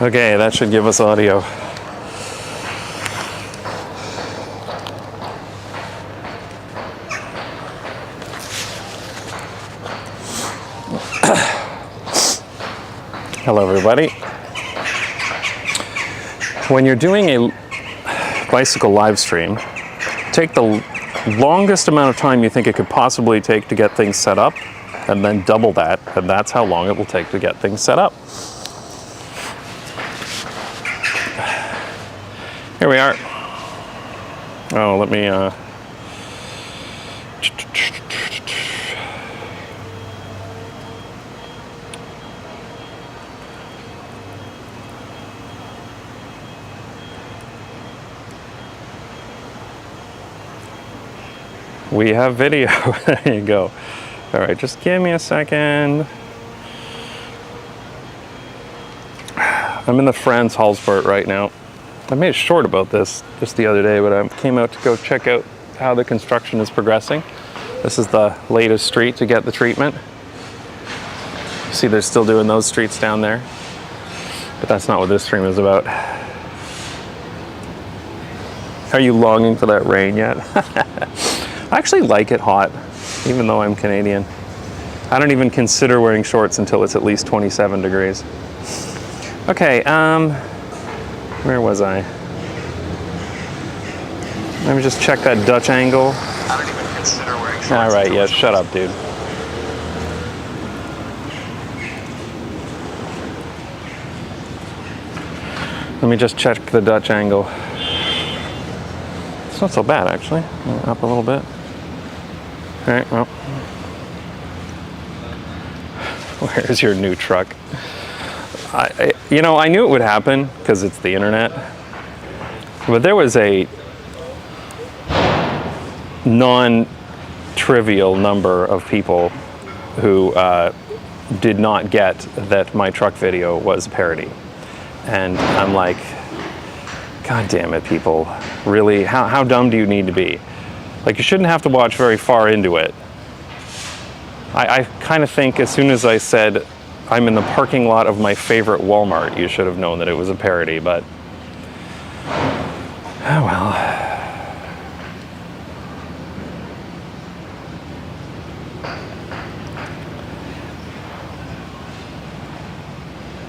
Okay, that should give us audio. Hello, everybody. When you're doing a bicycle live stream, take the longest amount of time you think it could possibly take to get things set up, and then double that, and that's how long it will take to get things set up. Here we are. Oh, let me, we have video. There you go. All right, just give me a second. I'm in the Franz Hallsberg right now. I made a short about this just the other day, but I came out to go check out how the construction is progressing. This is the latest street to get the treatment. You see they're still doing those streets down there, but that's not what this stream is about. Are you longing for that rain yet? I actually like it hot, even though I'm Canadian. I don't even consider wearing shorts until it's at least 27 degrees. Okay, where was I? Let me just check that Dutch angle. I don't even consider wearing shorts. All right, yeah, shut up, dude. Let me just check the Dutch angle. It's not so bad, actually. Up a little bit. All right, well. Where's your new truck? You know, I knew it would happen because it's the internet. But there was a non-trivial number of people who did not get that my truck video was a parody. And I'm like, God damn it, people. Really, how dumb do you need to be? Like, you shouldn't have to watch very far into it. I kind of think as soon as I said, I'm in the parking lot of my favorite Walmart, you should have known that it was a parody, but oh well.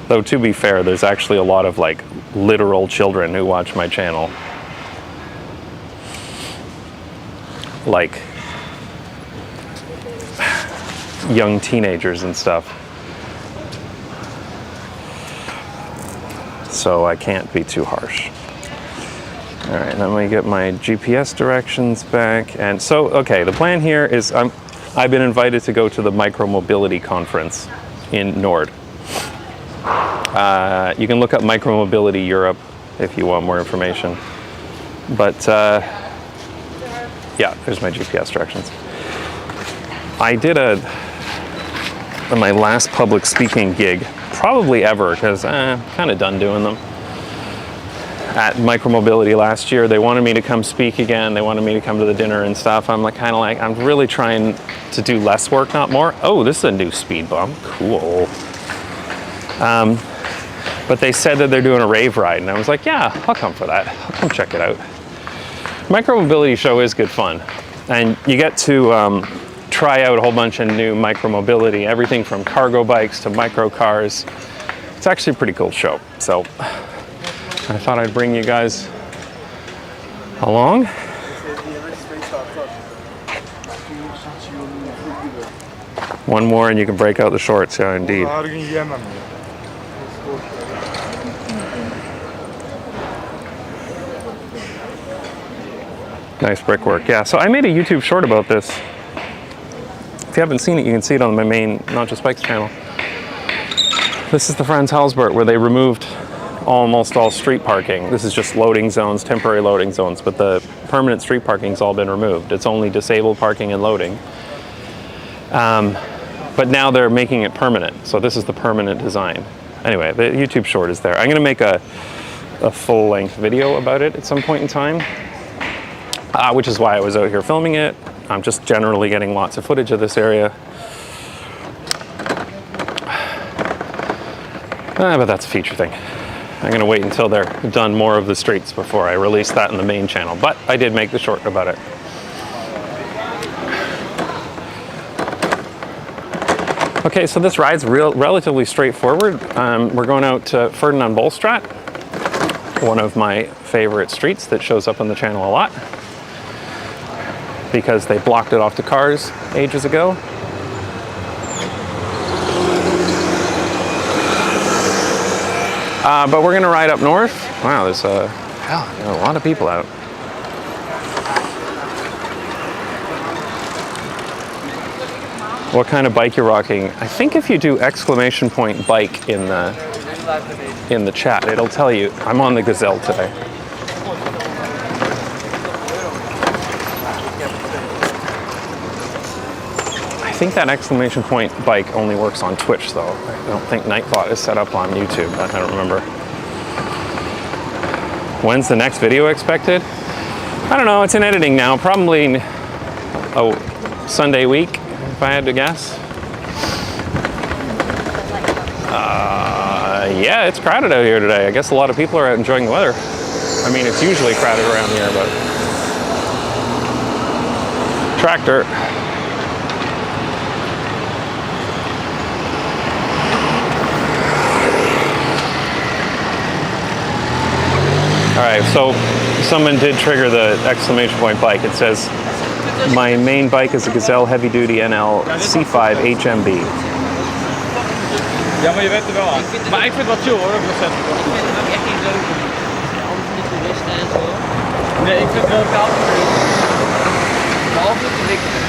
Though to be fair, there's actually a lot of like literal children who watch my channel. Like young teenagers and stuff. So I can't be too harsh. All right, let me get my GPS directions back. And so, okay, the plan here is I've been invited to go to the Micromobility conference in Nord. You can look up Micromobility Europe if you want more information. But yeah, there's my GPS directions. I did my last public speaking gig, probably ever, because I'm kind of done doing them. At Micromobility last year, they wanted me to come speak again. They wanted me to come to the dinner and stuff. I'm like, kind of like, I'm really trying to do less work, not more. Oh, this is a new speed bump. Cool. But they said that they're doing a rave ride, and I was like, yeah, I'll come for that. I'll come check it out. Micromobility show is good fun, and you get to try out a whole bunch of new micromobility, everything from cargo bikes to micro cars. It's actually a pretty cool show. So I thought I'd bring you guys along. One more and you can break out the shorts, yeah, indeed. Nice brickwork, yeah. So I made a YouTube short about this. If you haven't seen it, you can see it on my main Not Just Bikes channel. This is the Franz Hallsberg where they removed almost all street parking. This is just loading zones, temporary loading zones, but the permanent street parking's all been removed. It's only disabled parking and loading. But now they're making it permanent. So this is the permanent design. Anyway, the YouTube short is there. I'm gonna make a full-length video about it at some point in time, which is why I was out here filming it. I'm just generally getting lots of footage of this area. But that's a future thing. I'm gonna wait until they're done more of the streets before I release that in the main channel, but I did make the short about it. Okay, so this ride's relatively straightforward. We're going out to Ferdinand Bolstraat, one of my favorite streets that shows up on the channel a lot because they blocked it off to cars ages ago. But we're gonna ride up north. Wow, there's a lot of people out. What kind of bike you're rocking? I think if you do exclamation point bike in the chat, it'll tell you. I'm on the Gazelle today. I think that exclamation point bike only works on Twitch though. I don't think Nightbot is set up on YouTube. I don't remember. When's the next video expected? I don't know, it's in editing now. Probably Sunday week, if I had to guess. Yeah, it's crowded out here today. I guess a lot of people are out enjoying the weather. I mean, it's usually crowded around here, but... Tractor. All right, so someone did trigger the exclamation point bike. It says, my main bike is a Gazelle Heavy Duty NL C5 HMB. Ja, maar je weet er wel aan. Maar ik vind het wel chill hoor, ook nog zetten. Ik vind het ook echt niet leuk. Alles met toeristen en zo. Nee, ik vind het wel koud. Behalve te wikkelen.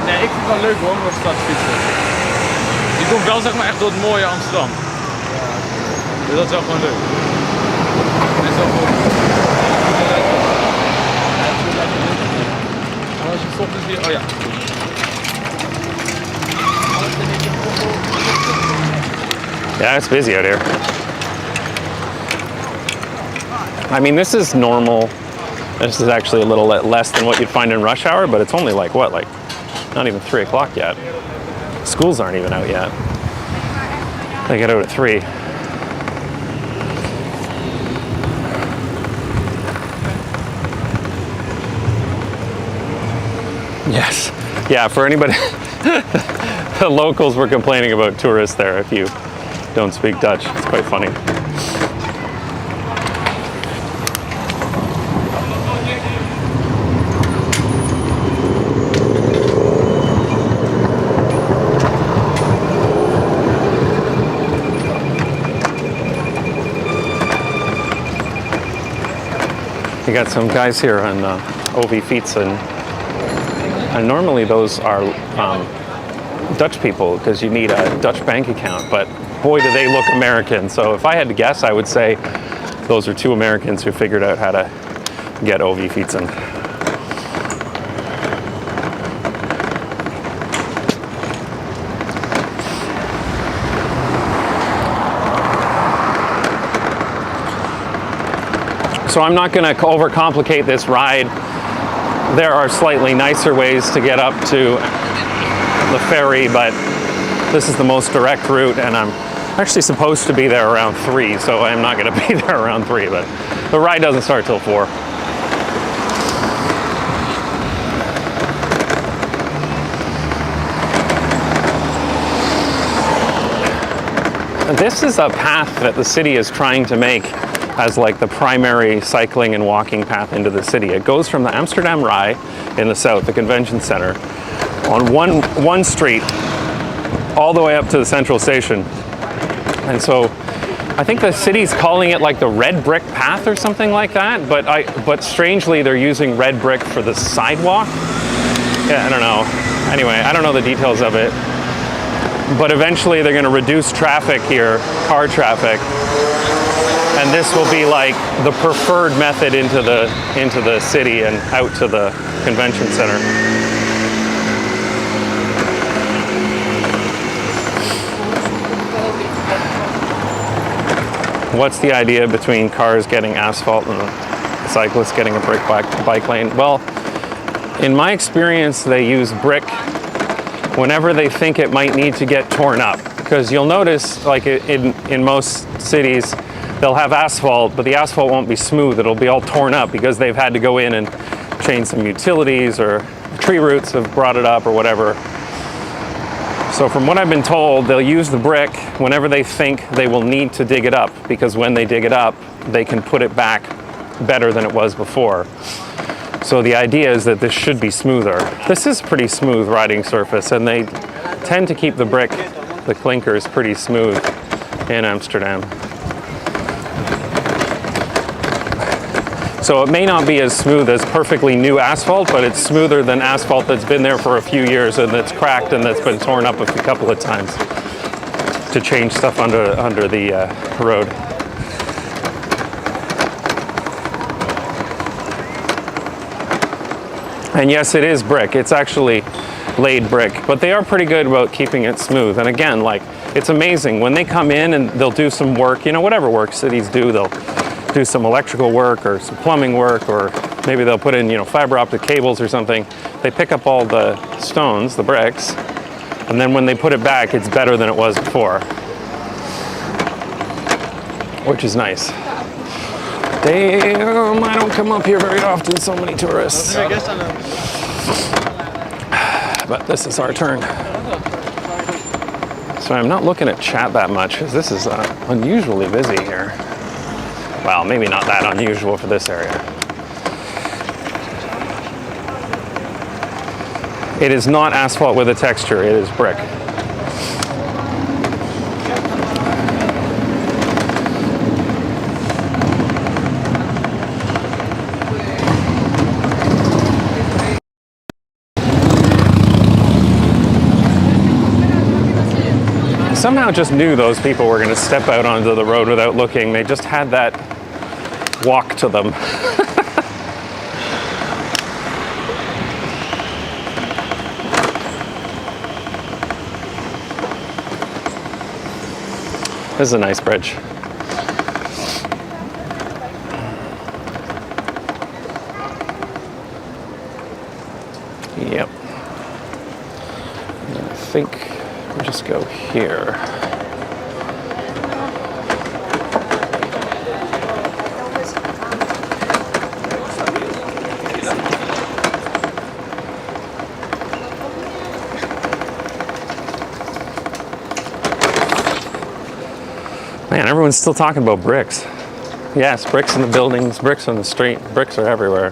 Nee, ik vind het wel leuk hoor, om door de stad te fietsen. Je komt wel zeg maar echt door het mooie Amsterdam. Dus dat is wel gewoon leuk. Dat is wel goed. En als je ochtends hier, oh ja. Yeah, it's busy out here. I mean, this is normal. This is actually a little less than what you'd find in rush hour, but it's only like what, like not even 3 o'clock yet. Schools aren't even out yet. They get out at 3. Yes. Yeah, for anybody, the locals were complaining about tourists there if you don't speak Dutch. It's quite funny. You got some guys here on OV Fiets, and normally those are Dutch people because you need a Dutch bank account, but boy do they look American. So if I had to guess, I would say those are 2 Americans who figured out how to get OV Fietsen. So I'm not going to overcomplicate this ride. There are slightly nicer ways to get up to the ferry, but this is the most direct route, and I'm actually supposed to be there around 3, so I'm not going to be there around 3, but the ride doesn't start till 4. This is a path that the city is trying to make as like the primary cycling and walking path into the city. It goes from the Amsterdam Rij in the south, the convention center, on one street all the way up to the central station. And so I think the city's calling it like the red brick path or something like that, but strangely they're using red brick for the sidewalk. Yeah, I don't know. Anyway, I don't know the details of it. But eventually they're going to reduce traffic here, car traffic, and this will be like the preferred method into the city and out to the convention center. What's the idea between cars getting asphalt and cyclists getting a brick bike lane? Well, in my experience, they use brick whenever they think it might need to get torn up. because you'll notice, like in most cities, they'll have asphalt, but the asphalt won't be smooth. It'll be all torn up because they've had to go in and change some utilities, or tree roots have brought it up or whatever. So from what I've been told, they'll use the brick whenever they think they will need to dig it up, because when they dig it up, they can put it back better than it was before. So the idea is that this should be smoother. This is pretty smooth riding surface, and they tend to keep the brick, the clinkers, pretty smooth in Amsterdam. So it may not be as smooth as perfectly new asphalt, but it's smoother than asphalt that's been there for a few years and that's cracked and that's been torn up a couple of times to change stuff under the road. And yes, it is brick. It's actually laid brick, but they are pretty good about keeping it smooth. And again, like, it's amazing when they come in and they'll do some work, you know, whatever work cities do, they'll do some electrical work or some plumbing work, or maybe they'll put in, you know, fiber optic cables or something. They pick up all the stones, the bricks, and then when they put it back, it's better than it was before, which is nice. Damn, I don't come up here very often, so many tourists. But this is our turn. So I'm not looking at chat that much, because this is unusually busy here. Well, maybe not that unusual for this area. It is not asphalt with a texture, it is brick. Somehow just knew those people were going to step out onto the road without looking. They just had that walk to them. This is a nice bridge. Yep. And I think we'll just go here. Man, everyone's still talking about bricks. Yes, bricks in the buildings, bricks on the street, bricks are everywhere.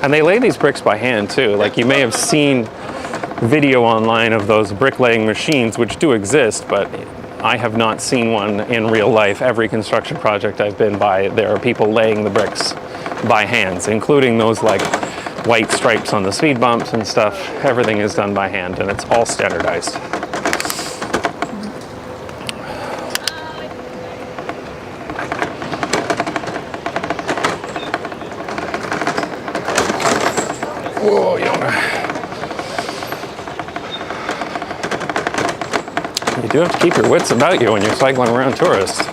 And they lay these bricks by hand too. Like, you may have seen video online of those bricklaying machines, which do exist, but I have not seen one in real life. Every construction project I've been by, there are people laying the bricks by hands, including those like white stripes on the speed bumps and stuff. Everything is done by hand, and it's all standardized. Whoa, you do have to keep your wits about you when you're cycling around tourists.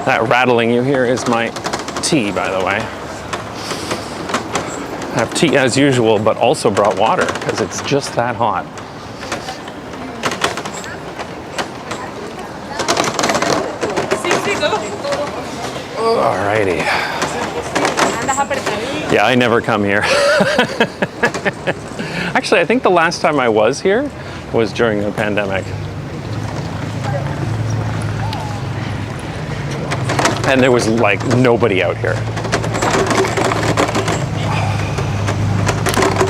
That rattling you hear is my tea, by the way. I have tea as usual, but also brought water because it's just that hot. Alrighty. Yeah, I never come here. Actually, I think the last time I was here was during the pandemic. And there was like nobody out here.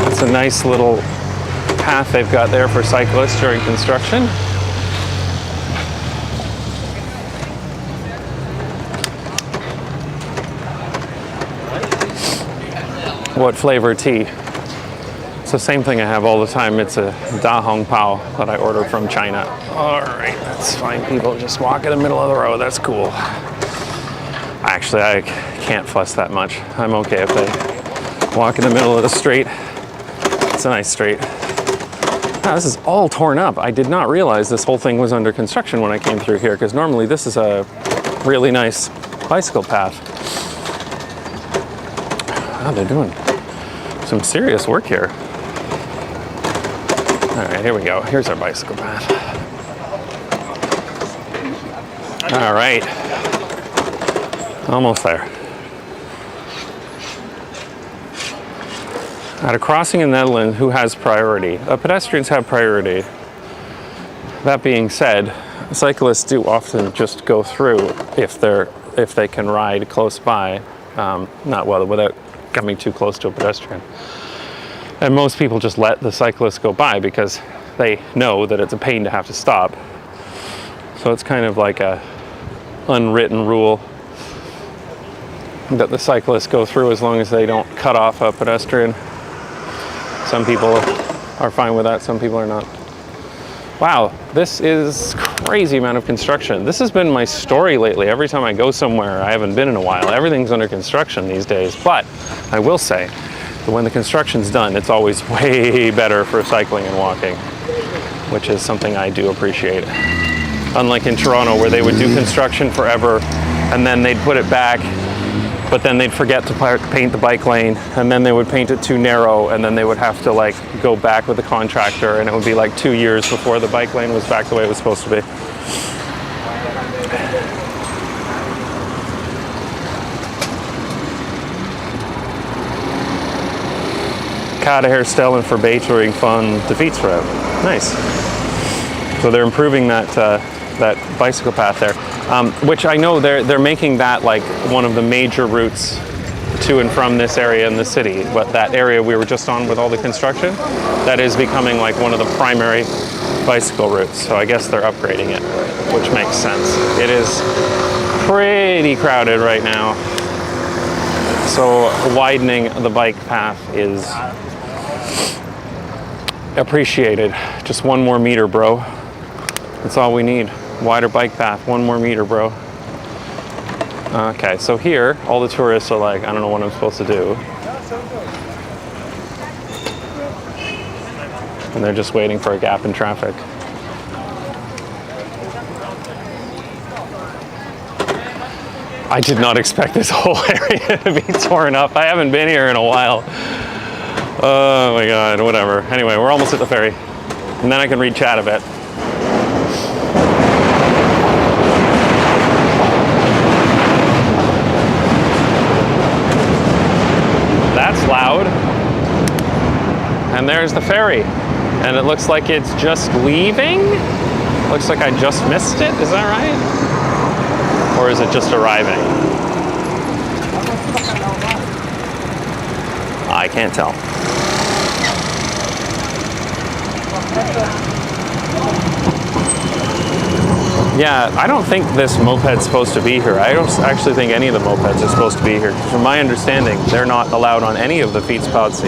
It's a nice little path they've got there for cyclists during construction. What flavor tea? It's the same thing I have all the time. It's a Da Hong Pao that I ordered from China. All right, that's fine. People just walk in the middle of the road. That's cool. Actually, I can't fuss that much. I'm okay if they walk in the middle of the street. It's a nice street. Wow, this is all torn up. I did not realize this whole thing was under construction when I came through here, because normally this is a really nice bicycle path. Wow, they're doing some serious work here. All right, here we go. Here's our bicycle path. All right. Almost there. At a crossing in the Netherlands, who has priority? Pedestrians have priority. That being said, cyclists do often just go through if they can ride close by, without coming too close to a pedestrian. And most people just let the cyclists go by because they know that it's a pain to have to stop. So it's kind of like a unwritten rule that the cyclists go through as long as they don't cut off a pedestrian. Some people are fine with that, some people are not. Wow, this is crazy amount of construction. This has been my story lately. Every time I go somewhere I haven't been in a while, everything's under construction these days. But I will say that when the construction's done, it's always way better for cycling and walking, which is something I do appreciate. Unlike in Toronto, where they would do construction forever and then they'd put it back, but then they'd forget to paint the bike lane, and then they would paint it too narrow, and then they would have to like go back with the contractor, and it would be like 2 years before the bike lane was back the way it was supposed to be. Kade herstellen verbetering van de fietsroute. Nice. So they're improving that bicycle path there, which I know they're making that like one of the major routes to and from this area in the city. But that area we were just on with all the construction, that is becoming like one of the primary bicycle routes. So I guess they're upgrading it, which makes sense. It is pretty crowded right now. So widening the bike path is appreciated. Just 1 more meter, bro. That's all we need. Wider bike path, 1 more meter, bro. Okay, so here, all the tourists are like, I don't know what I'm supposed to do. And they're just waiting for a gap in traffic. I did not expect this whole area to be torn up. I haven't been here in a while. Oh my God, whatever. Anyway, we're almost at the ferry. And then I can read chat a bit. That's loud. And there's the ferry. And it looks like it's just leaving. Looks like I just missed it. Is that right? Or is it just arriving? I can't tell. Yeah, I don't think this moped's supposed to be here. I don't actually think any of the mopeds are supposed to be here. From my understanding, they're not allowed on any of the fietspads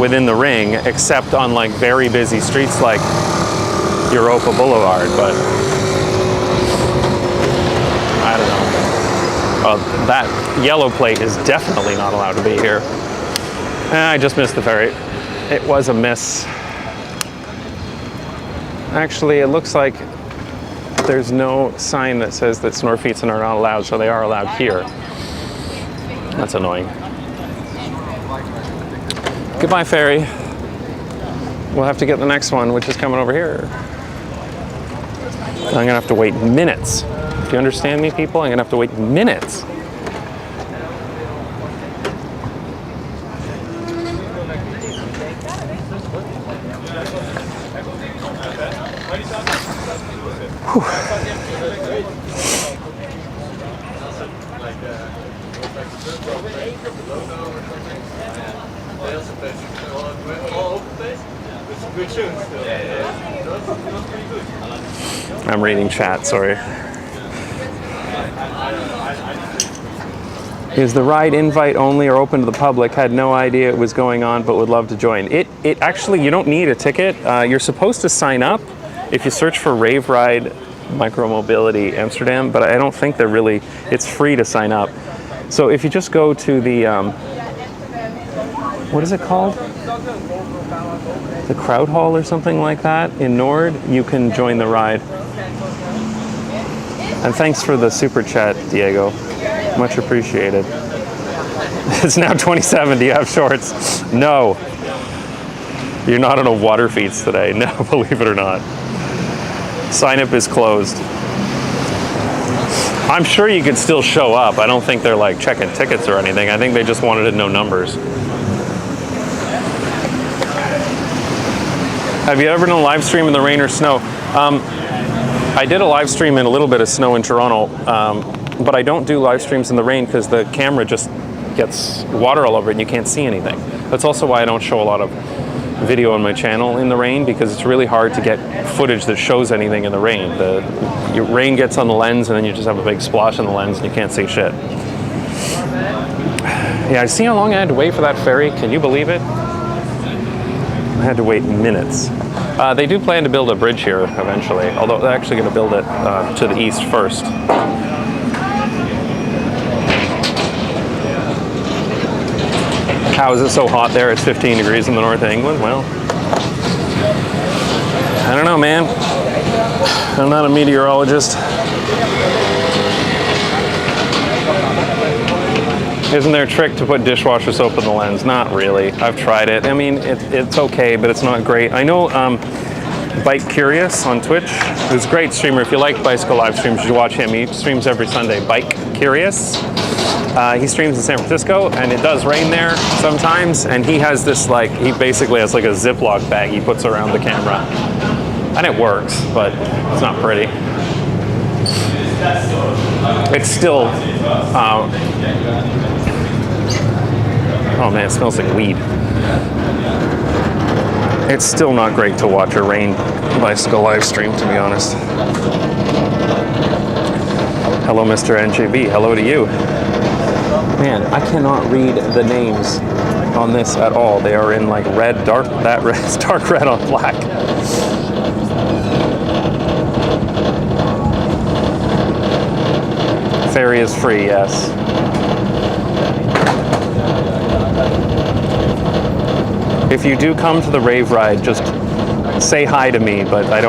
within the ring, except on like very busy streets like Europa Boulevard. But I don't know. That yellow plate is definitely not allowed to be here. I just missed the ferry. It was a miss. Actually, it looks like there's no sign that says that Snorfietsen are not allowed, so they are allowed here. That's annoying. Goodbye, ferry. We'll have to get the next one, which is coming over here. I'm gonna have to wait minutes. Do you understand me, people? I'm gonna have to wait minutes. Whew. I'm reading chat, sorry. Is the ride invite only or open to the public? Had no idea it was going on, but would love to join. It actually, you don't need a ticket. You're supposed to sign up if you search for Rave Ride Micromobility Amsterdam, but I don't think they're really, it's free to sign up. So if you just go to the, what is it called? The Crowd Hall or something like that in Nord, you can join the ride. And thanks for the super chat, Diego. Much appreciated. It's now 27. Do you have shorts? No. You're not on a water feeds today. No, believe it or not. Sign up is closed. I'm sure you could still show up. I don't think they're like checking tickets or anything. I think they just wanted to know numbers. Have you ever done a live stream in the rain or snow? I did a live stream in a little bit of snow in Toronto, but I don't do live streams in the rain because the camera just gets water all over it and you can't see anything. That's also why I don't show a lot of video on my channel in the rain, because it's really hard to get footage that shows anything in the rain. Your rain gets on the lens and then you just have a big splash on the lens and you can't see shit. Yeah, I see how long I had to wait for that ferry. Can you believe it? I had to wait minutes. They do plan to build a bridge here eventually, although they're actually going to build it to the east first. How is it so hot there? It's 15 degrees in the north of England. Well, I don't know, man. I'm not a meteorologist. Isn't there a trick to put dishwasher soap in the lens? Not really. I've tried it. I mean, it's okay, but it's not great. I know Bike Curious on Twitch, who's a great streamer. If you like bicycle live streams, you should watch him. He streams every Sunday. Bike Curious. He streams in San Francisco, and it does rain there sometimes. And he has this, like, he basically has like a Ziploc bag he puts around the camera. And it works, but it's not pretty. It's still, oh man, it smells like weed. It's still not great to watch a rain bicycle live stream, to be honest. Hello, Mr. NJB. Hello to you. Man, I cannot read the names on this at all. They are in like red, dark, that red, dark red on black. Ferry is free, yes. If you do come to the Rave ride, just say hi to me, but I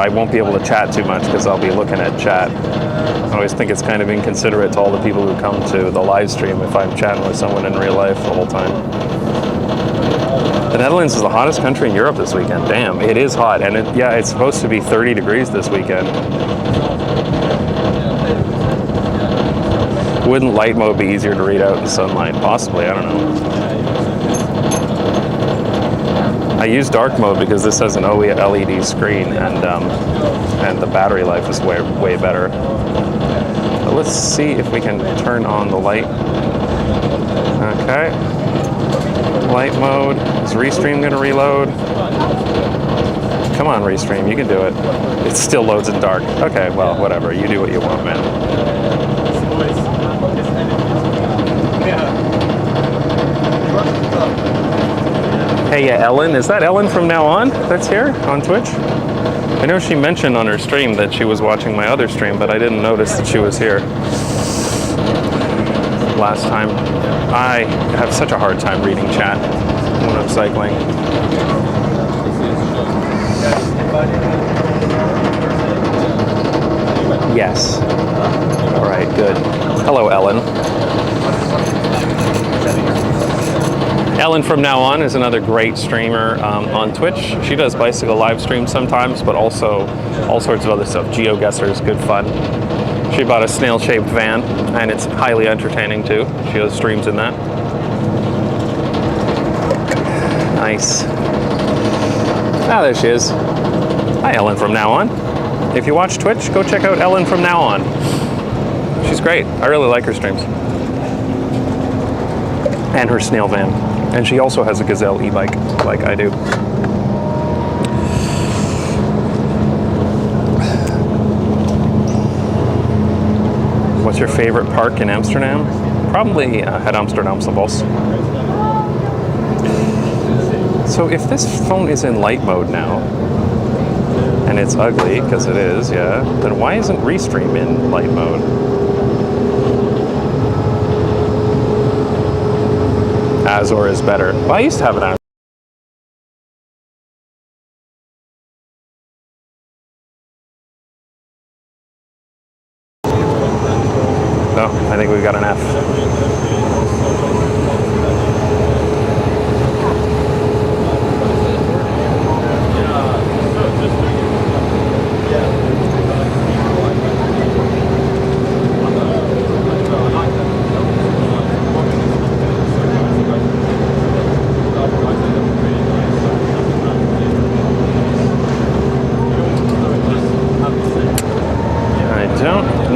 won't be able to chat too much because I'll be looking at chat. I always think it's kind of inconsiderate to all the people who come to the live stream if I'm chatting with someone in real life the whole time. The Netherlands is the hottest country in Europe this weekend. Damn, it is hot. And it's supposed to be 30 degrees this weekend. Wouldn't light mode be easier to read out in sunlight? Possibly, I don't know. I use dark mode because this has an OLED screen and the battery life is way better. But let's see if we can turn on the light. Okay. Light mode. Is Restream going to reload? Come on, Restream, you can do it. It still loads in dark. Okay, well, whatever. You do what you want, man. Hey, Ellen. Is that Ellen from now on that's here on Twitch? I know she mentioned on her stream that she was watching my other stream, but I didn't notice that she was here last time. I have such a hard time reading chat when I'm cycling. Yes. All right, good. Hello, Ellen. Ellen from now on is another great streamer on Twitch. She does bicycle live streams sometimes, but also all sorts of other stuff. GeoGuessr is good fun. She bought a snail-shaped van, and it's highly entertaining too. She does streams in that. Nice. Ah, there she is. Hi, Ellen from now on. If you watch Twitch, go check out Ellen from now on. She's great. I really like her streams. And her snail van. And she also has a Gazelle e-bike, like I do. What's your favorite park in Amsterdam? Probably het Amsterdam boss. So if this phone is in light mode now, and it's ugly, because it is, yeah, then why isn't Restream in light mode? Azor is better. Well, I used to have an Azor. No, I think we've got an F.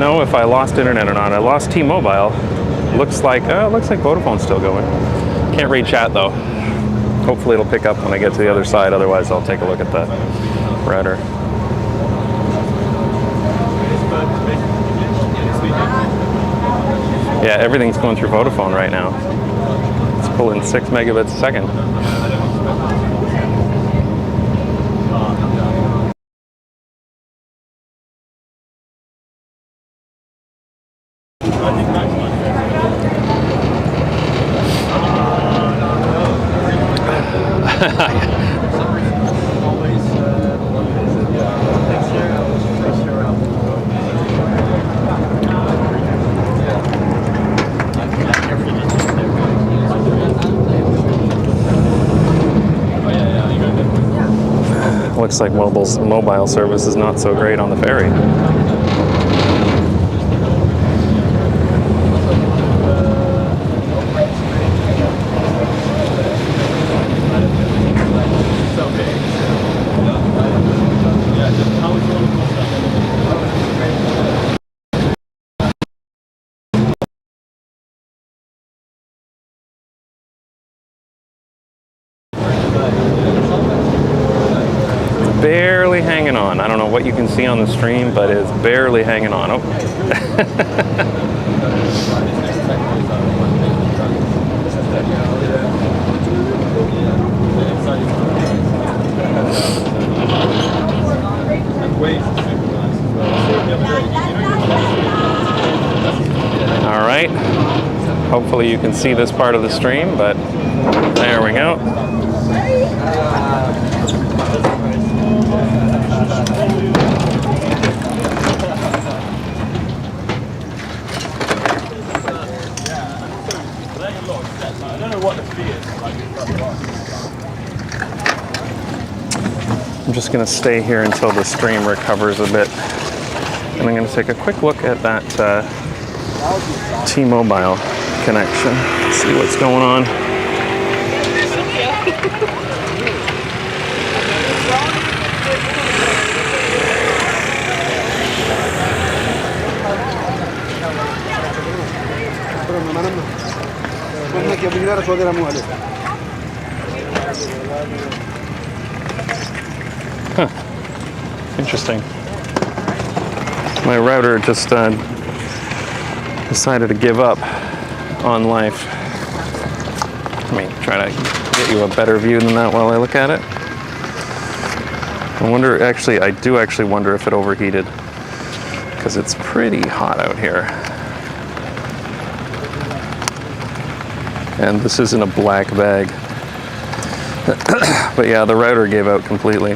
Know if I lost internet or not. I lost T-Mobile. Looks like Vodafone's still going. Can't read chat though. Hopefully it'll pick up when I get to the other side. Otherwise, I'll take a look at the router. Yeah, everything's going through Vodafone right now. It's pulling 6 megabits a second. Looks like mobile service is not so great on the ferry. Barely hanging on. I don't know what you can see on the stream, but it's barely hanging on. Oh. All right. Hopefully you can see this part of the stream, but there we go. I'm just going to stay here until the stream recovers a bit. And I'm going to take a quick look at that T-Mobile connection. See what's going on. Huh. Interesting. My router just decided to give up on life. Let me try to get you a better view than that while I look at it. I wonder, actually, I do actually wonder if it overheated, because it's pretty hot out here. And this is in a black bag. But yeah, the router gave out completely.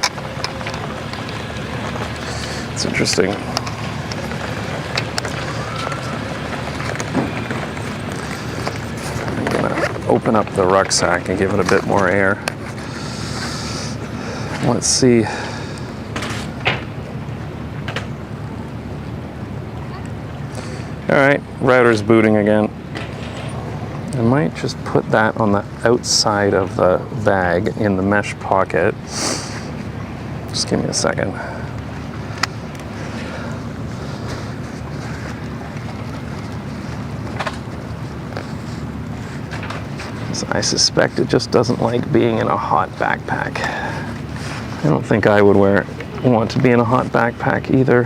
It's interesting. I'm gonna open up the rucksack and give it a bit more air. Let's see. All right, router's booting again. I might just put that on the outside of the bag in the mesh pocket. Just give me a second. So I suspect it just doesn't like being in a hot backpack. I don't think I would want to be in a hot backpack either.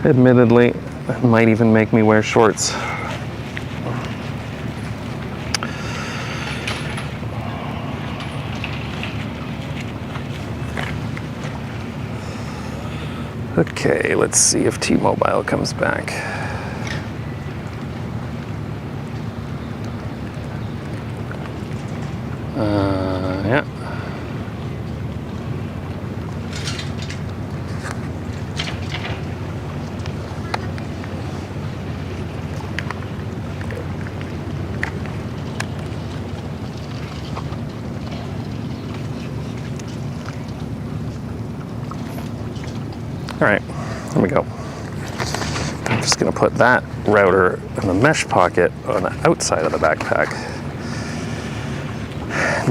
Admittedly, it might even make me wear shorts. Okay, let's see if T-Mobile comes back. Yeah. All right, here we go. I'm just gonna put that router in the mesh pocket on the outside of the backpack.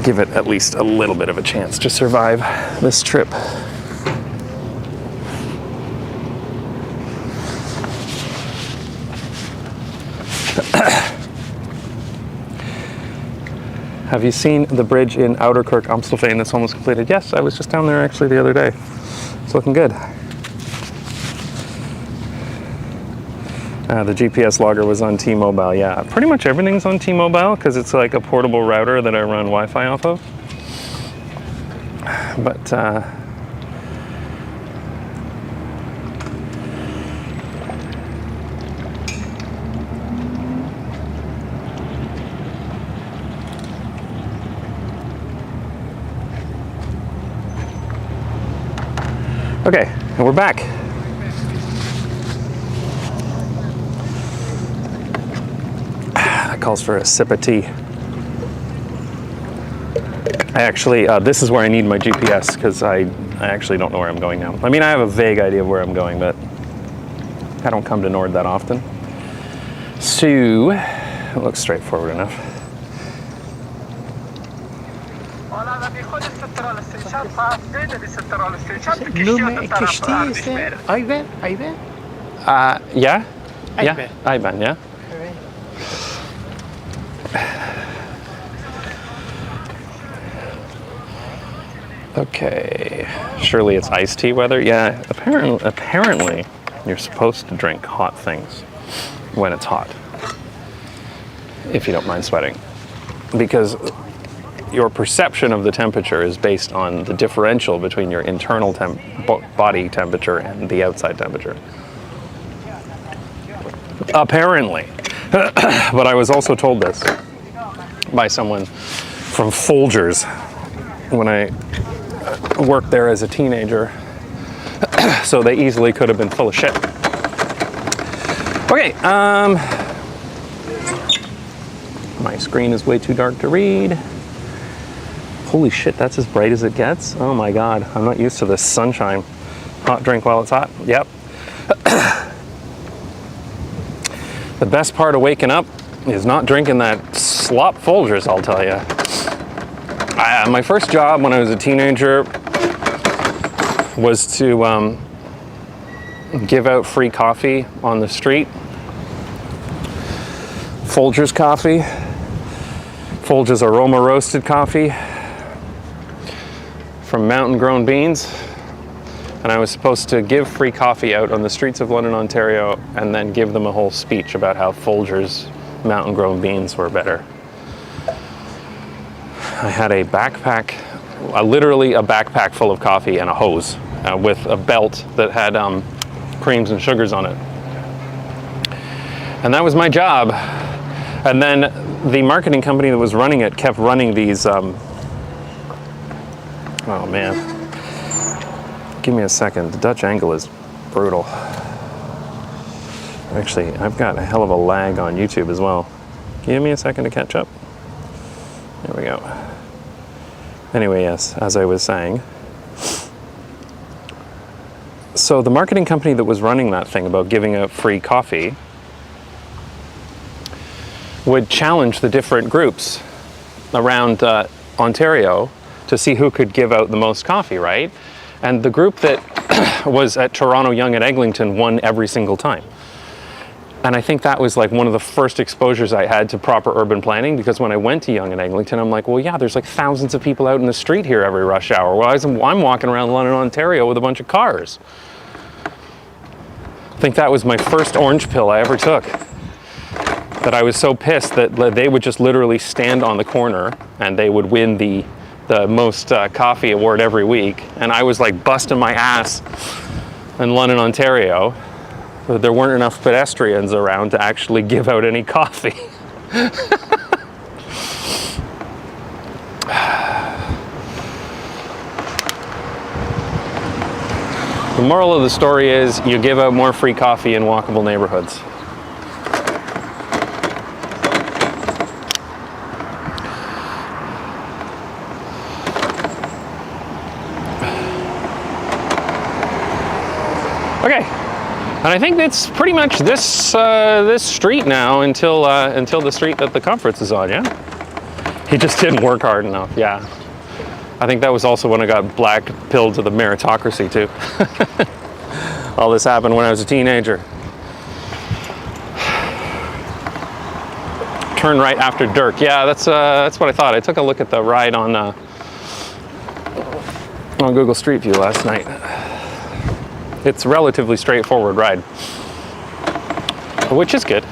Give it at least a little bit of a chance to survive this trip. Have you seen the bridge in Outer Kirk, Amstelveen that's almost completed? Yes, I was just down there actually the other day. It's looking good. The GPS logger was on T-Mobile. Yeah, pretty much everything's on T-Mobile because it's like a portable router that I run Wi-Fi off of. But okay, and we're back. Calls for a sip of tea. I actually, this is where I need my GPS because I actually don't know where I'm going now. I mean, I have a vague idea of where I'm going, but I don't come to Nord that often. So, it looks straightforward enough. Noem kishti is there? Ivan? Yeah? Yeah, Ivan, yeah. Okay, surely it's iced tea weather. Yeah, apparently you're supposed to drink hot things when it's hot, if you don't mind sweating, because your perception of the temperature is based on the differential between your internal body temperature and the outside temperature. Apparently. But I was also told this by someone from Folgers when I worked there as a teenager, so they easily could have been full of shit. Okay, my screen is way too dark to read. Holy shit, that's as bright as it gets? Oh my god, I'm not used to this sunshine. Hot drink while it's hot, yep. The best part of waking up is not drinking that slop Folgers, I'll tell you. My first job when I was a teenager was to give out free coffee on the street. Folgers coffee, Folgers aroma roasted coffee from mountain grown beans. And I was supposed to give free coffee out on the streets of London, Ontario, and then give them a whole speech about how Folgers mountain grown beans were better. I had a backpack, literally a backpack full of coffee and a hose with a belt that had creams and sugars on it. And that was my job. And then the marketing company that was running it kept running these, oh man. Give me a second. The Dutch angle is brutal. Actually, I've got a hell of a lag on YouTube as well. Give me a second to catch up. There we go. Anyway, yes, as I was saying. So the marketing company that was running that thing about giving out free coffee would challenge the different groups around Ontario to see who could give out the most coffee, right? And the group that was at Toronto Yonge at Eglinton won every single time. And I think that was like one of the first exposures I had to proper urban planning, because when I went to Yonge and Eglinton, I'm like, well, yeah, there's like thousands of people out in the street here every rush hour. Well, I'm walking around London, Ontario with a bunch of cars. I think that was my first orange pill I ever took. That I was so pissed that they would just literally stand on the corner and they would win the most coffee award every week. And I was like busting my ass in London, Ontario, there weren't enough pedestrians around to actually give out any coffee. The moral of the story is you give out more free coffee in walkable neighborhoods. Okay, and I think that's pretty much this this street now until the street that the conference is on. Yeah, he just didn't work hard enough. Yeah, I think that was also when I got black pilled to the meritocracy too. All this happened when I was a teenager. Turn right after Dirk. Yeah, that's what I thought. I took a look at the ride on Google Street View last night. It's a relatively straightforward ride, which is good.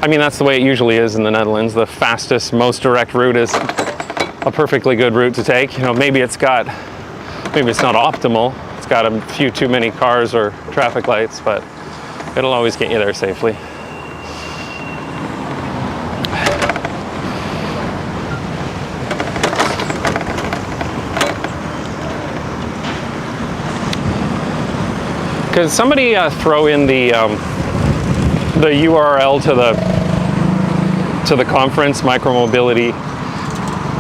I mean, that's the way it usually is in the Netherlands. The fastest, most direct route is a perfectly good route to take. You know, maybe it's not optimal. It's got a few too many cars or traffic lights, but it'll always get you there safely. Could somebody throw in the URL to the conference, Micromobility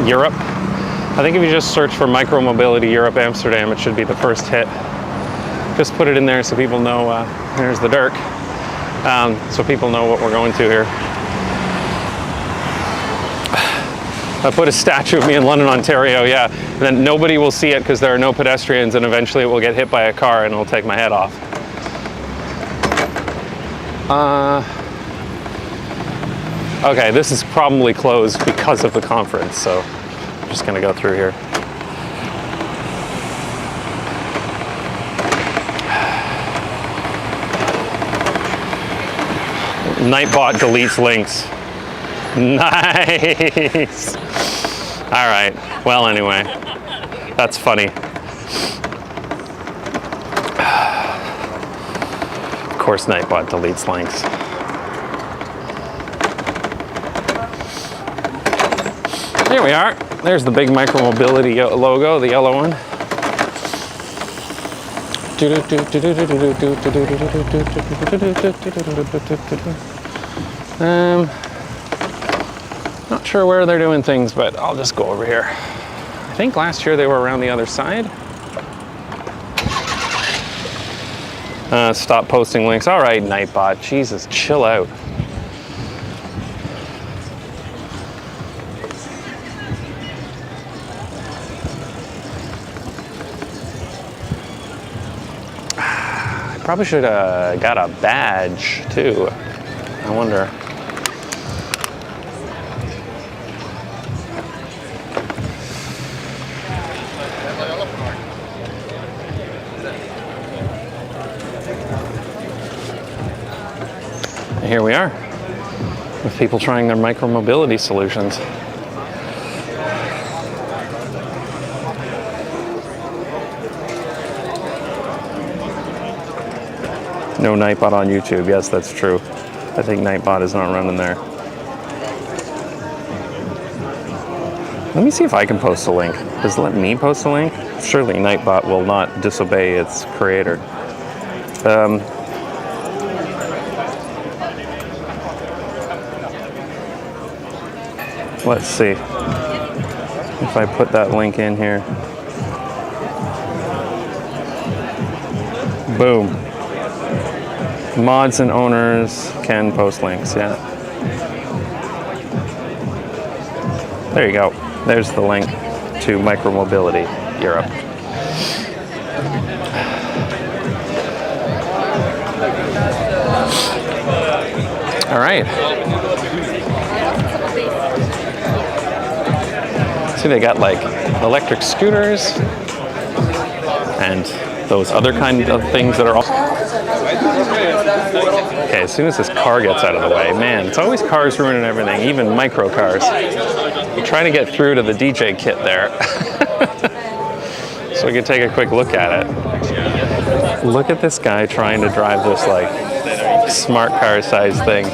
Europe? I think if you just search for Micromobility Europe Amsterdam, it should be the first hit. Just put it in there so people know. There's the Dirk, so people know what we're going to here. I put a statue of me in London, Ontario, yeah. And then nobody will see it because there are no pedestrians, and eventually it will get hit by a car and it'll take my head off. Okay, this is probably closed because of the conference, so I'm just gonna go through here. Nightbot deletes links. Nice. All right. Well, anyway, that's funny. Of course, Nightbot deletes links. There we are. There's the big Micromobility logo, the yellow one. Not sure where they're doing things, but I'll just go over here. I think last year they were around the other side. Stop posting links. All right, Nightbot. Jesus, chill out. I probably should have got a badge too. I wonder. Here we are, with people trying their micromobility solutions. No Nightbot on YouTube. Yes, that's true. I think Nightbot is not running there. Let me see if I can post a link. Does it let me post a link? Surely Nightbot will not disobey its creator. Let's see if I put that link in here. Boom. Mods and owners can post links, yeah. There you go. There's the link to Micromobility Europe. All right. See, they got like electric scooters and those other kind of things that are all... Okay, as soon as this car gets out of the way, man, it's always cars ruining everything, even micro cars. I'm trying to get through to the DJ kit there so we can take a quick look at it. Look at this guy trying to drive this like smart car size thing.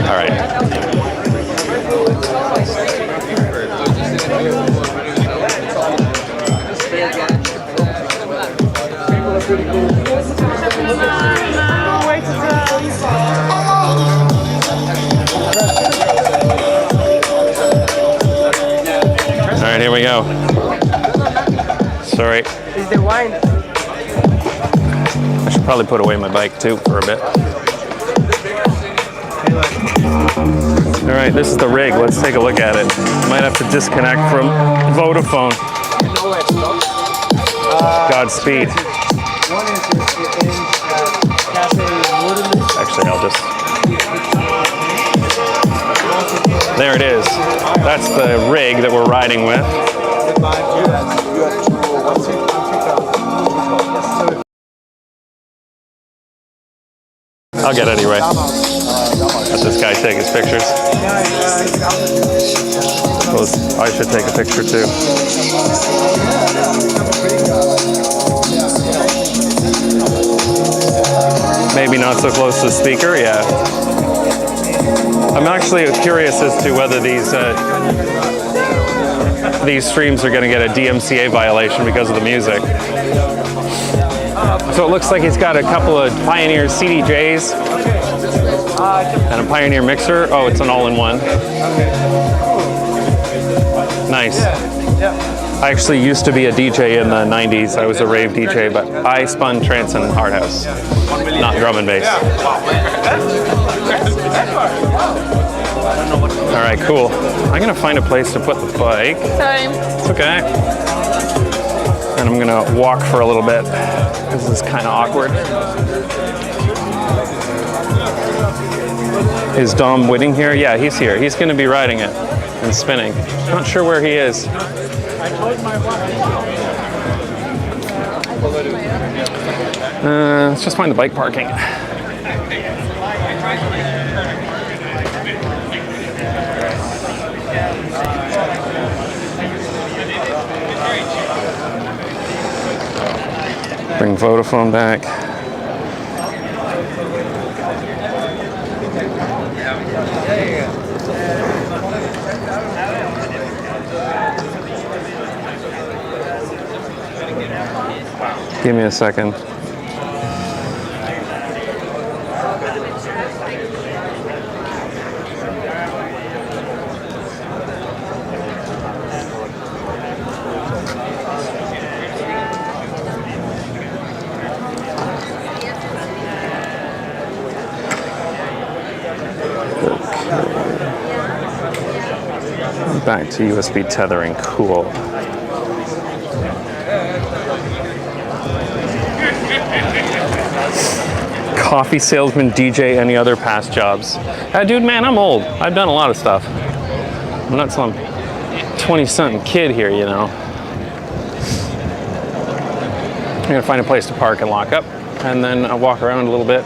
All right. All right, here we go. Sorry. Is the wine? I should probably put away my bike too for a bit. All right, this is the rig. Let's take a look at it. Might have to disconnect from Vodafone. Godspeed. Actually, I'll just... There it is. That's the rig that we're riding with. I'll get it anyway. Let this guy take his pictures. Suppose I should take a picture too. Maybe not so close to the speaker, yeah. I'm actually curious as to whether these streams are going to get a DMCA violation because of the music. So it looks like he's got a couple of Pioneer CDJs and a Pioneer mixer. Oh, it's an all-in-one. Nice. I actually used to be a DJ in the 90s. I was a rave DJ, but I spun trance and hard house, not drum and bass. All right, cool. I'm gonna find a place to put the bike. Sorry. It's okay. And I'm gonna walk for a little bit. This is kind of awkward. Is Dom Whitting here? Yeah, he's here. He's gonna be riding it and spinning. Not sure where he is. Let's just find the bike parking. Bring Vodafone back. Give me a second. Back to USB tethering, cool. Coffee salesman, DJ, any other past jobs? Dude, man, I'm old. I've done a lot of stuff. I'm not some 20-something kid here, you know. I'm gonna find a place to park and lock up, and then I'll walk around a little bit.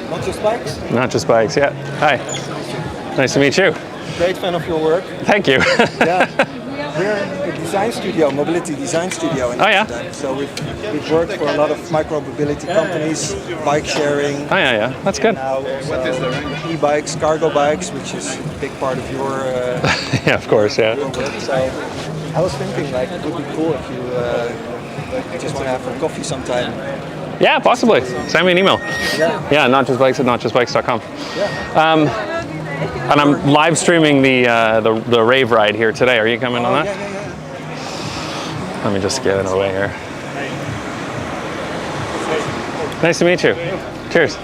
Not just bikes? Not just bikes, yeah. Hi. Nice to meet you. Great fan of your work. Thank you. Yeah. We're a design studio, mobility design studio in Amsterdam. Yeah. So we've worked for a lot of micromobility companies, bike sharing. Oh, yeah. That's good. Now also e-bikes, cargo bikes, which is a big part of your Yeah, of course, yeah. your work. So I was thinking, like, it would be cool if you just want to have a coffee sometime. Yeah, possibly. Send me an email. Yeah. Yeah, notjustbikes@notjustbikes.com. Yeah. And I'm live streaming the Rave ride here today. Are you coming on that? Yeah. Let me just get in the way here. Nice to meet you. Cheers.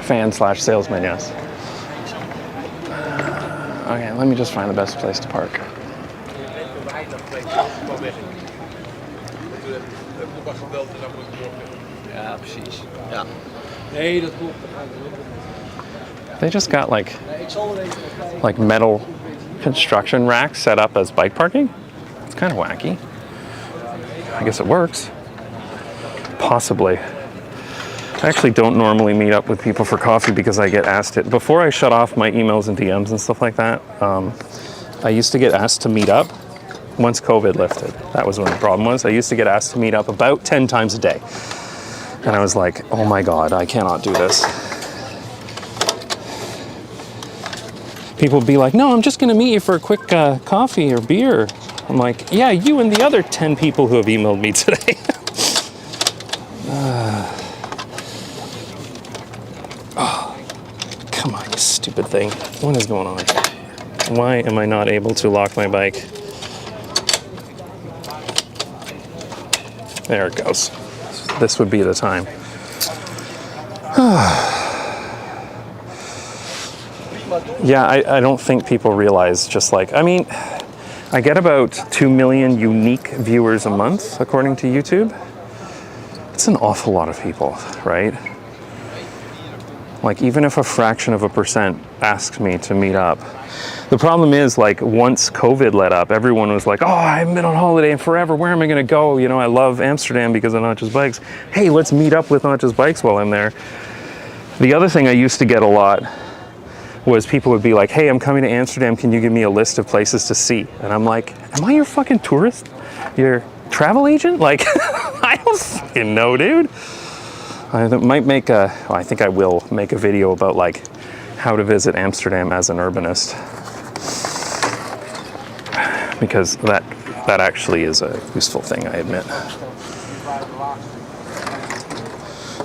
Fan/salesman, yes. Okay, let me just find the best place to park. Ja, precies. Ja. Nee, dat klopt. They just got like metal construction racks set up as bike parking. It's kind of wacky. I guess it works. Possibly. I actually don't normally meet up with people for coffee because I get asked it. Before I shut off my emails and DMs and stuff like that, I used to get asked to meet up once COVID lifted. That was when the problem was. I used to get asked to meet up about 10 times a day. And I was like, oh my God, I cannot do this. People would be like, no, I'm just gonna meet you for a quick coffee or beer. I'm like, yeah, you and the other 10 people who have emailed me today. Come on, you stupid thing. What is going on? Why am I not able to lock my bike? There it goes. This would be the time. Yeah, I don't think people realize just like, I mean, I get about 2 million unique viewers a month, according to YouTube. It's an awful lot of people, right? Like, even if a fraction of a percent asked me to meet up. The problem is, like, once COVID let up, everyone was like, oh, I haven't been on holiday in forever. Where am I going to go? You know, I love Amsterdam because of Not Just Bikes. Hey, let's meet up with Not Just Bikes while I'm there. The other thing I used to get a lot was people would be like, hey, I'm coming to Amsterdam. Can you give me a list of places to see? And I'm like, am I your fucking tourist? Your travel agent? Like, I don't fucking know, dude. I might make a, well, I think I will make a video about like how to visit Amsterdam as an urbanist. Because that actually is a useful thing, I admit.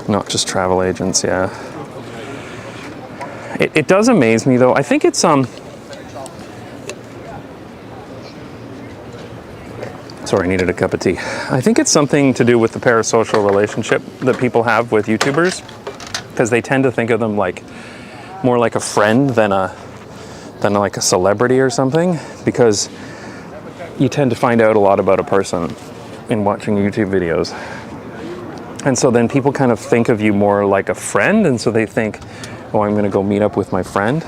Not just travel agents, yeah. It does amaze me though. I think it's sorry, I needed a cup of tea. I think it's something to do with the parasocial relationship that people have with YouTubers, because they tend to think of them like more like a friend than like a celebrity or something, because you tend to find out a lot about a person in watching YouTube videos. And so then people kind of think of you more like a friend, and so they think, oh, I'm gonna go meet up with my friend.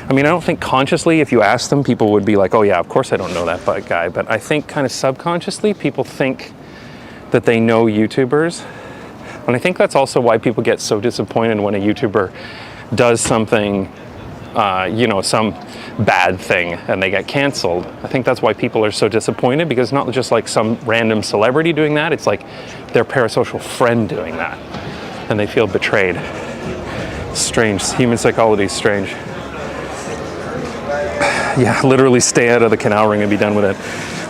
I mean, I don't think consciously, if you ask them, people would be like, oh yeah, of course I don't know that guy. But I think kind of subconsciously, people think that they know YouTubers. And I think that's also why people get so disappointed when a YouTuber does something, you know, some bad thing and they get canceled. I think that's why people are so disappointed, because it's not just like some random celebrity doing that, it's like their parasocial friend doing that. And they feel betrayed. Strange. Human psychology is strange. Yeah, literally stay out of the canal ring and be done with it.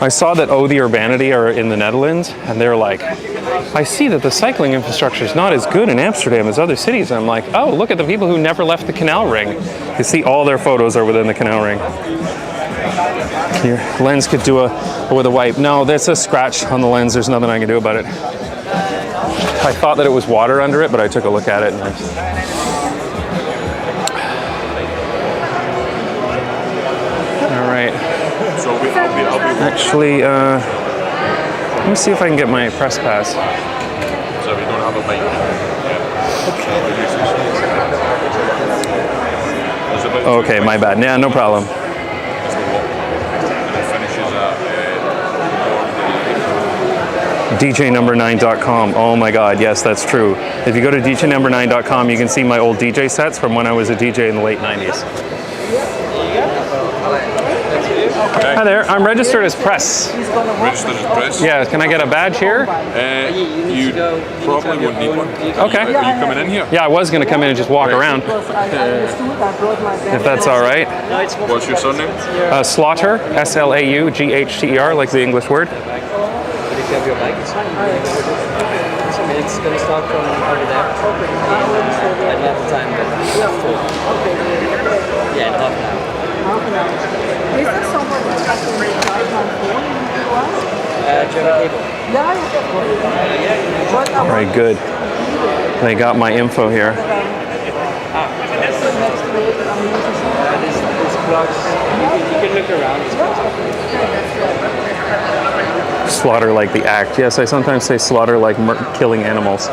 I saw that Oh the Urbanity are in the Netherlands, and they're like, I see that the cycling infrastructure is not as good in Amsterdam as other cities. And I'm like, oh, look at the people who never left the canal ring. You see all their photos are within the canal ring. Your lens could do with a wipe. No, there's a scratch on the lens. There's nothing I can do about it. I thought that it was water under it, but I took a look at it and actually, let me see if I can get my press pass. So we don't have a bike. Okay, my bad. Yeah, no problem. DJnumber9.com. Oh my God, yes, that's true. If you go to DJnumber9.com, you can see my old DJ sets from when I was a DJ in the late 90s. Hi there, I'm registered as press. Registered as press? Yeah, can I get a badge here? You probably would need one. Okay. Are you coming in here? Yeah, I was going to come in and just walk around. If that's all right. What's your surname? Slaughter, S-L-A-U-G-H-T-E-R, like the English word. But if you have your bike, it's fine. It's going to start from over there. At another time, but full. Yeah, in half an hour. Is there someone that's got to recharge my phone in the US? Do you have a cable? Yeah. All right, good. They got my info here. This plugs. You can look around. Slaughter like the act. Yes, I sometimes say slaughter like killing animals.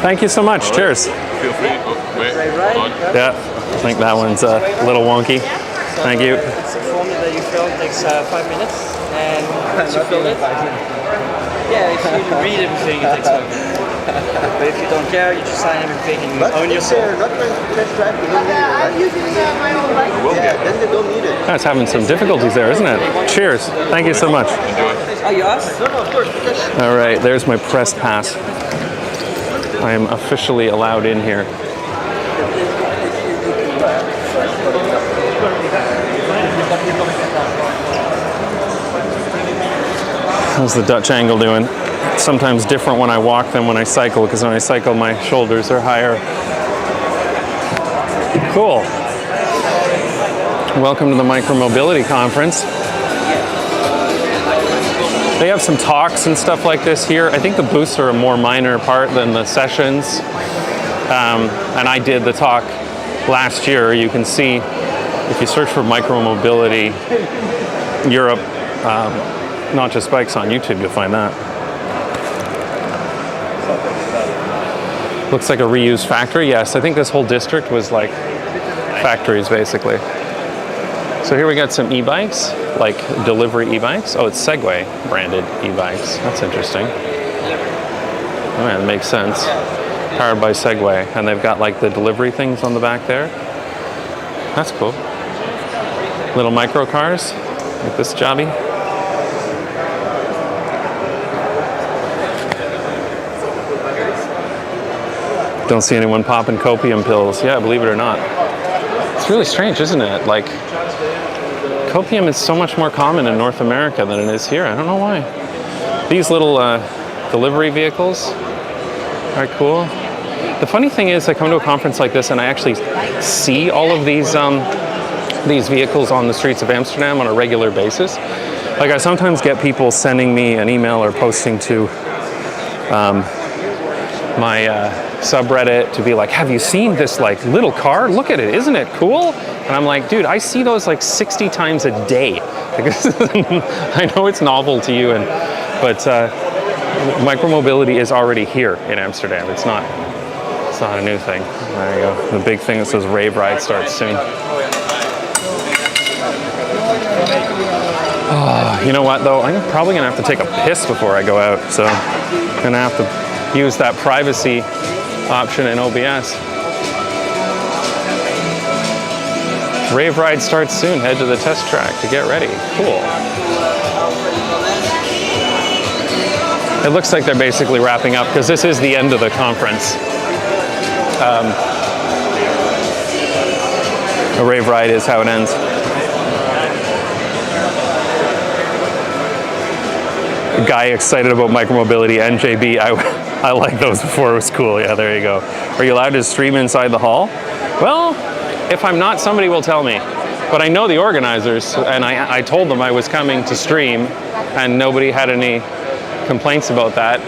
Thank you so much. Cheers. Feel free. Wait. Yeah, I think that one's a little wonky. Thank you. It's a form that you fill. It takes 5 minutes, and once you fill it, Yeah, if you read everything, it takes longer. But if you don't care, you just sign everything and you own your soul. Not going to test drive, they don't need it, right? I'm using my own bike. Yeah, then they don't need it. That's having some difficulties there, isn't it? Cheers. Thank you so much. Oh, you asked? No, of course, because All right, there's my press pass. I am officially allowed in here. How's the Dutch angle doing? It's sometimes different when I walk than when I cycle, because when I cycle my shoulders are higher. Cool. Welcome to the Micromobility Conference. They have some talks and stuff like this here. I think the booths are a more minor part than the sessions. And I did the talk last year. You can see, if you search for Micromobility Europe, not just bikes on YouTube, you'll find that. Looks like a reused factory. Yes, I think this whole district was like factories, basically. So here we got some e-bikes, like delivery e-bikes. Oh, it's Segway branded e-bikes. That's interesting. Oh yeah, it makes sense. Powered by Segway. And they've got like the delivery things on the back there. That's cool. Little micro cars, like this jobby. Don't see anyone popping copium pills. Yeah, believe it or not. It's really strange, isn't it? Like, copium is so much more common in North America than it is here. I don't know why. These little delivery vehicles are cool. The funny thing is, I come to a conference like this and I actually see all of these vehicles on the streets of Amsterdam on a regular basis. Like, I sometimes get people sending me an email or posting to my subreddit to be like, have you seen this like little car? Look at it, isn't it cool? And I'm like, dude, I see those like 60 times a day. I know it's novel to you, but micromobility is already here in Amsterdam. It's not a new thing. There you go. The big thing that says Rave ride starts soon. Oh, you know what though? I'm probably gonna have to take a piss before I go out, so I'm gonna have to use that privacy option in OBS. Rave ride starts soon. Head to the test track to get ready. Cool. It looks like they're basically wrapping up because this is the end of the conference. A rave ride is how it ends. A guy excited about micromobility, NJB. I liked those before it was cool. Yeah, there you go. Are you allowed to stream inside the hall? Well, if I'm not, somebody will tell me. But I know the organizers, and I told them I was coming to stream, and nobody had any complaints about that.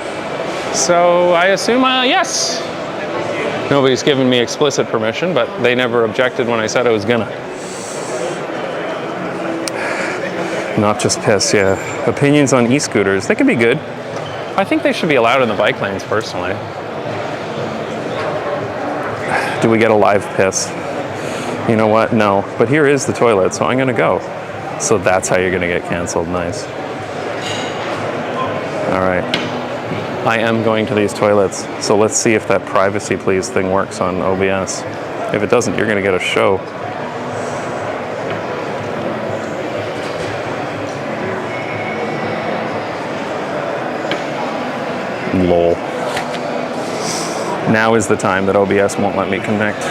So I assume yes. Nobody's given me explicit permission, but they never objected when I said I was gonna. Not just piss, yeah. Opinions on e-scooters, they could be good. I think they should be allowed in the bike lanes, personally. Do we get a live piss? You know what? No. But here is the toilet, so I'm gonna go. So that's how you're gonna get canceled. Nice. All right. I am going to these toilets, so let's see if that privacy please thing works on OBS. If it doesn't, you're gonna get a show. Lol. Now is the time that OBS won't let me connect.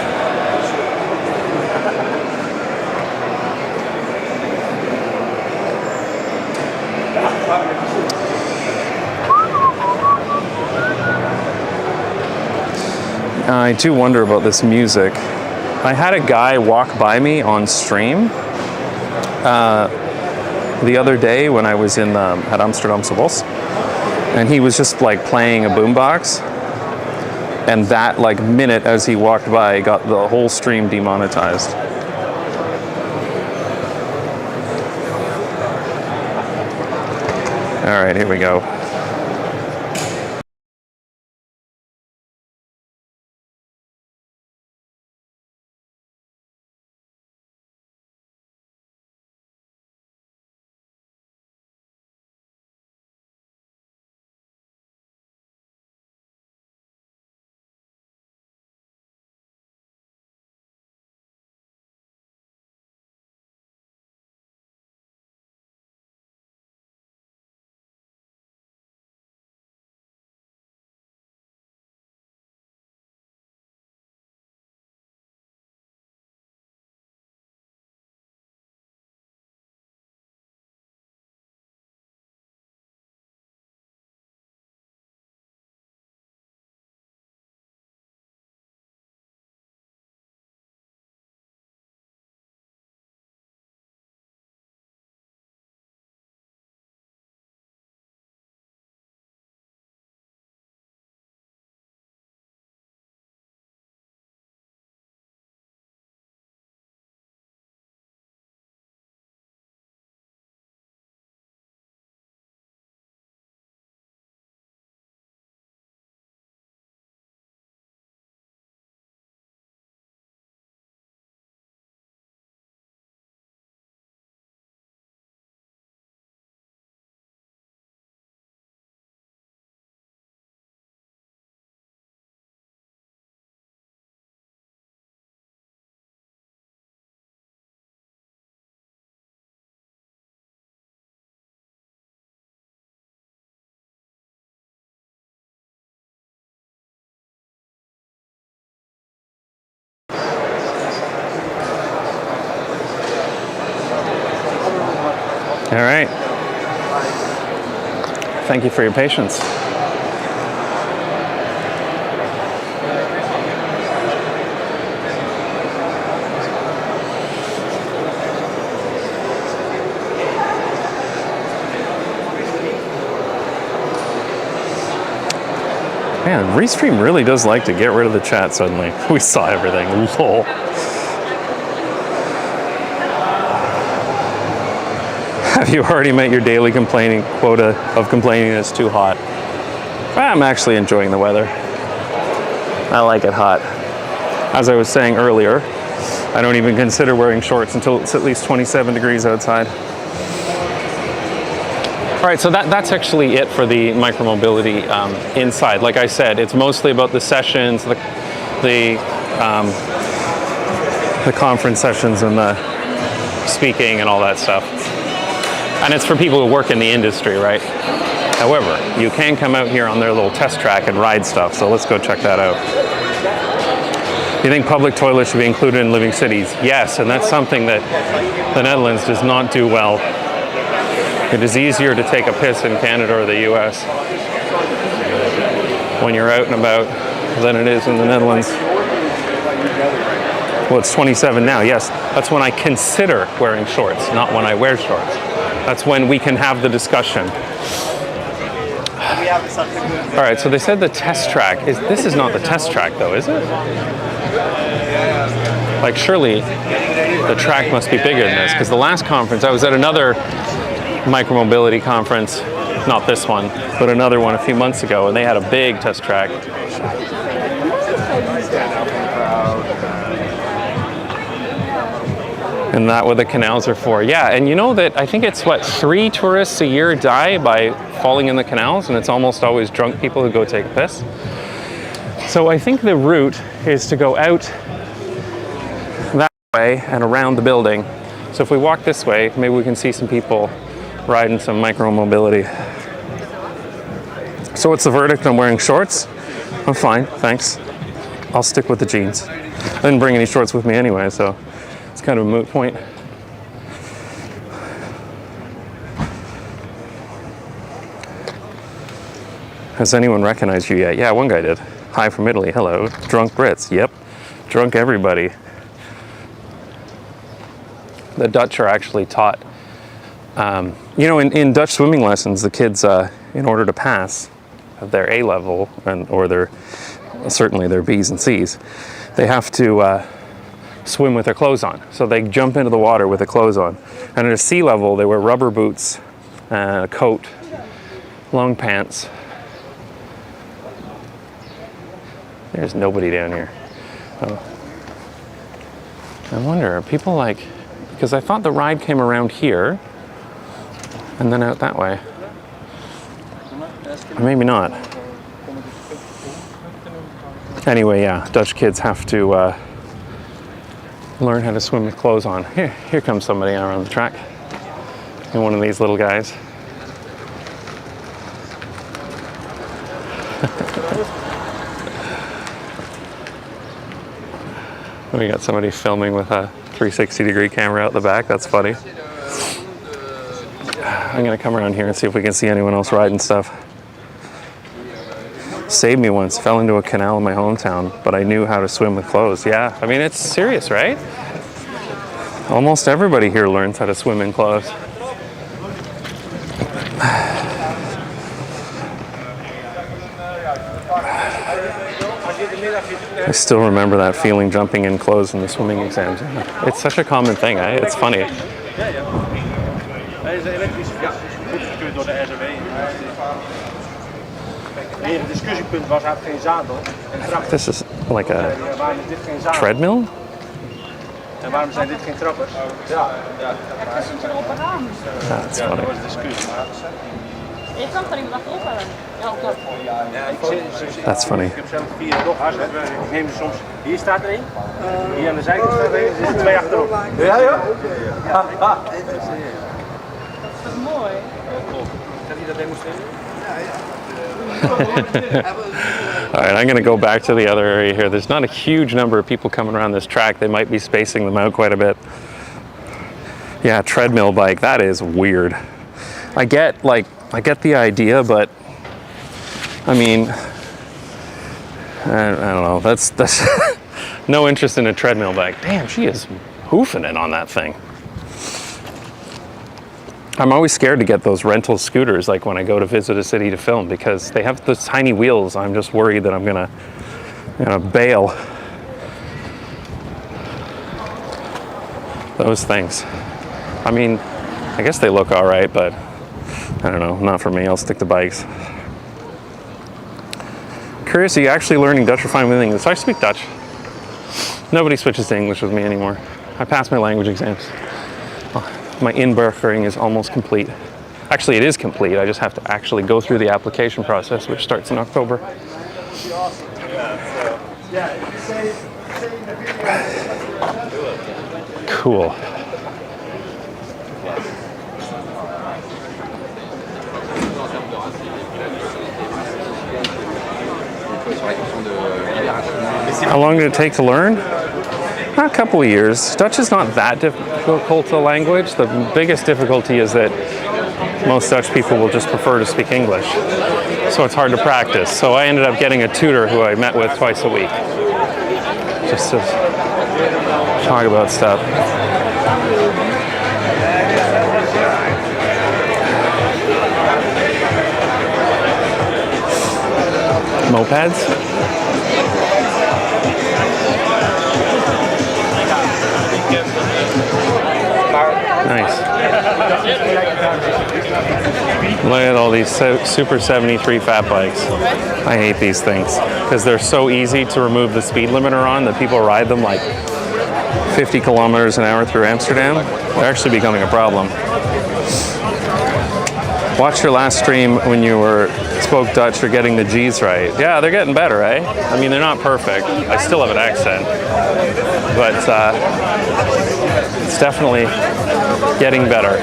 I do wonder about this music. I had a guy walk by me on stream the other day when I was at Amsterdam, and he was just like playing a boombox, and that like minute as he walked by got the whole stream demonetized. All right, here we go. All right. Thank you for your patience. Man, Restream really does like to get rid of the chat suddenly. We saw everything. Lol. Have you already met your daily complaining quota of complaining it's too hot? I'm actually enjoying the weather. I like it hot. As I was saying earlier, I don't even consider wearing shorts until it's at least 27 degrees outside. All right, so that's actually it for the micromobility inside. Like I said, it's mostly about the sessions, the conference sessions and the speaking and all that stuff. And it's for people who work in the industry, right? However, you can come out here on their little test track and ride stuff, so let's go check that out. You think public toilets should be included in living cities? Yes, and that's something that the Netherlands does not do well. It is easier to take a piss in Canada or the US when you're out and about than it is in the Netherlands. Well, it's 27 now. Yes, that's when I consider wearing shorts, not when I wear shorts. That's when we can have the discussion. All right, so they said the test track this is not the test track though, is it? Like surely the track must be bigger than this, because the last conference, I was at another micromobility conference, not this one, but another one a few months ago, and they had a big test track. And that what the canals are for. Yeah, and you know that I think it's 3 tourists a year die by falling in the canals, and it's almost always drunk people who go take a piss. So I think the route is to go out that way and around the building. So if we walk this way, maybe we can see some people riding some micromobility. So what's the verdict on wearing shorts? I'm fine, thanks. I'll stick with the jeans. I didn't bring any shorts with me anyway, so it's kind of a moot point. Has anyone recognized you yet? Yeah, one guy did. Hi from Italy, hello. Drunk Brits, yep. Drunk everybody. The Dutch are actually taught, you know, in Dutch swimming lessons, the kids, in order to pass their A level, or certainly their B's and C's, they have to swim with their clothes on. So they jump into the water with their clothes on. And at a sea level, they wear rubber boots, a coat, long pants. There's nobody down here. Oh. I wonder, are people like, because I thought the ride came around here and then out that way. Or maybe not. Anyway, yeah, Dutch kids have to learn how to swim with clothes on. Here comes somebody around the track in one of these little guys. We got somebody filming with a 360-degree camera out the back. That's funny. I'm gonna come around here and see if we can see anyone else riding stuff. Saved me once, fell into a canal in my hometown, but I knew how to swim with clothes. Yeah, I mean, it's serious, right? Almost everybody here learns how to swim in clothes. I still remember that feeling jumping in clothes in the swimming exams. It's such a common thing, eh? It's funny. This is like a treadmill? Waarom zijn dit geen trappers? Ja. That's funny. Je kan het er niet achterop hebben. Ja, klopt. That's funny. Ik heb zelf 4 dochters. Ik neem ze soms. Hier staat er één. Hier aan de zijkant staat er één. Er zitten 2 achterop. Ja, ja? Ja. Dat is mooi. Kan hij dat demonstreren? All right, I'm going to go back to the other area here. There's not a huge number of people coming around this track. They might be spacing them out quite a bit. Yeah, treadmill bike, that is weird. I get the idea, but I mean, I don't know, that's no interest in a treadmill bike. Damn, she is hoofing it on that thing. I'm always scared to get those rental scooters, like when I go to visit a city to film, because they have those tiny wheels. I'm just worried that I'm gonna bail. Those things. I mean, I guess they look all right, but I don't know, not for me. I'll stick to bikes. Curious, are you actually learning Dutch or fine with English? I speak Dutch. Nobody switches to English with me anymore. I passed my language exams. My inburgering is almost complete. Actually, it is complete. I just have to actually go through the application process, which starts in October. Cool. How long did it take to learn? A couple of years. Dutch is not that difficult a language. The biggest difficulty is that most Dutch people will just prefer to speak English. So it's hard to practice. So I ended up getting a tutor who I met with twice a week. Just to talk about stuff. Mopeds? Nice. Look at all these Super 73 fat bikes. I hate these things because they're so easy to remove the speed limiter on that people ride them like 50 kilometers an hour through Amsterdam. They're actually becoming a problem. Watch your last stream when you spoke Dutch for getting the G's right. Yeah, they're getting better, eh? I mean, they're not perfect. I still have an accent, but it's definitely getting better.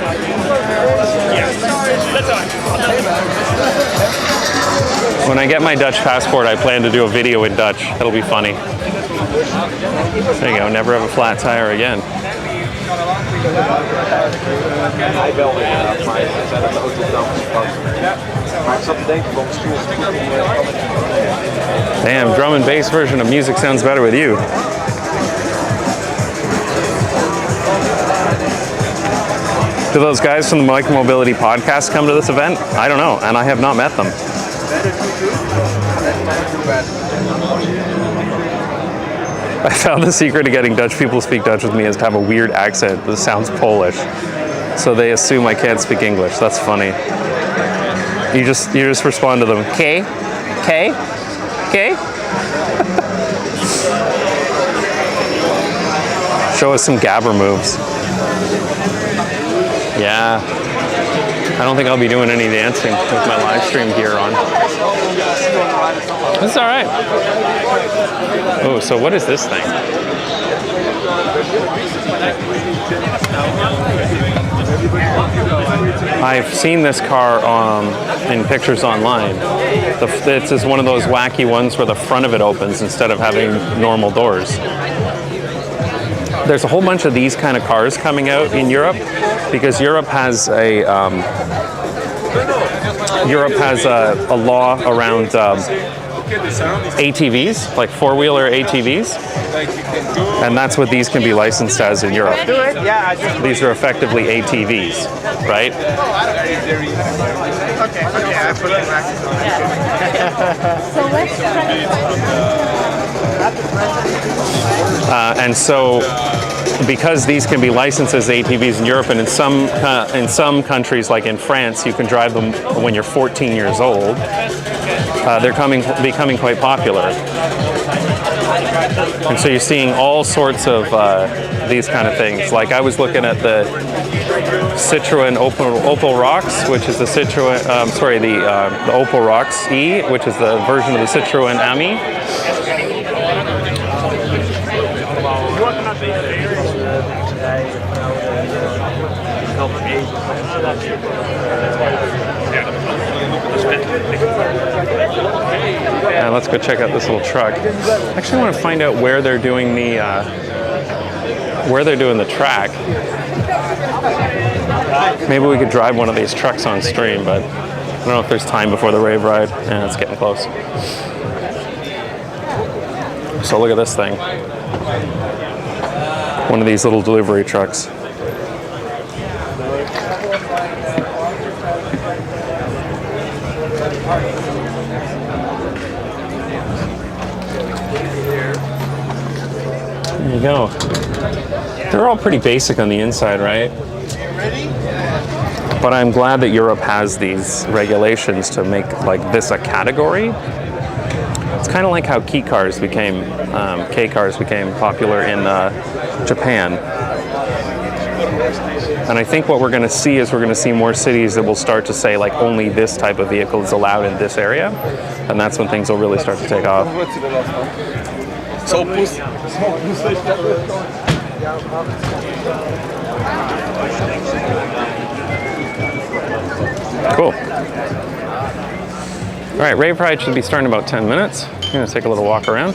When I get my Dutch passport, I plan to do a video in Dutch. It'll be funny. There you go, never have a flat tire again. Hij belde inderdaad, maar hij zei dat de auto dan gepakt. Maar ik zat te denken van misschien is het goed. Damn, drum and bass version of music sounds better with you. Do those guys from the Micromobility podcast come to this event? I don't know, and I have not met them. I found the secret to getting Dutch people to speak Dutch with me is to have a weird accent that sounds Polish. So they assume I can't speak English. That's funny. You just respond to them, K, K, K. Show us some gabber moves. Yeah. I don't think I'll be doing any dancing with my live stream gear on. It's all right. Oh, so what is this thing? I've seen this car in pictures online. This is one of those wacky ones where the front of it opens instead of having normal doors. There's a whole bunch of these kind of cars coming out in Europe because Europe has a law around ATVs, like four-wheeler ATVs, and that's what these can be licensed as in Europe. These are effectively ATVs, right? And so, because these can be licensed as ATVs in Europe, and in some countries, like in France, you can drive them when you're 14 years old. They're becoming quite popular, and so you're seeing all sorts of these kind of things. Like I was looking at the Citroen Opel Rocks, which is the Citroen. The Opel Rocks E, which is the version of the Citroen Ami. Yeah, let's go check out this little truck. I actually want to find out where they're doing the track. Maybe we could drive one of these trucks on stream, but I don't know if there's time before the rave ride. Yeah, it's getting close. So look at this thing. One of these little delivery trucks. There you go. They're all pretty basic on the inside, right? But I'm glad that Europe has these regulations to make like this a category. It's kind of like how K cars became popular in Japan. And I think what we're going to see is we're going to see more cities that will start to say like only this type of vehicle is allowed in this area, and that's when things will really start to take off. Cool. All right, rave ride should be starting in about 10 minutes. I'm going to take a little walk around.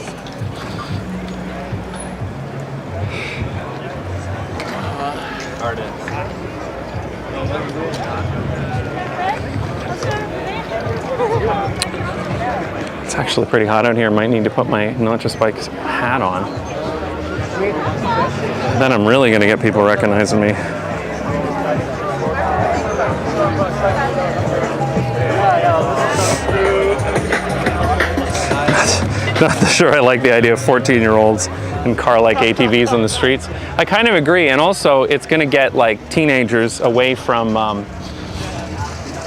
It's actually pretty hot out here. Might need to put my Not Just Bikes hat on. Then I'm really going to get people recognizing me. Not sure I like the idea of 14-year-olds in car-like ATVs on the streets. I kind of agree, and also it's going to get like teenagers away from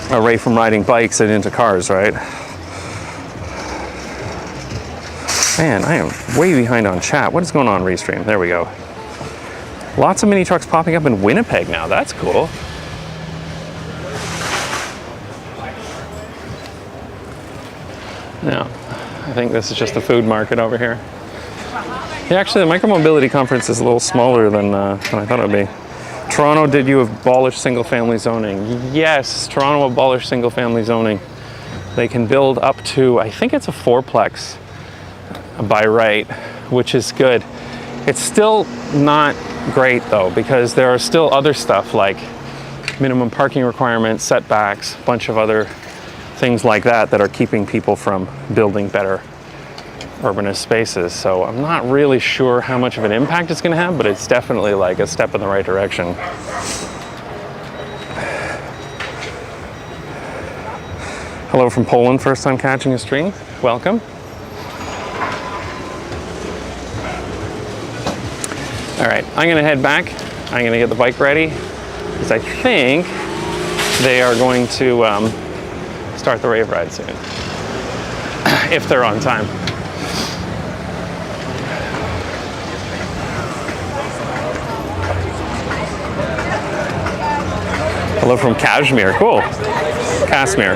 riding bikes and into cars, right? Man, I am way behind on chat. What is going on, Restream? There we go. Lots of mini trucks popping up in Winnipeg now. That's cool. Yeah. I think this is just a food market over here. Yeah, actually, the Micromobility conference is a little smaller than I thought it would be. Toronto, did you abolish single-family zoning? Yes, Toronto abolished single-family zoning. They can build up to, I think it's a fourplex by right, which is good. It's still not great, though, because there are still other stuff like minimum parking requirements, setbacks, a bunch of other things like that that are keeping people from building better urbanist spaces. So I'm not really sure how much of an impact it's going to have, but it's definitely like a step in the right direction. Hello from Poland, first time catching a stream. Welcome. All right, I'm going to head back. I'm going to get the bike ready because I think they are going to start the rave ride soon, if they're on time. Hello from Kashmir, cool. Kashmir.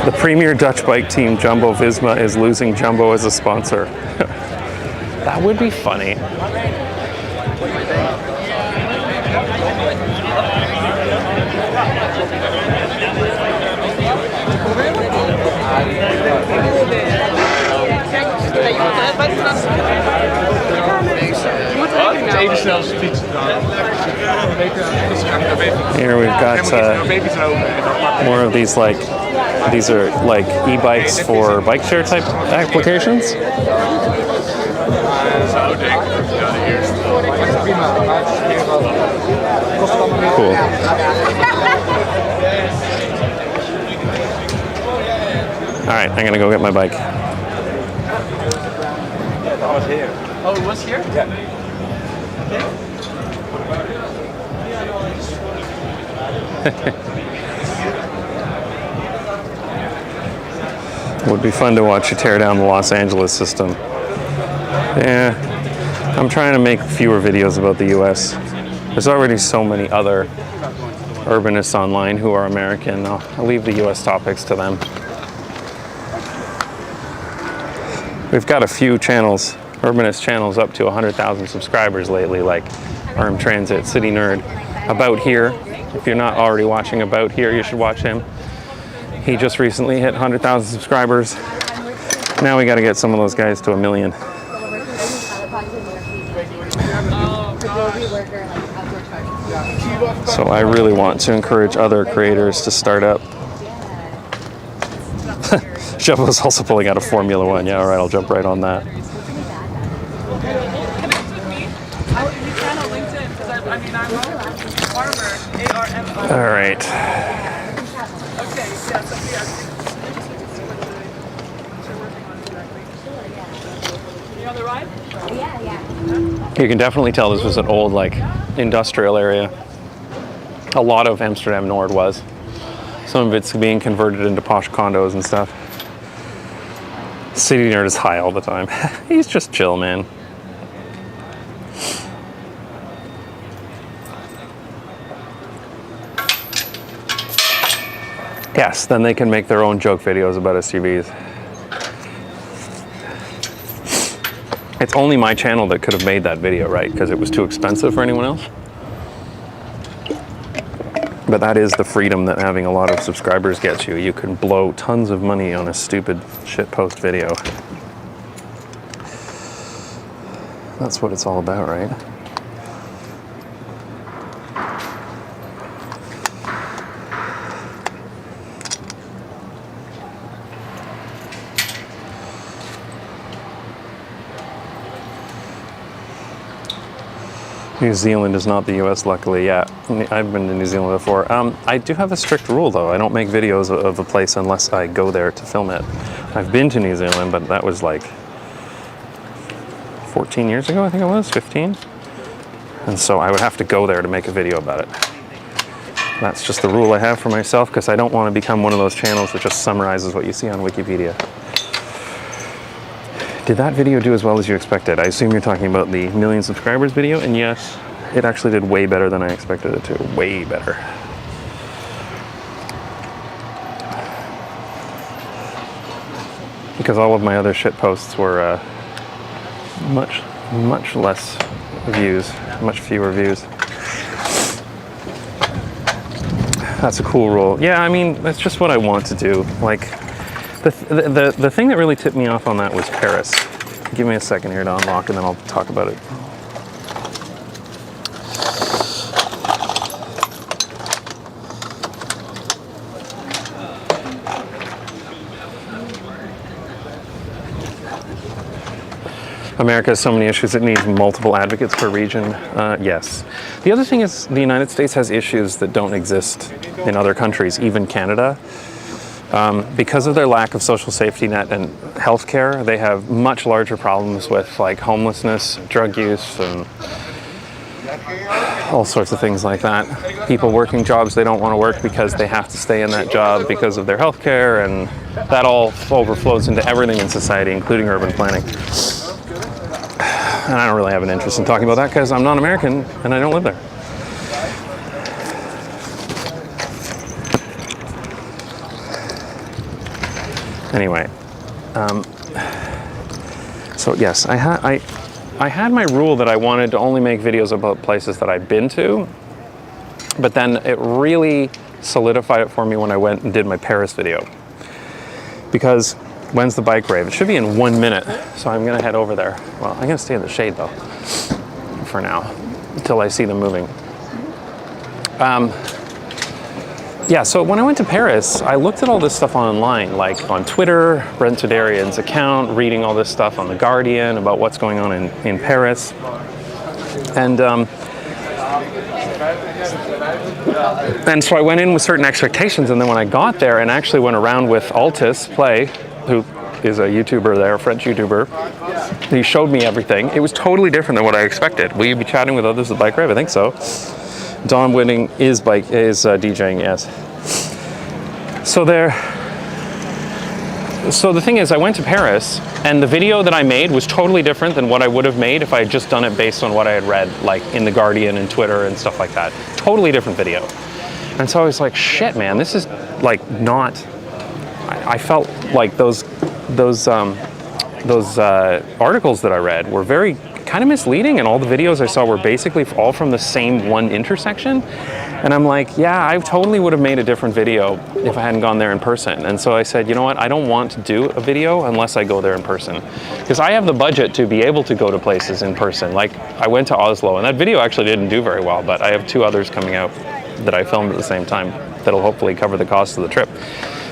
The premier Dutch bike team, Jumbo Visma, is losing Jumbo as a sponsor. That would be funny. Here we've got more of these, like, these are like e-bikes for bike share type applications. Cool. All right, I'm gonna go get my bike. I was here. Oh, it was here? Yeah. It would be fun to watch you tear down the Los Angeles system. Yeah, I'm trying to make fewer videos about the US. There's already so many other urbanists online who are American. I'll leave the US topics to them. We've got a few channels, urbanist channels, up to 100,000 subscribers lately, like Arm Transit, City Nerd, About Here. If you're not already watching About Here, you should watch him. He just recently hit 100,000 subscribers. Now we got to get some of those guys to 1 million. So I really want to encourage other creators to start up. Jumbo's also pulling out a Formula One. Yeah, all right, I'll jump right on that. Connect with me. You can on LinkedIn because I'm Armor, A-R-M-O. All right. Okay, yeah, Sophia. You on the ride? You can definitely tell this was an old, like, industrial area. A lot of Amsterdam Nord was. Some of it's being converted into posh condos and stuff. City Nerd is high all the time. He's just chill, man. Yes, then they can make their own joke videos about SUVs. It's only my channel that could have made that video, right? Because it was too expensive for anyone else. But that is the freedom that having a lot of subscribers gets you. You can blow tons of money on a stupid shitpost video. That's what it's all about, right? New Zealand is not the US, luckily. Yeah, I've been to New Zealand before. I do have a strict rule, though. I don't make videos of a place unless I go there to film it. I've been to New Zealand, but that was like 14 years ago, I think it was, 15. And so I would have to go there to make a video about it. That's just the rule I have for myself, because I don't want to become one of those channels that just summarizes what you see on Wikipedia. Did that video do as well as you expected? I assume you're talking about the 1 million subscribers video, and yes, it actually did way better than I expected it to. Way better. Because all of my other shit posts were much less views, much fewer views. That's a cool rule. Yeah, I mean, that's just what I want to do. Like, the thing that really tipped me off on that was Paris. Give me a second here to unlock and then I'll talk about it. America has so many issues, it needs multiple advocates per region. Yes. The other thing is the United States has issues that don't exist in other countries, even Canada. Because of their lack of social safety net and healthcare, they have much larger problems with like homelessness, drug use, and all sorts of things like that. People working jobs they don't want to work because they have to stay in that job because of their healthcare, and that all overflows into everything in society, including urban planning. And I don't really have an interest in talking about that because I'm not American and I don't live there. Anyway, so yes, I had my rule that I wanted to only make videos about places that I'd been to, but then it really solidified it for me when I went and did my Paris video. Because when's the bike rave? It should be in 1 minute, so I'm gonna head over there. Well, I'm gonna stay in the shade though, for now, until I see them moving. Yeah, so when I went to Paris, I looked at all this stuff online, like on Twitter, Brent Todarian's account, reading all this stuff on The Guardian about what's going on in Paris. And so I went in with certain expectations, and then when I got there and actually went around with Altis Play, who is a YouTuber there, a French YouTuber, he showed me everything. It was totally different than what I expected. Will you be chatting with others at Bike Rave? I think so. Don Whitting is DJing, yes. So the thing is, I went to Paris, and the video that I made was totally different than what I would have made if I had just done it based on what I had read, like in The Guardian and Twitter and stuff like that. Totally different video. And so I was like, shit, man, this is like not. I felt like those articles that I read were very kind of misleading, and all the videos I saw were basically all from the same one intersection. And I'm like, yeah, I totally would have made a different video if I hadn't gone there in person. And so I said, you know what, I don't want to do a video unless I go there in person. Because I have the budget to be able to go to places in person. Like, I went to Oslo, and that video actually didn't do very well, but I have 2 others coming out that I filmed at the same time that'll hopefully cover the cost of the trip.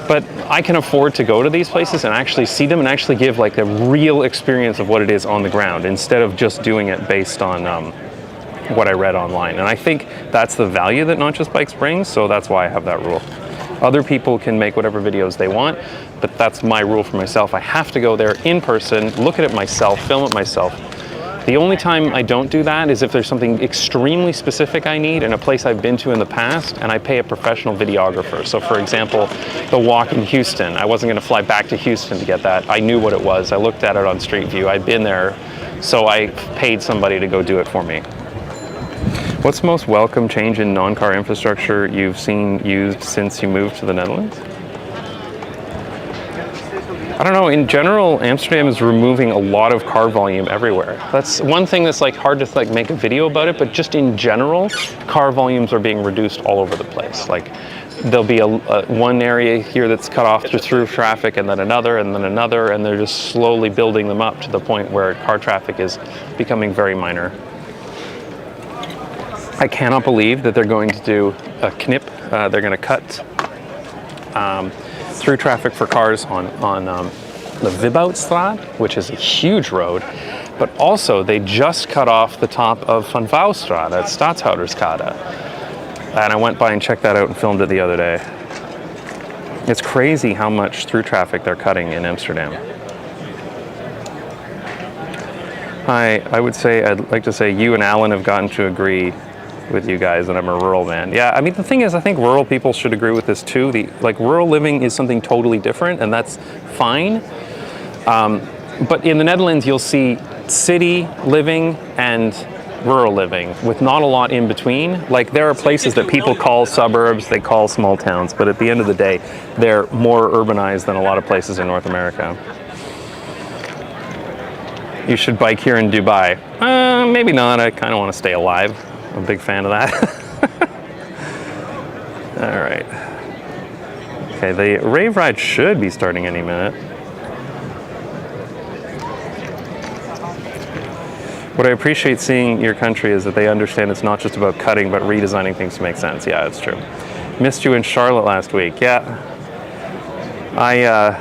But I can afford to go to these places and actually see them and actually give like a real experience of what it is on the ground instead of just doing it based on what I read online. And I think that's the value that Not Just Bikes brings, so that's why I have that rule. Other people can make whatever videos they want, but that's my rule for myself. I have to go there in person, look at it myself, film it myself. The only time I don't do that is if there's something extremely specific I need in a place I've been to in the past and I pay a professional videographer. So for example, the walk in Houston, I wasn't going to fly back to Houston to get that. I knew what it was. I looked at it on Street View. I'd been there, so I paid somebody to go do it for me. What's the most welcome change in non-car infrastructure you've seen used since you moved to the Netherlands? I don't know, in general, Amsterdam is removing a lot of car volume everywhere. That's one thing that's like hard to like make a video about it, but just in general, car volumes are being reduced all over the place. Like there'll be one area here that's cut off through traffic and then another, and they're just slowly building them up to the point where car traffic is becoming very minor. I cannot believe that they're going to do a knip. They're going to cut through traffic for cars on the Vibhoutstraat, which is a huge road, but also they just cut off the top of Van Vouwstraat at Stadshouderskade. And I went by and checked that out and filmed it the other day. It's crazy how much through traffic they're cutting in Amsterdam. I would say, I'd like to say you and Alan have gotten to agree with you guys that I'm a rural man. Yeah, I mean, the thing is, I think rural people should agree with this too. Like rural living is something totally different, and that's fine. But in the Netherlands, you'll see city living and rural living with not a lot in between. Like there are places that people call suburbs, they call small towns, but at the end of the day, they're more urbanized than a lot of places in North America. You should bike here in Dubai. Maybe not, I kind of want to stay alive. I'm a big fan of that. All right. Okay, the Rave ride should be starting any minute. What I appreciate seeing your country is that they understand it's not just about cutting, but redesigning things to make sense. Yeah, it's true. Missed you in Charlotte last week. Yeah. I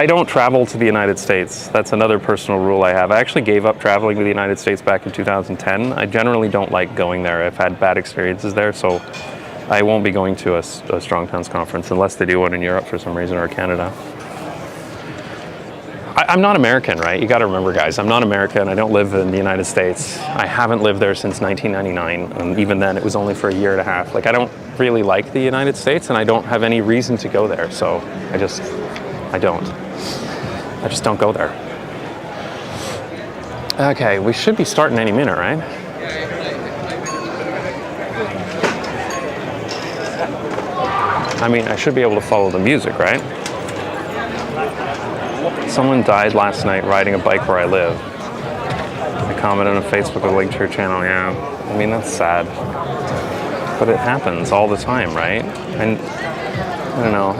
don't travel to the United States. That's another personal rule I have. I actually gave up traveling to the United States back in 2010. I generally don't like going there. I've had bad experiences there, so I won't be going to a Strong Towns conference unless they do one in Europe for some reason, or Canada. I'm not American, right? You gotta remember, guys, I'm not American. I don't live in the United States. I haven't lived there since 1999, and even then it was only for a year and a half. Like, I don't really like the United States, and I don't have any reason to go there, so I just don't go there. Okay, we should be starting any minute, right? I mean, I should be able to follow the music, right? Someone died last night riding a bike where I live. I commented on Facebook with a link to your channel, yeah. I mean, that's sad. But it happens all the time, right? And I don't know,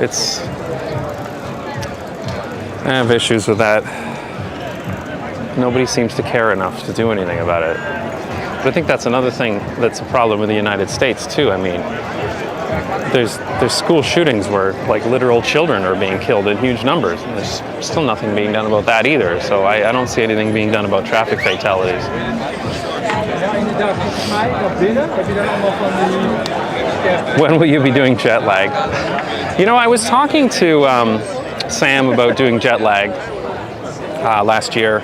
I have issues with that. Nobody seems to care enough to do anything about it. But I think that's another thing that's a problem with the United States too. I mean, there's school shootings where like literal children are being killed in huge numbers. And there's still nothing being done about that either. So I don't see anything being done about traffic fatalities. When will you be doing jet lag? You know, I was talking to Sam about doing jet lag last year.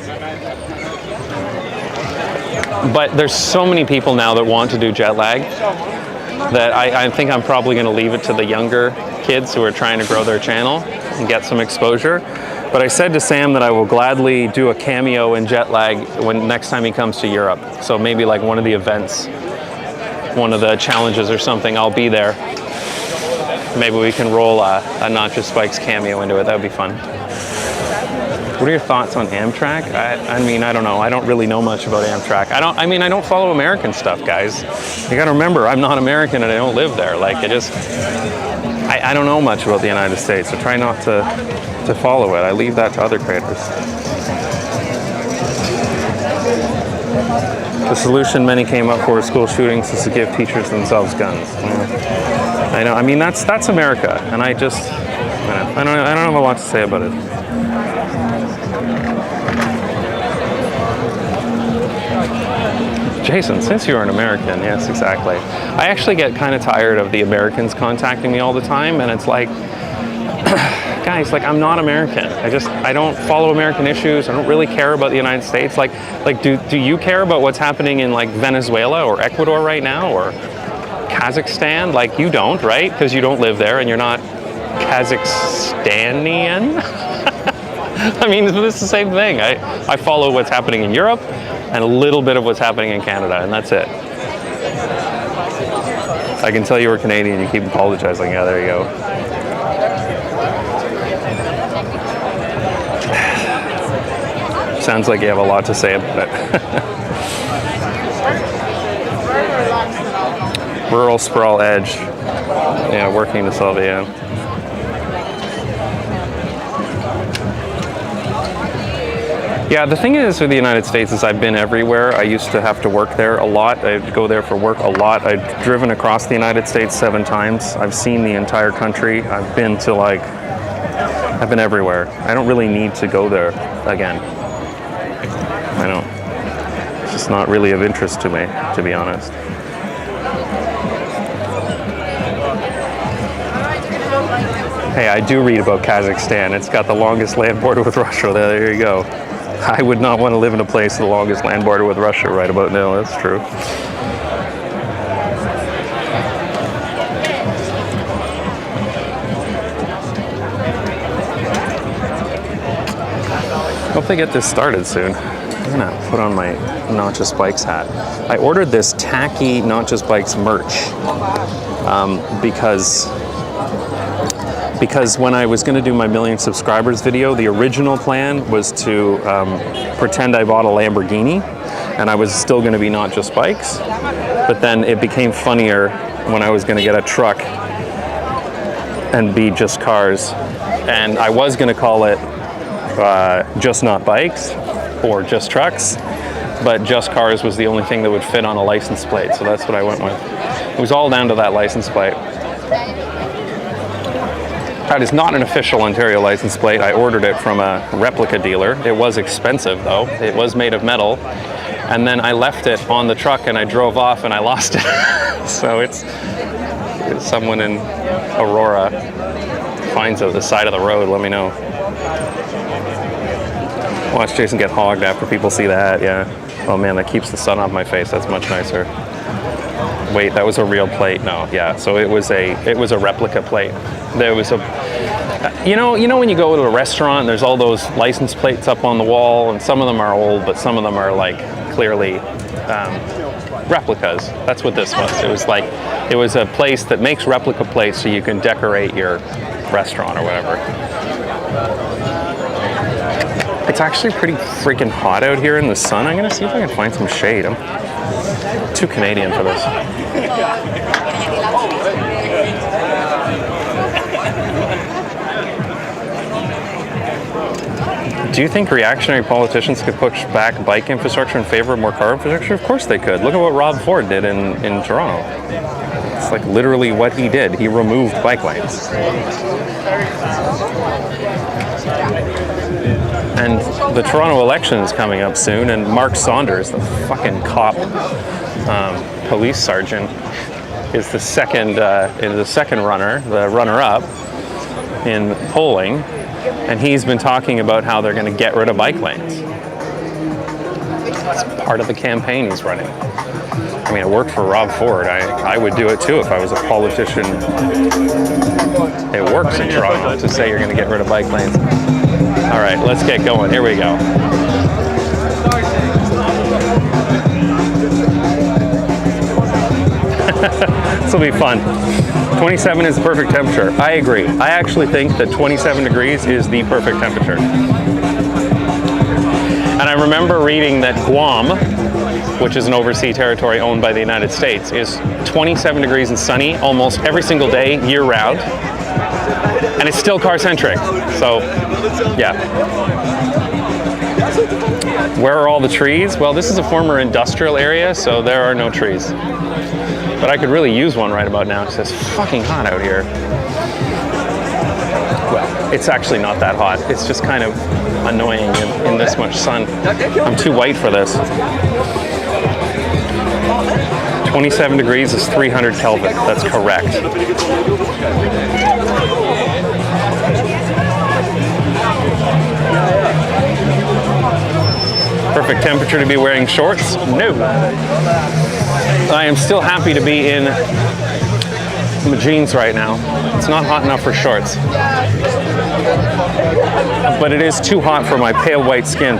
But there's so many people now that want to do jet lag that I think I'm probably going to leave it to the younger kids who are trying to grow their channel and get some exposure. But I said to Sam that I will gladly do a cameo in jet lag when next time he comes to Europe. So maybe like one of the events, one of the challenges or something, I'll be there. Maybe we can roll a Not Just Bikes cameo into it. That would be fun. What are your thoughts on Amtrak? I mean, I don't know. I don't really know much about Amtrak. I don't follow American stuff, guys. You gotta remember, I'm not American and I don't live there. Like, I don't know much about the United States, so try not to follow it. I leave that to other creators. The solution many came up for school shootings is to give teachers themselves guns. Yeah. I know. I mean, that's America, and I don't have a lot to say about it. Jason, since you're an American, yes, exactly. I actually get kind of tired of the Americans contacting me all the time, and it's like, guys, like, I'm not American. I don't follow American issues. I don't really care about the United States. Like, do you care about what's happening in like Venezuela or Ecuador right now or Kazakhstan? Like, you don't, right? Because you don't live there and you're not Kazakhstanian. I mean, it's the same thing. I follow what's happening in Europe and a little bit of what's happening in Canada, and that's it. I can tell you were Canadian. You keep apologizing. Yeah, there you go. Sounds like you have a lot to say about it. Rural sprawl edge. Yeah, working to solve it, yeah. Yeah, the thing is with the United States is I've been everywhere. I used to have to work there a lot. I'd go there for work a lot. I've driven across the United States 7 times. I've seen the entire country. I've been everywhere. I don't really need to go there again. I don't. It's just not really of interest to me, to be honest. Hey, I do read about Kazakhstan. It's got the longest land border with Russia. There you go. I would not want to live in a place with the longest land border with Russia right about now. That's true. Hope they get this started soon. I'm gonna put on my Not Just Bikes hat. I ordered this tacky Not Just Bikes merch because when I was going to do my 1,000,000 subscribers video, the original plan was to pretend I bought a Lamborghini and I was still going to be Not Just Bikes, but then it became funnier when I was going to get a truck and be Just Cars, and I was going to call it Just Not Bikes or Just Trucks, but Just Cars was the only thing that would fit on a license plate, so that's what I went with. It was all down to that license plate. That is not an official Ontario license plate. I ordered it from a replica dealer. It was expensive though. It was made of metal. And then I left it on the truck and I drove off and I lost it. So it's someone in Aurora finds it at the side of the road, let me know. Watch Jason get hogged after people see that, yeah. Oh man, that keeps the sun off my face. That's much nicer. Wait, that was a real plate? No, yeah. So it was a replica plate. There was a, you know when you go to a restaurant, there's all those license plates up on the wall, and some of them are old, but some of them are like clearly replicas. That's what this was. It was a place that makes replica plates so you can decorate your restaurant or whatever. It's actually pretty freaking hot out here in the sun. I'm gonna see if I can find some shade. I'm too Canadian for this. Do you think reactionary politicians could push back bike infrastructure in favor of more car infrastructure? Of course they could. Look at what Rob Ford did in Toronto. It's like literally what he did. He removed bike lanes. And the Toronto election is coming up soon, and Mark Saunders, the fucking cop police sergeant, is the second runner, the runner-up in polling, and he's been talking about how they're going to get rid of bike lanes. That's part of the campaign he's running. I mean, it worked for Rob Ford. I would do it too if I was a politician. It works in Toronto to say you're going to get rid of bike lanes. All right, let's get going. Here we go. This will be fun. 27 is the perfect temperature. I agree. I actually think that 27 degrees is the perfect temperature. And I remember reading that Guam, which is an overseas territory owned by the United States, is 27 degrees and sunny almost every single day, year round. And it's still car-centric. So, yeah. Where are all the trees? Well, this is a former industrial area, so there are no trees. But I could really use one right about now because it's fucking hot out here. Well, it's actually not that hot. It's just kind of annoying in this much sun. I'm too white for this. 27 degrees is 300 Kelvin. That's correct. Perfect temperature to be wearing shorts? No. I am still happy to be in my jeans right now. It's not hot enough for shorts. But it is too hot for my pale white skin.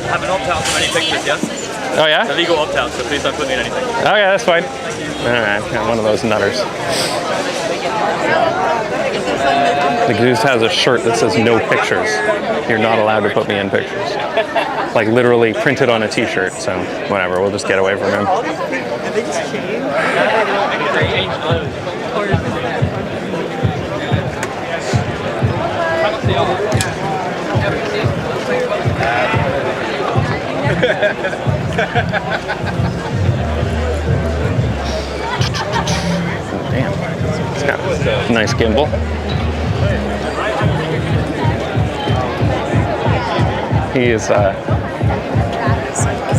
Have an opt-out from any pictures, yes? Oh yeah? It's a legal opt-out, so please don't put me in anything. Oh yeah, that's fine. Alright, got one of those nutters. The goose has a shirt that says no pictures. You're not allowed to put me in pictures. Like literally printed on a t-shirt, so whatever, we'll just get away from him. Have they just changed? Damn, it's got a nice gimbal. He is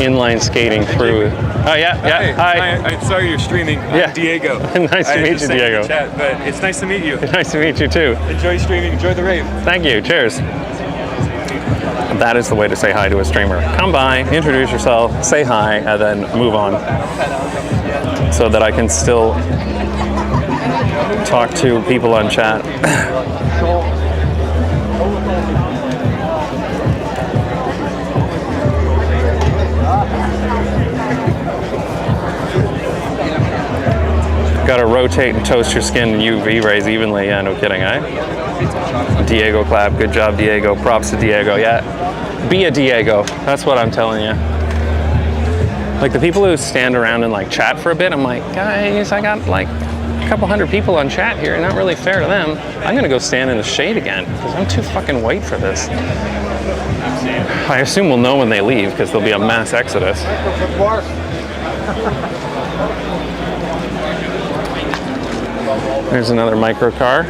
inline skating through. Oh yeah, yeah. Hi. I saw you're streaming. Yeah. I'm Diego. Nice to meet you, Diego. Chat, but it's nice to meet you. Nice to meet you too. Enjoy streaming. Enjoy the rave. Thank you. Cheers. That is the way to say hi to a streamer. Come by, introduce yourself, say hi, and then move on. So that I can still talk to people on chat. Gotta rotate and toast your skin in UV rays evenly. Yeah, no kidding, eh? Diego clap. Good job, Diego. Props to Diego. Yeah. Be a Diego. That's what I'm telling you. Like the people who stand around and like chat for a bit, I'm like, guys, I got like a couple hundred people on chat here. Not really fair to them. I'm gonna go stand in the shade again because I'm too fucking white for this. I assume we'll know when they leave because there'll be a mass exodus. There's another micro car.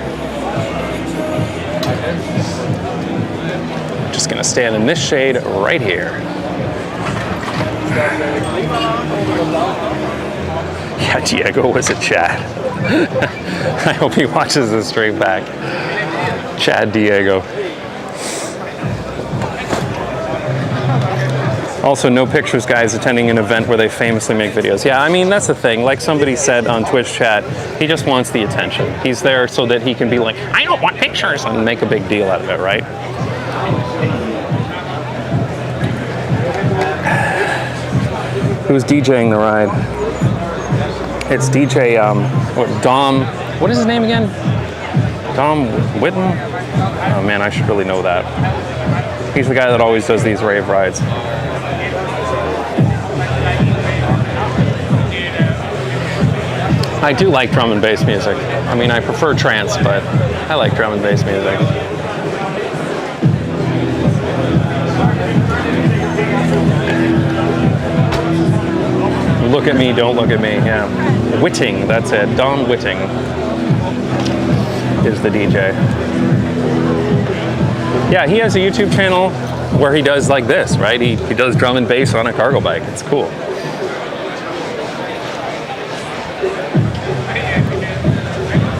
Just gonna stand in this shade right here. Yeah, Diego was a Chad. I hope he watches this straight back. Chad Diego. Also, no pictures, guys, attending an event where they famously make videos. Yeah, I mean, that's the thing. Like somebody said on Twitch chat, he just wants the attention. He's there so that he can be like, I don't want pictures, and make a big deal out of it, right? Who's DJing the ride? It's DJ, Dom, what is his name again? Dom Whitten? Oh man, I should really know that. He's the guy that always does these rave rides. I do like drum and bass music. I mean, I prefer trance, but I like drum and bass music. Look at me, don't look at me, yeah. Whitting, that's it. Dom Whitting is the DJ. Yeah, he has a YouTube channel where he does like this, right? He does drum and bass on a cargo bike. It's cool.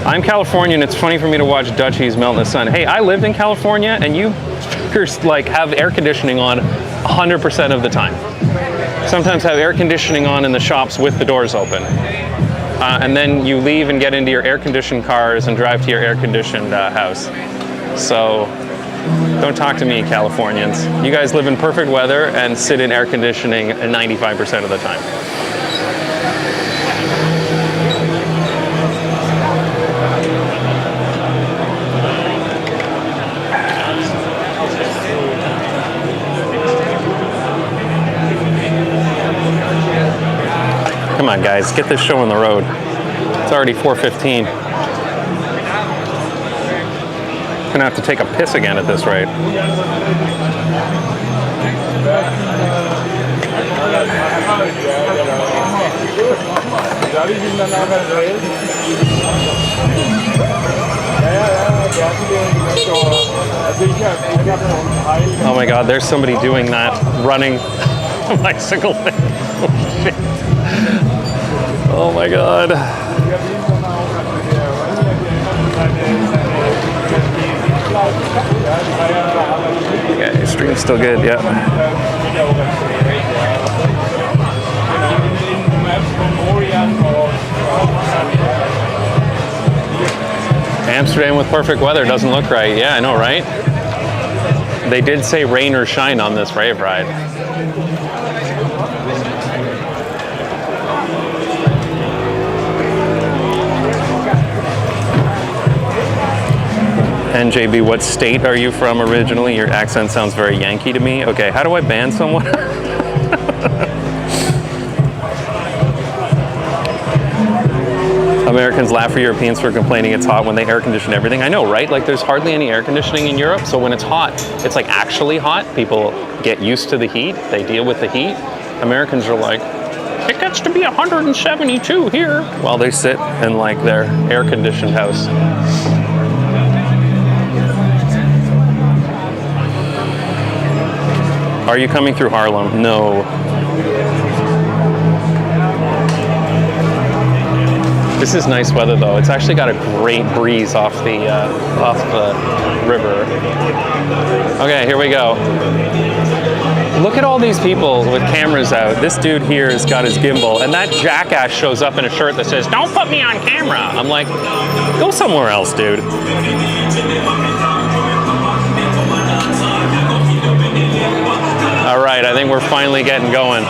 I'm Californian. It's funny for me to watch Dutchies melt in the sun. Hey, I lived in California, and you like have air conditioning on 100% of the time. Sometimes have air conditioning on in the shops with the doors open. And then you leave and get into your air-conditioned cars and drive to your air-conditioned house. So don't talk to me, Californians. You guys live in perfect weather and sit in air conditioning 95% of the time. on, guys, get this show on the road. It's already 4:15. Gonna have to take a piss again at this rate. Oh my God, there's somebody doing that, running a bicycle thing. Oh shit. Oh my God. Okay, stream's still good, yeah. Amsterdam with perfect weather doesn't look right. Yeah, I know, right? They did say rain or shine on this rave ride. NJB, what state are you from originally? Your accent sounds very Yankee to me. Okay, how do I ban someone? Americans laugh for Europeans for complaining it's hot when they air condition everything. I know, right? Like, there's hardly any air conditioning in Europe, so when it's hot, it's like actually hot. People get used to the heat. They deal with the heat. Americans are like, it gets to be 172 here, while they sit in like their air-conditioned house. Are you coming through Harlem? No. This is nice weather though. It's actually got a great breeze off the river. Okay, here we go. Look at all these people with cameras out. This dude here has got his gimbal, and that jackass shows up in a shirt that says, "Don't put me on camera." I'm like, go somewhere else, dude. All right, I think we're finally getting going.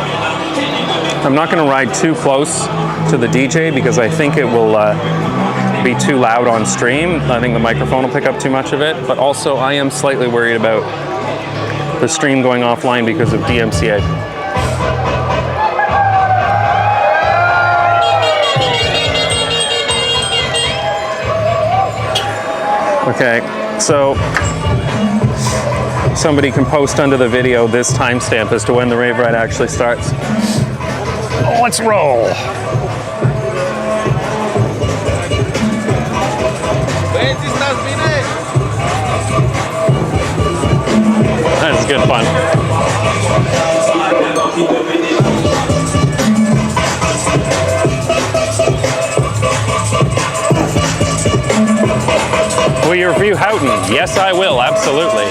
I'm not going to ride too close to the DJ because I think it will be too loud on stream. I think the microphone will pick up too much of it, but also I am slightly worried about the stream going offline because of DMCA. Okay, so somebody can post under the video this timestamp as to when the rave ride actually starts. Let's roll. That is good fun. Will you review Houghton? Yes, I will, absolutely.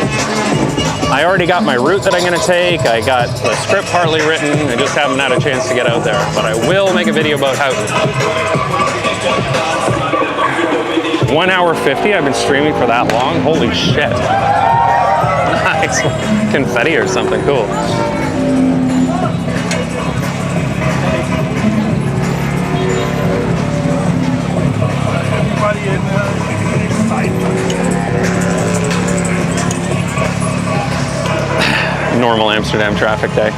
I already got my route that I'm going to take. I got the script partly written. I just haven't had a chance to get out there. But I will make a video about Houghton. 1 hour 50? I've been streaming for that long? Holy shit. Nice. Confetti or something. Cool. Normal Amsterdam traffic day.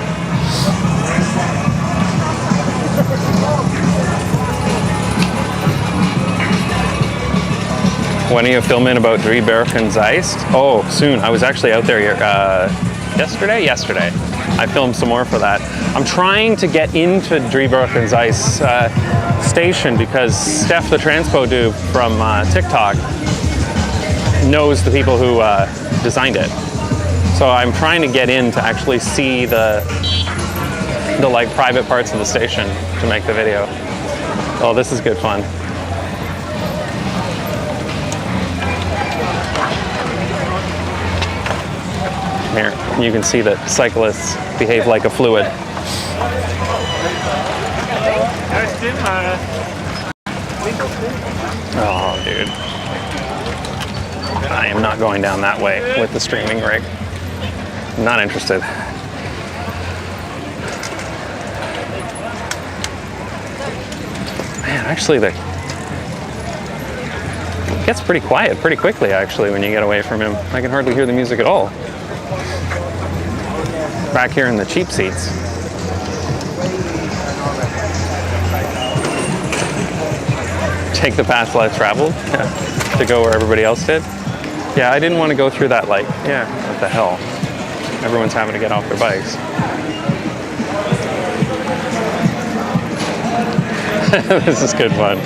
When are you filming about Driebergen's Ice? Oh, soon. I was actually out there yesterday. I filmed some more for that. I'm trying to get into Driebergen's Ice station because Steph the Transpo dude from TikTok knows the people who designed it. So I'm trying to get in to actually see the like private parts of the station to make the video. Oh, this is good fun. Here, you can see that cyclists behave like a fluid. Oh, dude. I am not going down that way with the streaming rig. I'm not interested. Man, actually, it gets pretty quiet pretty quickly, actually, when you get away from him. I can hardly hear the music at all. Back here in the cheap seats. take the path less traveled to go where everybody else did. Yeah, I didn't want to go through that light. Yeah, what the hell? Everyone's having to get off their bikes. This is good fun.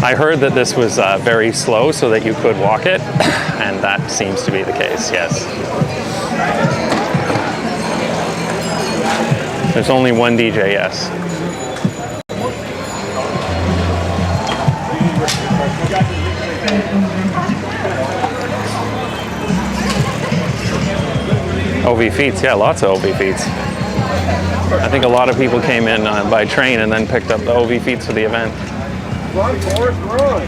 I heard that this was very slow so that you could walk it, and that seems to be the case, yes. There's only one DJ, yes. OV feeds, yeah, lots of OV feeds. I think a lot of people came in by train and then picked up the OV feeds for the event. Run, Forrest, run!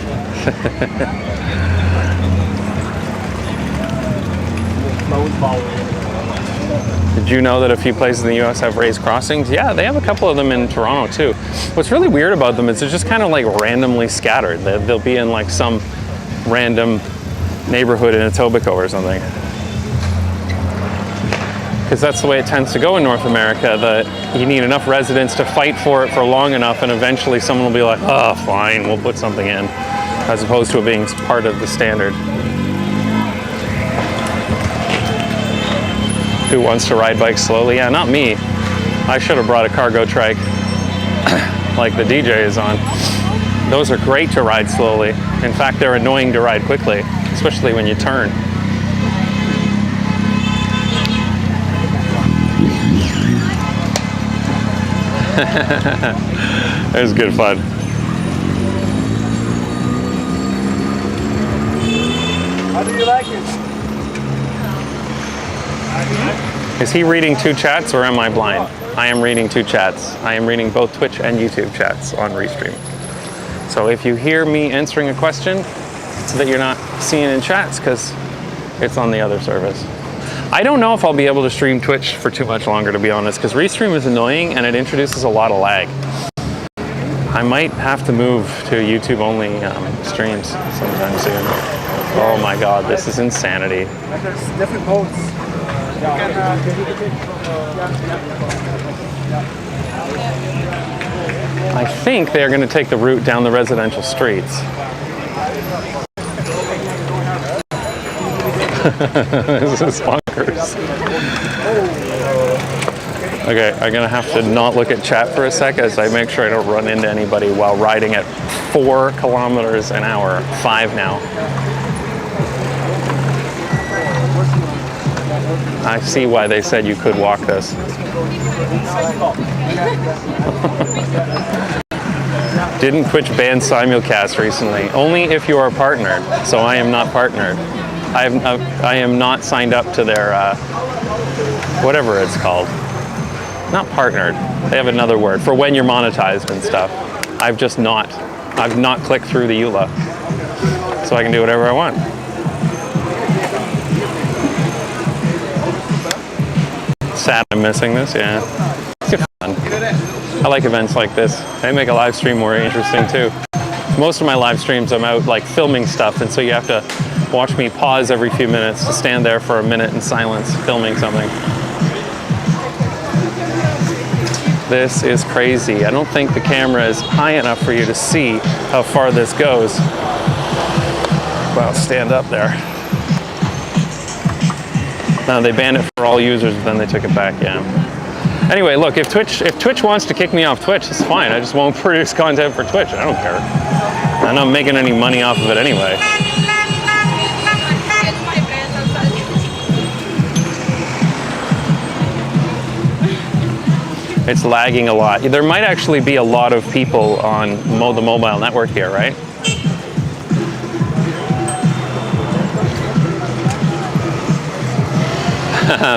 Did you know that a few places in the US have raised crossings? Yeah, they have a couple of them in Toronto too. What's really weird about them is they're just kind of like randomly scattered. They'll be in like some random neighborhood in Etobicoke or something. Because that's the way it tends to go in North America, that you need enough residents to fight for it for long enough, and eventually someone will be like, oh, fine, we'll put something in, as opposed to it being part of the standard. Who wants to ride bikes slowly? Yeah, not me. I should have brought a cargo trike like the DJ is on. Those are great to ride slowly. In fact, they're annoying to ride quickly, especially when you turn. It was good fun. How do you like it? Is he reading two chats or am I blind? I am reading two chats. I am reading both Twitch and YouTube chats on Restream. So if you hear me answering a question, it's that you're not seeing in chats because it's on the other service. I don't know if I'll be able to stream Twitch for too much longer, to be honest, because Restream is annoying and it introduces a lot of lag. I might have to move to YouTube only streams sometime soon. Oh my god, this is insanity. There's different boats. I think they're going to take the route down the residential streets. This is bonkers. Okay, I'm gonna have to not look at chat for a sec as I make sure I don't run into anybody while riding at 4 kilometers an hour. 5 now. I see why they said you could walk this. Didn't Twitch ban simulcast recently? Only if you are partnered. So I am not partnered. I am not signed up to their, whatever it's called. Not partnered. They have another word for when you're monetized and stuff. I've not clicked through the EULA. So I can do whatever I want. Sad I'm missing this, yeah. It's good fun. I like events like this. They make a live stream more interesting too. Most of my live streams I'm out like filming stuff, and so you have to watch me pause every few minutes to stand there for a minute in silence filming something. This is crazy. I don't think the camera is high enough for you to see how far this goes. Well, stand up there. No, they banned it for all users, but then they took it back, yeah. Anyway, look, if Twitch wants to kick me off Twitch, it's fine. I just won't produce content for Twitch. I don't care. I'm not making any money off of it anyway. It's lagging a lot. There might actually be a lot of people on the mobile network here, right?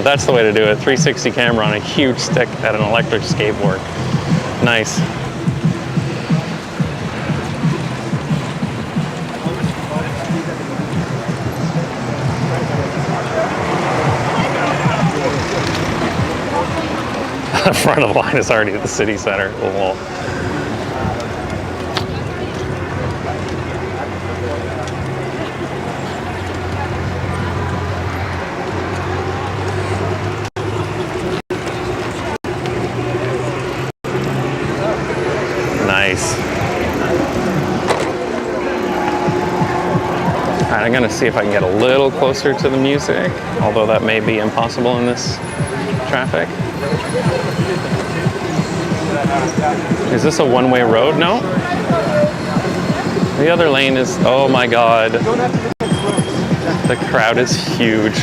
That's the way to do it. 360 camera on a huge stick at an electric skateboard. Nice. The front of the line is already at the city center. Lol. Nice. I'm gonna see if I can get a little closer to the music, although that may be impossible in this traffic. Is this a one-way road? No. The other lane is, oh my God. The crowd is huge.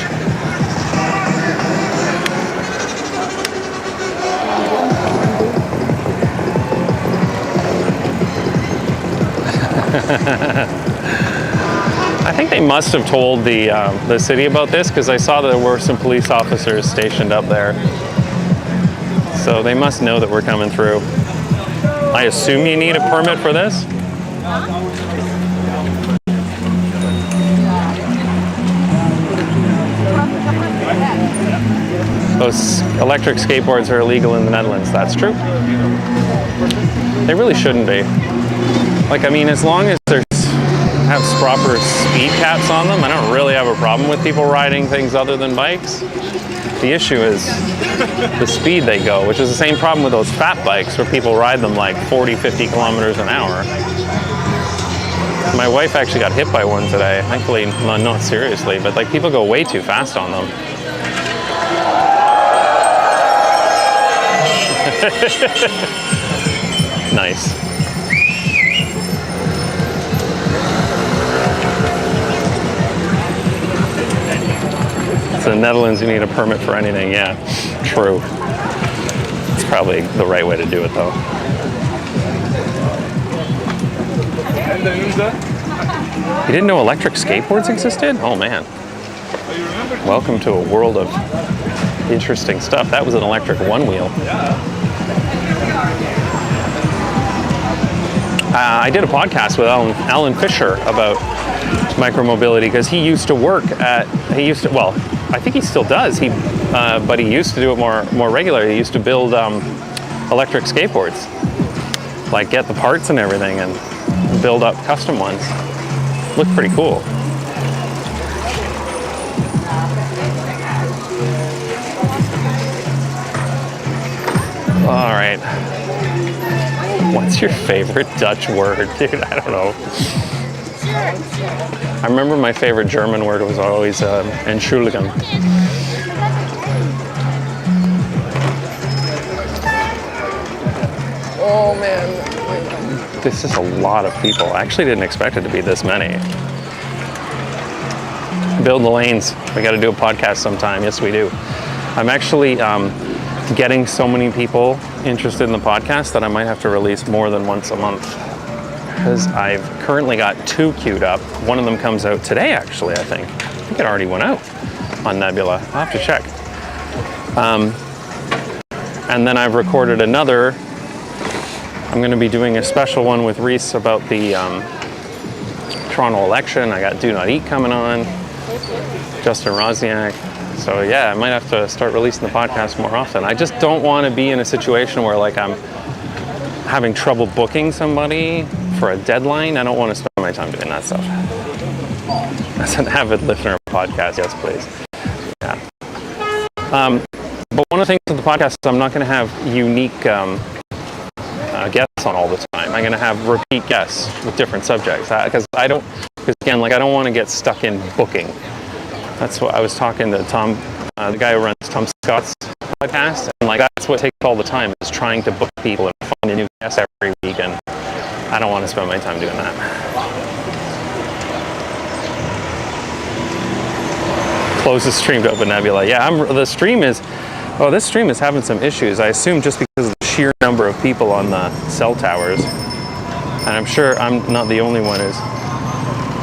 I think they must have told the city about this, because I saw that there were some police officers stationed up there. So they must know that we're coming through. I assume you need a permit for this? Those electric skateboards are illegal in the Netherlands. That's true. They really shouldn't be. Like, I mean, as long as there's have proper speed caps on them, I don't really have a problem with people riding things other than bikes. The issue is the speed they go, which is the same problem with those fat bikes where people ride them like 40, 50 kilometers an hour. My wife actually got hit by one today. Thankfully, not seriously, but like people go way too fast on them. Nice. So in the Netherlands, you need a permit for anything. Yeah, true. It's probably the right way to do it, though. You didn't know electric skateboards existed? Oh, man. Welcome to a world of interesting stuff. That was an electric one-wheel. I did a podcast with Alan Fisher about micromobility, because he used to work at, well, I think he still does, but he used to do it more regularly. He used to build electric skateboards, like get the parts and everything and build up custom ones. Looked pretty cool. All right. What's your favorite Dutch word? Dude, I don't know. I remember my favorite German word was always entschuldigen. Oh man. This is a lot of people. I actually didn't expect it to be this many. Build the lanes. We got to do a podcast sometime. Yes, we do. I'm actually getting so many people interested in the podcast that I might have to release more than once a month, because I've currently got 2 queued up. One of them comes out today, actually, I think. I think it already went out on Nebula. I'll have to check. And then I've recorded another. I'm going to be doing a special one with Reese about the Toronto election. I got Do Not Eat coming on, Justin Rosniak. So yeah, I might have to start releasing the podcast more often. I just don't want to be in a situation where like I'm having trouble booking somebody for a deadline. I don't want to spend my time doing that stuff. As an avid listener of podcasts, yes please. Yeah. But one of the things with the podcast is I'm not going to have unique guests on all the time. I'm going to have repeat guests with different subjects, because again, like I don't want to get stuck in booking. That's what I was talking to Tom, the guy who runs Tom Scott's podcast, and like that's what takes all the time, is trying to book people and find a new guest every week, and I don't want to spend my time doing that. Close the stream to Open Nebula. Yeah, this stream is having some issues. I assume just because of the sheer number of people on the cell towers, and I'm sure I'm not the only one who's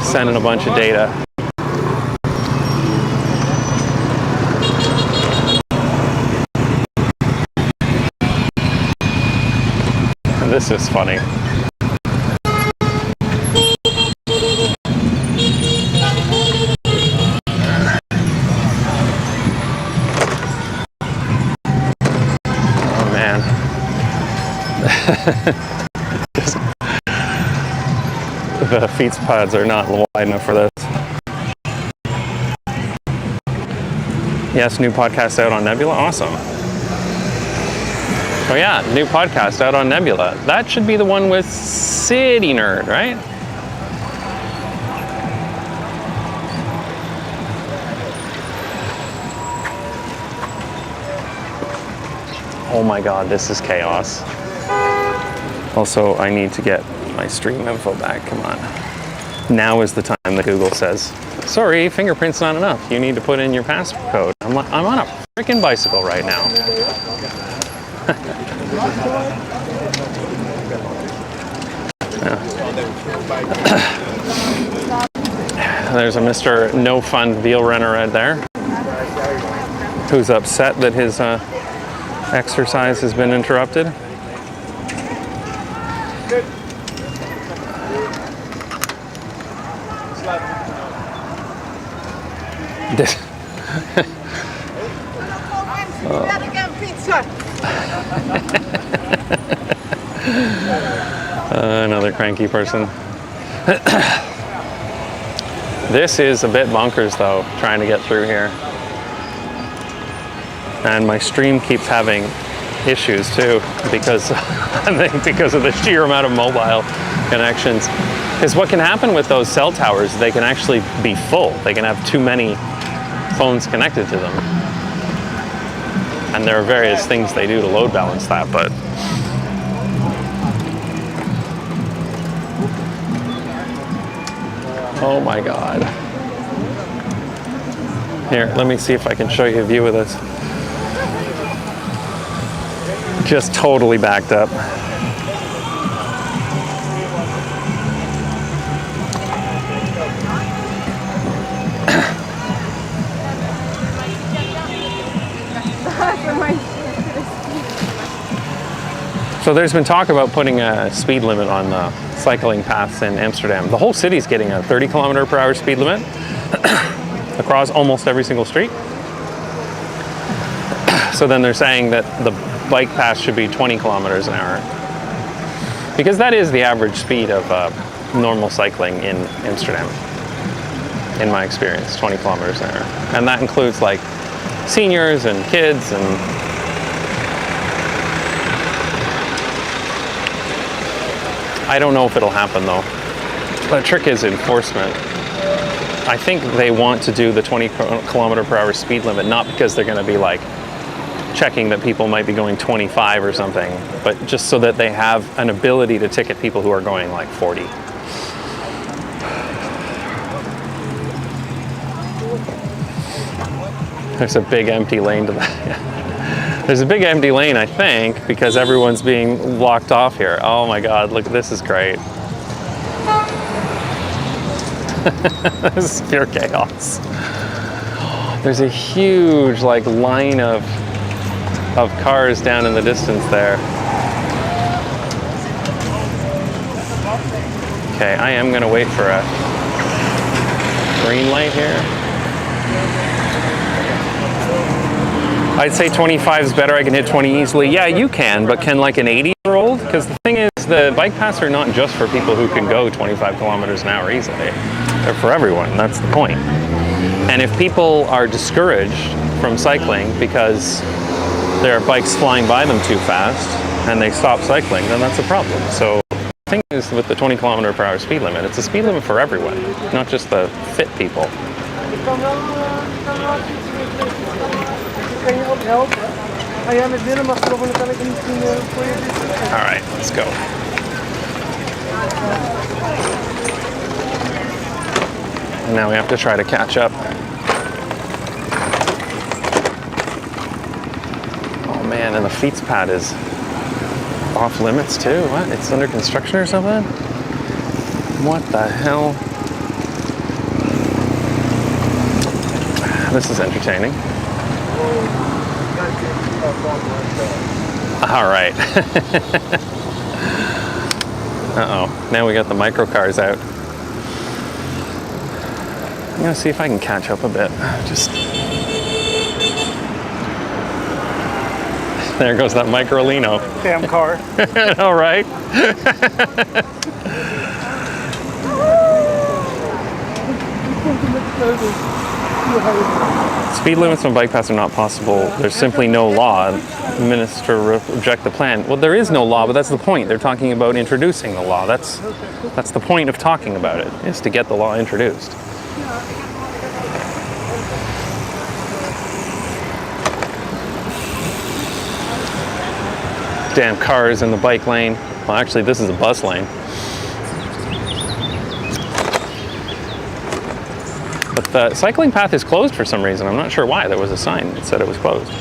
sending a bunch of data. This is funny. Oh man. The feet pads are not wide enough for this. Yes, new podcast out on Nebula. Awesome. Oh yeah, new podcast out on Nebula. That should be the one with City Nerd, right? Oh my God, this is chaos. Also, I need to get my stream info back, come on. Now is the time that Google says, sorry, fingerprint's not enough. You need to put in your passcode. I'm like, I'm on a freaking bicycle right now. There's a Mr. No Fun Veal Runner right there, who's upset that his exercise has been interrupted. Another cranky person. This is a bit bonkers though, trying to get through here. And my stream keeps having issues too, because I think because of the sheer amount of mobile connections. Because what can happen with those cell towers, they can actually be full. They can have too many phones connected to them. And there are various things they do to load balance that, but oh my God. Here, let me see if I can show you a view of this. Just totally backed up. So there's been talk about putting a speed limit on the cycling paths in Amsterdam. The whole city's getting a 30 km/h speed limit across almost every single street. So then they're saying that the bike path should be 20 km/h. Because that is the average speed of normal cycling in Amsterdam, in my experience, 20 km/h. And that includes like seniors and kids and I don't know if it'll happen though. The trick is enforcement. I think they want to do the 20 km/h speed limit, not because they're going to be like checking that people might be going 25 or something, but just so that they have an ability to ticket people who are going like 40. There's a big empty lane to that. There's a big empty lane, I think, because everyone's being blocked off here. Oh my God, look, this is great. This is pure chaos. There's a huge like line of cars down in the distance there. Okay, I am gonna wait for a green light here. I'd say 25 is better. I can hit 20 easily. Yeah, you can, but can like an 80-year-old? Because the thing is, the bike paths are not just for people who can go 25 km/h easily. They're for everyone. That's the point. And if people are discouraged from cycling because there are bikes flying by them too fast and they stop cycling, then that's a problem. So the thing is, with the 20 km/h speed limit, it's a speed limit for everyone, not just the fit people. All right, let's go. And now we have to try to catch up. Oh man, and the Fiets pad is off limits too? What? It's under construction or something? What the hell? This is entertaining. All right. Uh-oh, now we got the micro cars out. I'm gonna see if I can catch up a bit. Just there goes that Microlino. Damn car. All right. Speed limits on bike paths are not possible. There's simply no law. The minister reject the plan. Well, there is no law, but that's the point. They're talking about introducing the law. That's the point of talking about it, is to get the law introduced. Damn cars in the bike lane. Well, actually, this is a bus lane. But the cycling path is closed for some reason. I'm not sure why. There was a sign that said it was closed.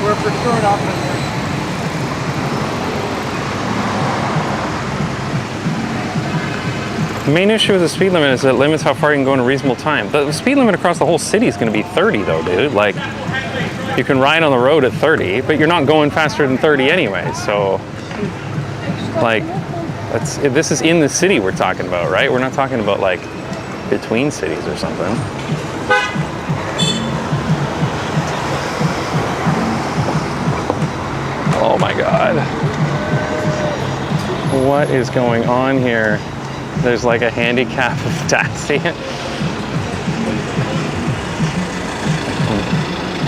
We're for sure not going to. The main issue with the speed limit is that it limits how far you can go in a reasonable time. The speed limit across the whole city is going to be 30 though, dude. Like, you can ride on the road at 30, but you're not going faster than 30 anyway. So, like, this is in the city we're talking about, right? We're not talking about, like, between cities or something. Oh my God. What is going on here? There's like a handicap of taxi.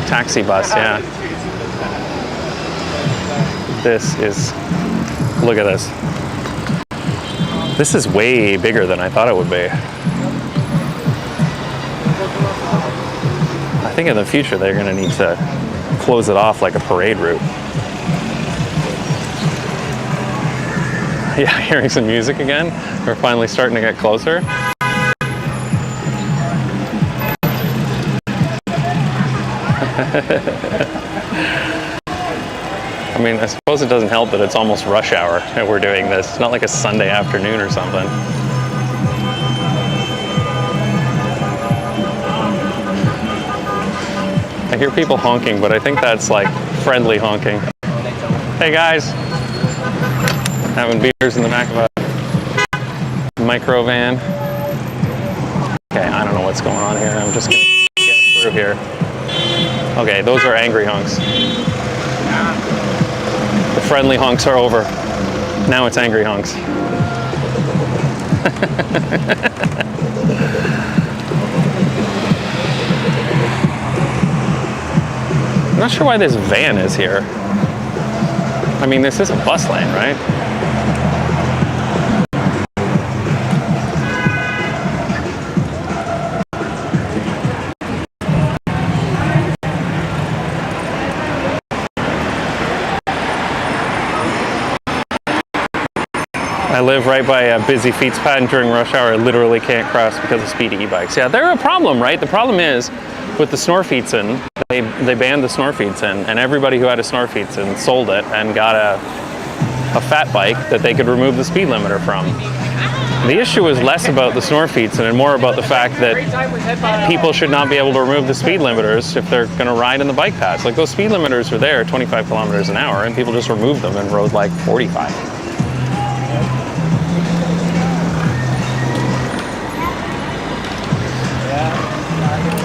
Taxi bus, yeah. This is, look at this. This is way bigger than I thought it would be. I think in the future they're going to need to close it off like a parade route. Yeah, hearing some music again. We're finally starting to get closer. I mean, I suppose it doesn't help that it's almost rush hour and we're doing this. It's not like a Sunday afternoon or something. I hear people honking, but I think that's like friendly honking. Hey guys. Having beers in the back of a micro van. Okay, I don't know what's going on here. I'm just gonna get through here. Okay, those are angry honks. The friendly honks are over. Now it's angry honks. I'm not sure why this van is here. I mean, this is a bus lane, right? I live right by a busy feeds pad, and during rush hour I literally can't cross because of speedy e-bikes. Yeah, they're a problem, right? The problem is with the Snorfietsen, they banned the Snorfietsen, and everybody who had a Snorfietsen sold it and got a fat bike that they could remove the speed limiter from. The issue is less about the Snorfietsen and more about the fact that people should not be able to remove the speed limiters if they're going to ride in the bike paths. Like, those speed limiters were there 25 kilometers an hour and people just removed them and rode like 45.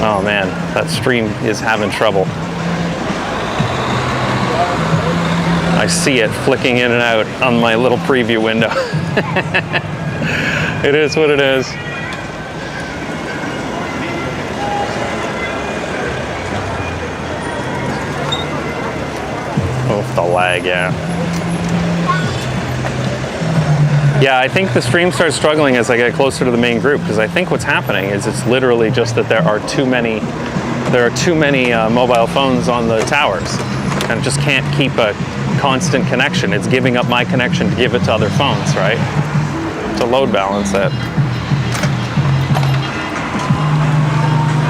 Oh man, that stream is having trouble. I see it flicking in and out on my little preview window. It is what it is. Oh, the lag, yeah. Yeah, I think the stream starts struggling as I get closer to the main group, because I think what's happening is it's literally just that there are too many mobile phones on the towers, and it just can't keep a constant connection. It's giving up my connection to give it to other phones, right? To load balance it.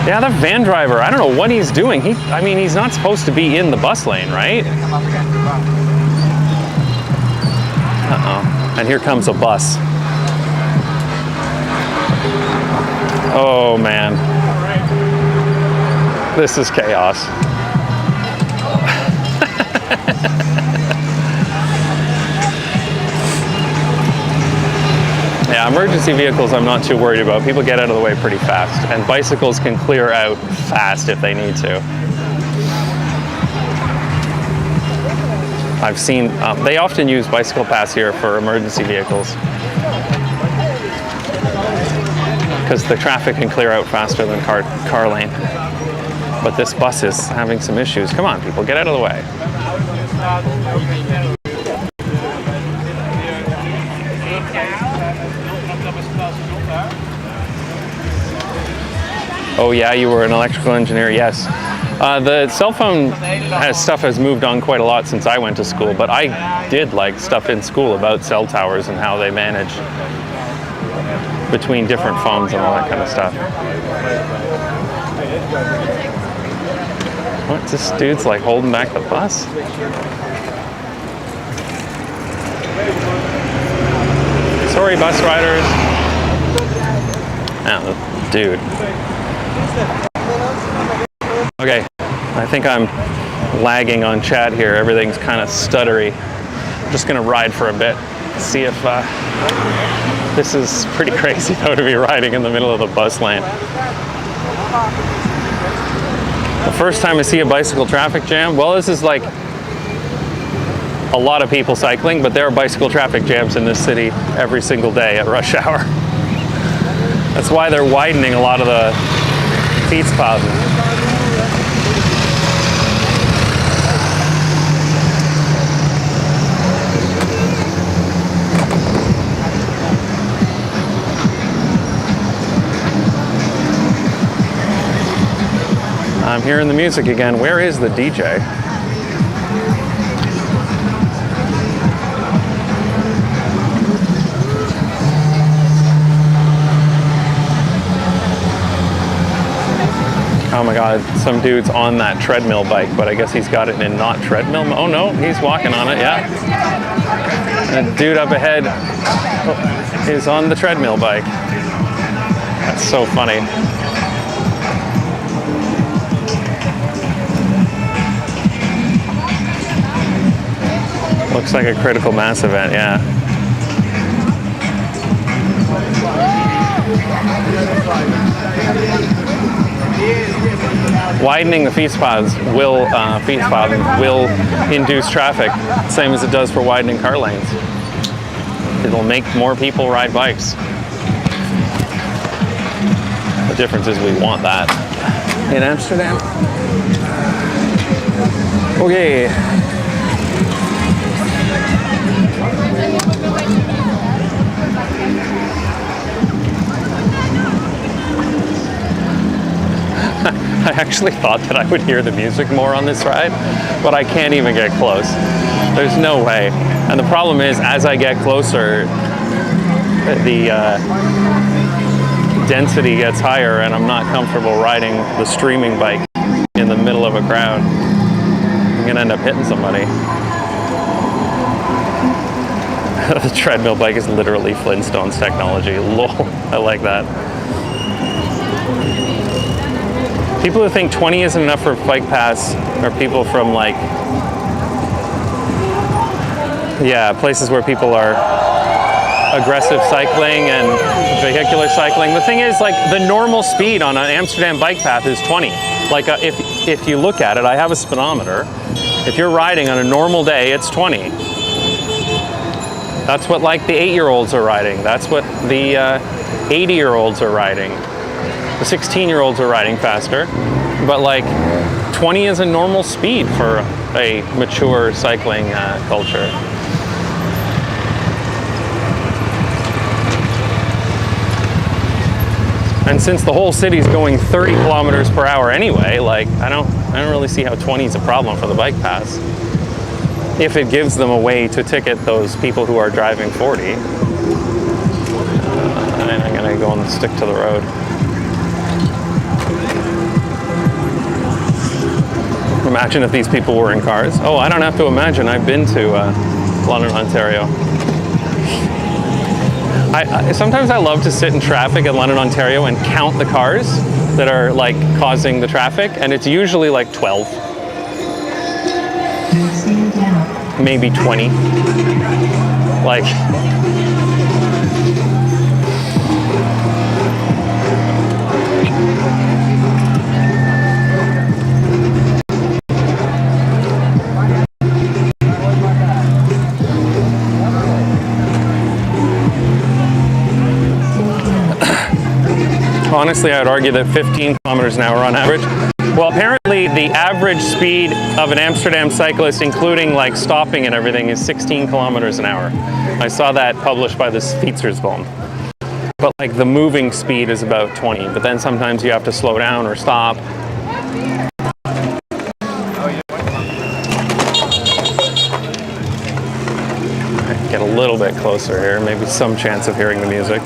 Yeah, the van driver, I don't know what he's doing. I mean, he's not supposed to be in the bus lane, right? Uh-oh. And here comes a bus. Oh man. This is chaos. Yeah, emergency vehicles I'm not too worried about. People get out of the way pretty fast. And bicycles can clear out fast if they need to. I've seen, they often use bicycle paths here for emergency vehicles because the traffic can clear out faster than car lane. But this bus is having some issues. Come on, people, get out of the way. Oh yeah, you were an electrical engineer, yes. The cell phone stuff has moved on quite a lot since I went to school, but I did like stuff in school about cell towers and how they manage between different phones and all that kind of stuff. What, this dude's like holding back the bus? Sorry, bus riders. Oh, dude. Okay, I think I'm lagging on chat here. Everything's kind of stuttery. I'm just gonna ride for a bit, see if this is pretty crazy though to be riding in the middle of the bus lane. The first time I see a bicycle traffic jam, well, this is like a lot of people cycling, but there are bicycle traffic jams in this city every single day at rush hour. That's why they're widening a lot of the fietspaden. I'm hearing the music again. Where is the DJ? Oh my God, some dude's on that treadmill bike, but I guess he's got it in not treadmill. Oh no, he's walking on it, yeah. And the dude up ahead is on the treadmill bike. That's so funny. Looks like a critical mass event, yeah. Widening the fietspaden will induce traffic, same as it does for widening car lanes. It'll make more people ride bikes. The difference is we want that. In Amsterdam. Okay. I actually thought that I would hear the music more on this ride, but I can't even get close. There's no way. And the problem is, as I get closer, the density gets higher and I'm not comfortable riding the streaming bike in the middle of a crowd. I'm gonna end up hitting somebody. The treadmill bike is literally Flintstones technology. Lol, I like that. People who think 20 isn't enough for a bike pass are people from like, yeah, places where people are aggressive cycling and vehicular cycling. The thing is, like, the normal speed on an Amsterdam bike path is 20. Like, if you look at it, I have a speedometer. If you're riding on a normal day, it's 20. That's what like the 8-year-olds are riding. That's what the 80-year-olds are riding. The 16-year-olds are riding faster, but like 20 is a normal speed for a mature cycling culture. And since the whole city's going 30 kilometers per hour anyway, like I don't really see how 20 is a problem for the bike pass. If it gives them a way to ticket those people who are driving 40. And I'm gonna go and stick to the road. Imagine if these people were in cars. Oh, I don't have to imagine. I've been to London, Ontario. Sometimes I love to sit in traffic in London, Ontario and count the cars that are like causing the traffic, and it's usually like 12. Maybe 20. Like, honestly, I would argue that 15 kilometers an hour on average. Well, apparently the average speed of an Amsterdam cyclist, including like stopping and everything, is 16 kilometers an hour. I saw that published by the Fietsersbond. but like the moving speed is about 20, but then sometimes you have to slow down or stop. Get a little bit closer here, maybe some chance of hearing the music.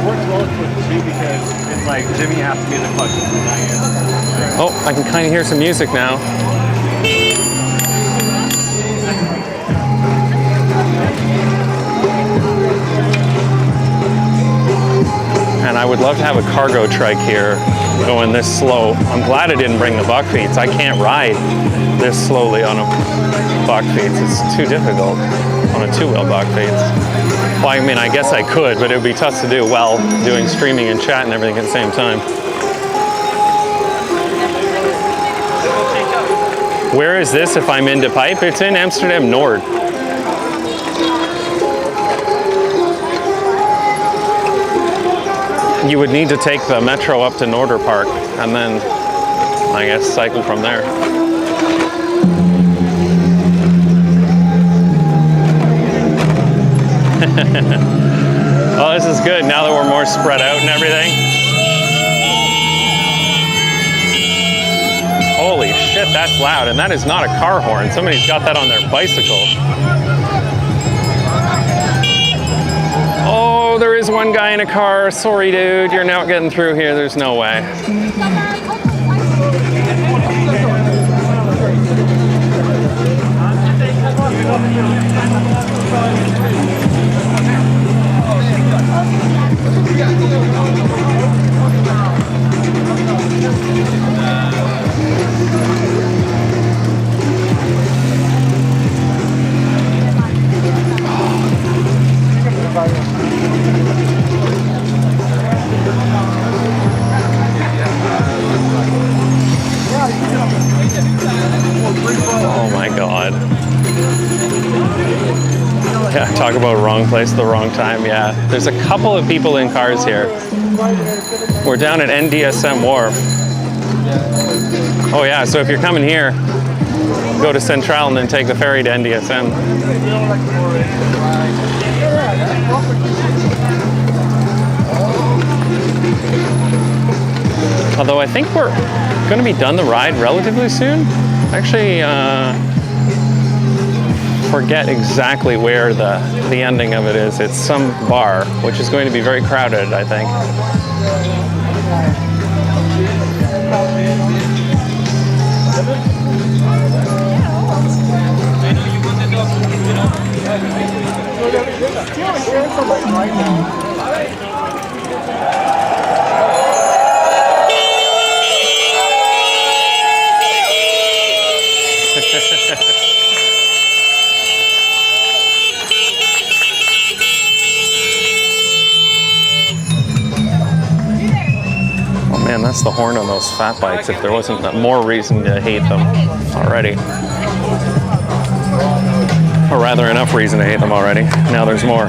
Works well for two because it's like Jimmy has to be the clutch. Oh, I can kind of hear some music now. And I would love to have a cargo trike here going this slow. I'm glad I didn't bring the buck feeds. I can't ride this slowly on a buck feeds. It's too difficult on a two-wheel buck feeds. Well, I mean, I guess I could, but it would be tough to do while doing streaming and chat and everything at the same time. Where is this if I'm into Pipe? It's in Amsterdam Nord. You would need to take the metro up to Noorder Park and then, I guess, cycle from there. Oh, this is good now that we're more spread out and everything. Holy shit, that's loud. And that is not a car horn. Somebody's got that on their bicycle. Oh, there is one guy in a car. Sorry, dude. You're not getting through here. There's no way. Oh my God. Yeah, talk about wrong place at the wrong time. Yeah, there's a couple of people in cars here. We're down at NDSM Wharf. Oh yeah, so if you're coming here, go to Central and then take the ferry to NDSM. Although I think we're going to be done the ride relatively soon. Actually, forget exactly where the ending of it is. It's some bar, which is going to be very crowded, I think. Oh man, that's the horn on those fat bikes. If there wasn't more reason to hate them already. Or rather, enough reason to hate them already. Now there's more.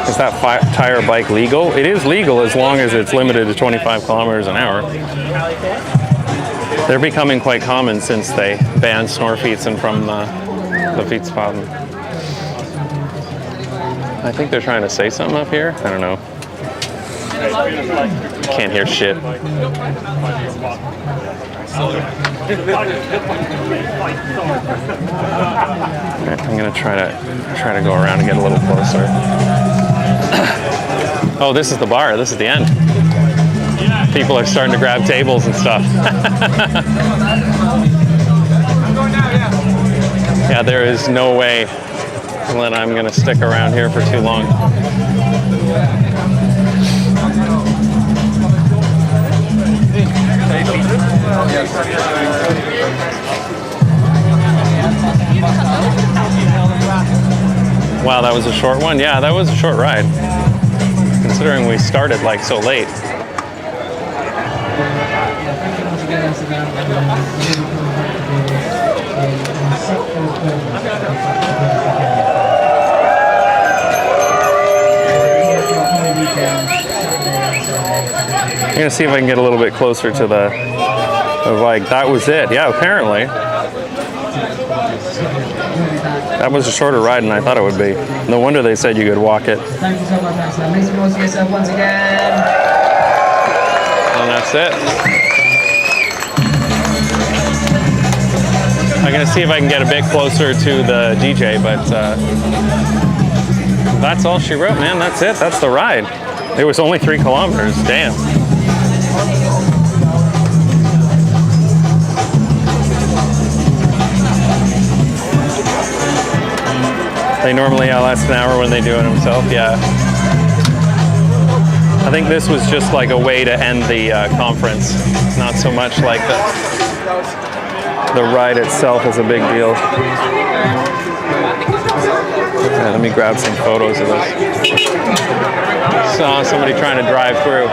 Is that tire bike legal? It is legal as long as it's limited to 25 kilometers an hour. They're becoming quite common since they banned Snorfietsen from the Fietspaden. I think they're trying to say something up here. I don't know. Can't hear shit. I'm gonna try to go around and get a little closer. Oh, this is the bar. This is the end. People are starting to grab tables and stuff. Yeah, there is no way that I'm gonna stick around here for too long. Wow, that was a short one? Yeah, that was a short ride, considering we started like so late. gonna see if I can get a little bit closer to the bike. That was it. Yeah, apparently. That was a shorter ride than I thought it would be. No wonder they said you could walk it. Thank you so much, Master. Make some noise for yourself once again. And that's it. I'm gonna see if I can get a bit closer to the DJ, but that's all she wrote, man. That's it. That's the ride. It was only 3 kilometers. Damn. They normally last an hour when they do it themselves. Yeah. I think this was just like a way to end the conference. Not so much like the ride itself is a big deal. Yeah, let me grab some photos of this. Saw somebody trying to drive through.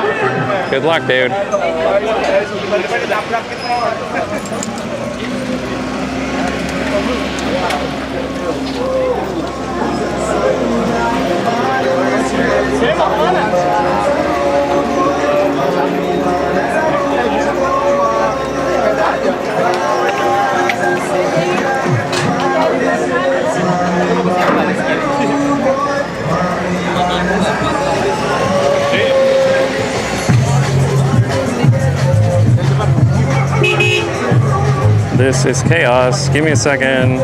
Good luck, dude. This is chaos. Give me a second.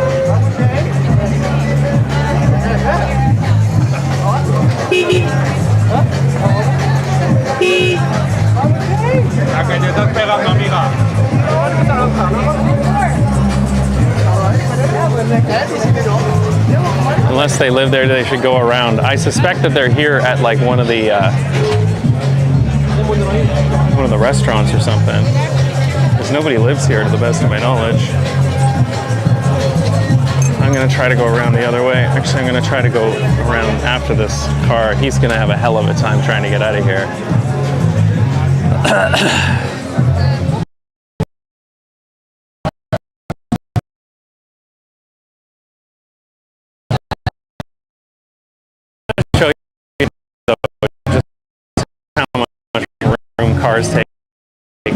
Unless they live there, they should go around. I suspect that they're here at like one of the restaurants or something. Because nobody lives here, to the best of my knowledge. I'm gonna try to go around the other way. Actually, I'm gonna try to go around after this car. He's gonna have a hell of a time trying to get out of here. Show you just how much room cars take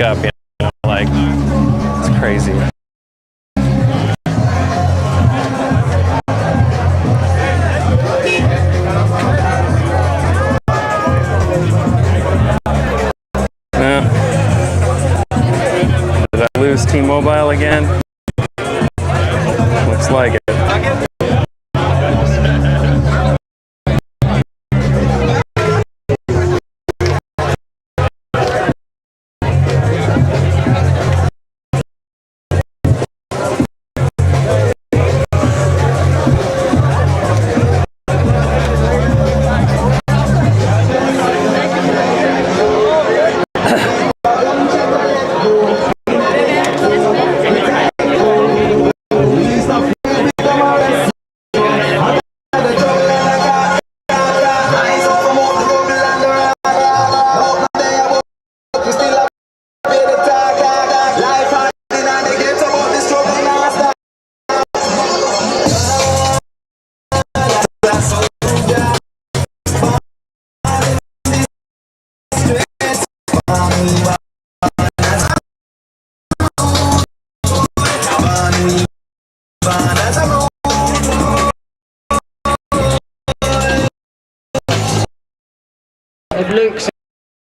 up. You know, like it's crazy. Did I lose T-Mobile again? Looks like it.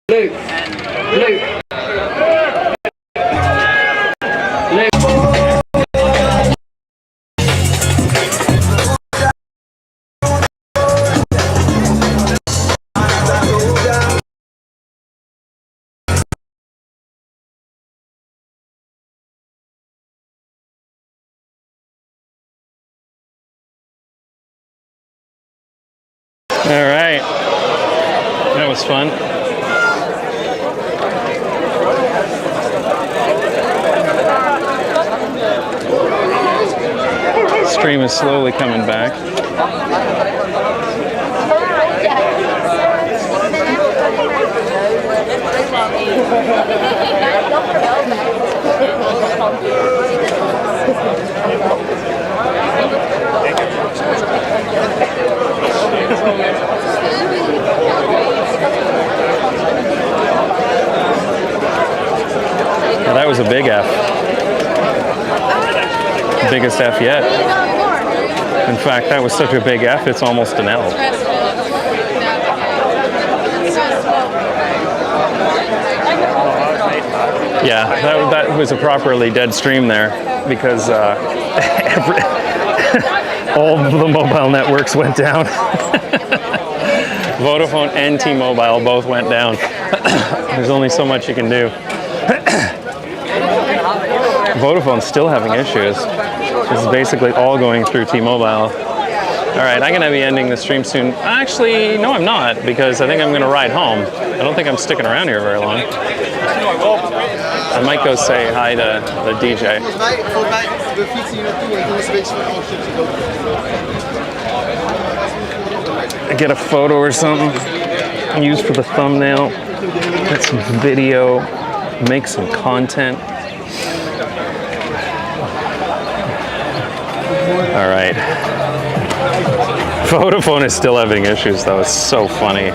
Luke. All right, that was fun. Stream is slowly coming back. that was a big F. Biggest F yet. In fact, that was such a big F, it's almost an L. Yeah, that was a properly dead stream there because all of the mobile networks went down. Vodafone and T-Mobile both went down. There's only so much you can do. Vodafone's still having issues. This is basically all going through T-Mobile. All right, I'm gonna be ending the stream soon. Actually, no, I'm not, because I think I'm gonna ride home. I don't think I'm sticking around here very long. I might go say hi to the DJ. Get a photo or something, use for the thumbnail, get some video, make some content. All right. Vodafone is still having issues though, it's so funny.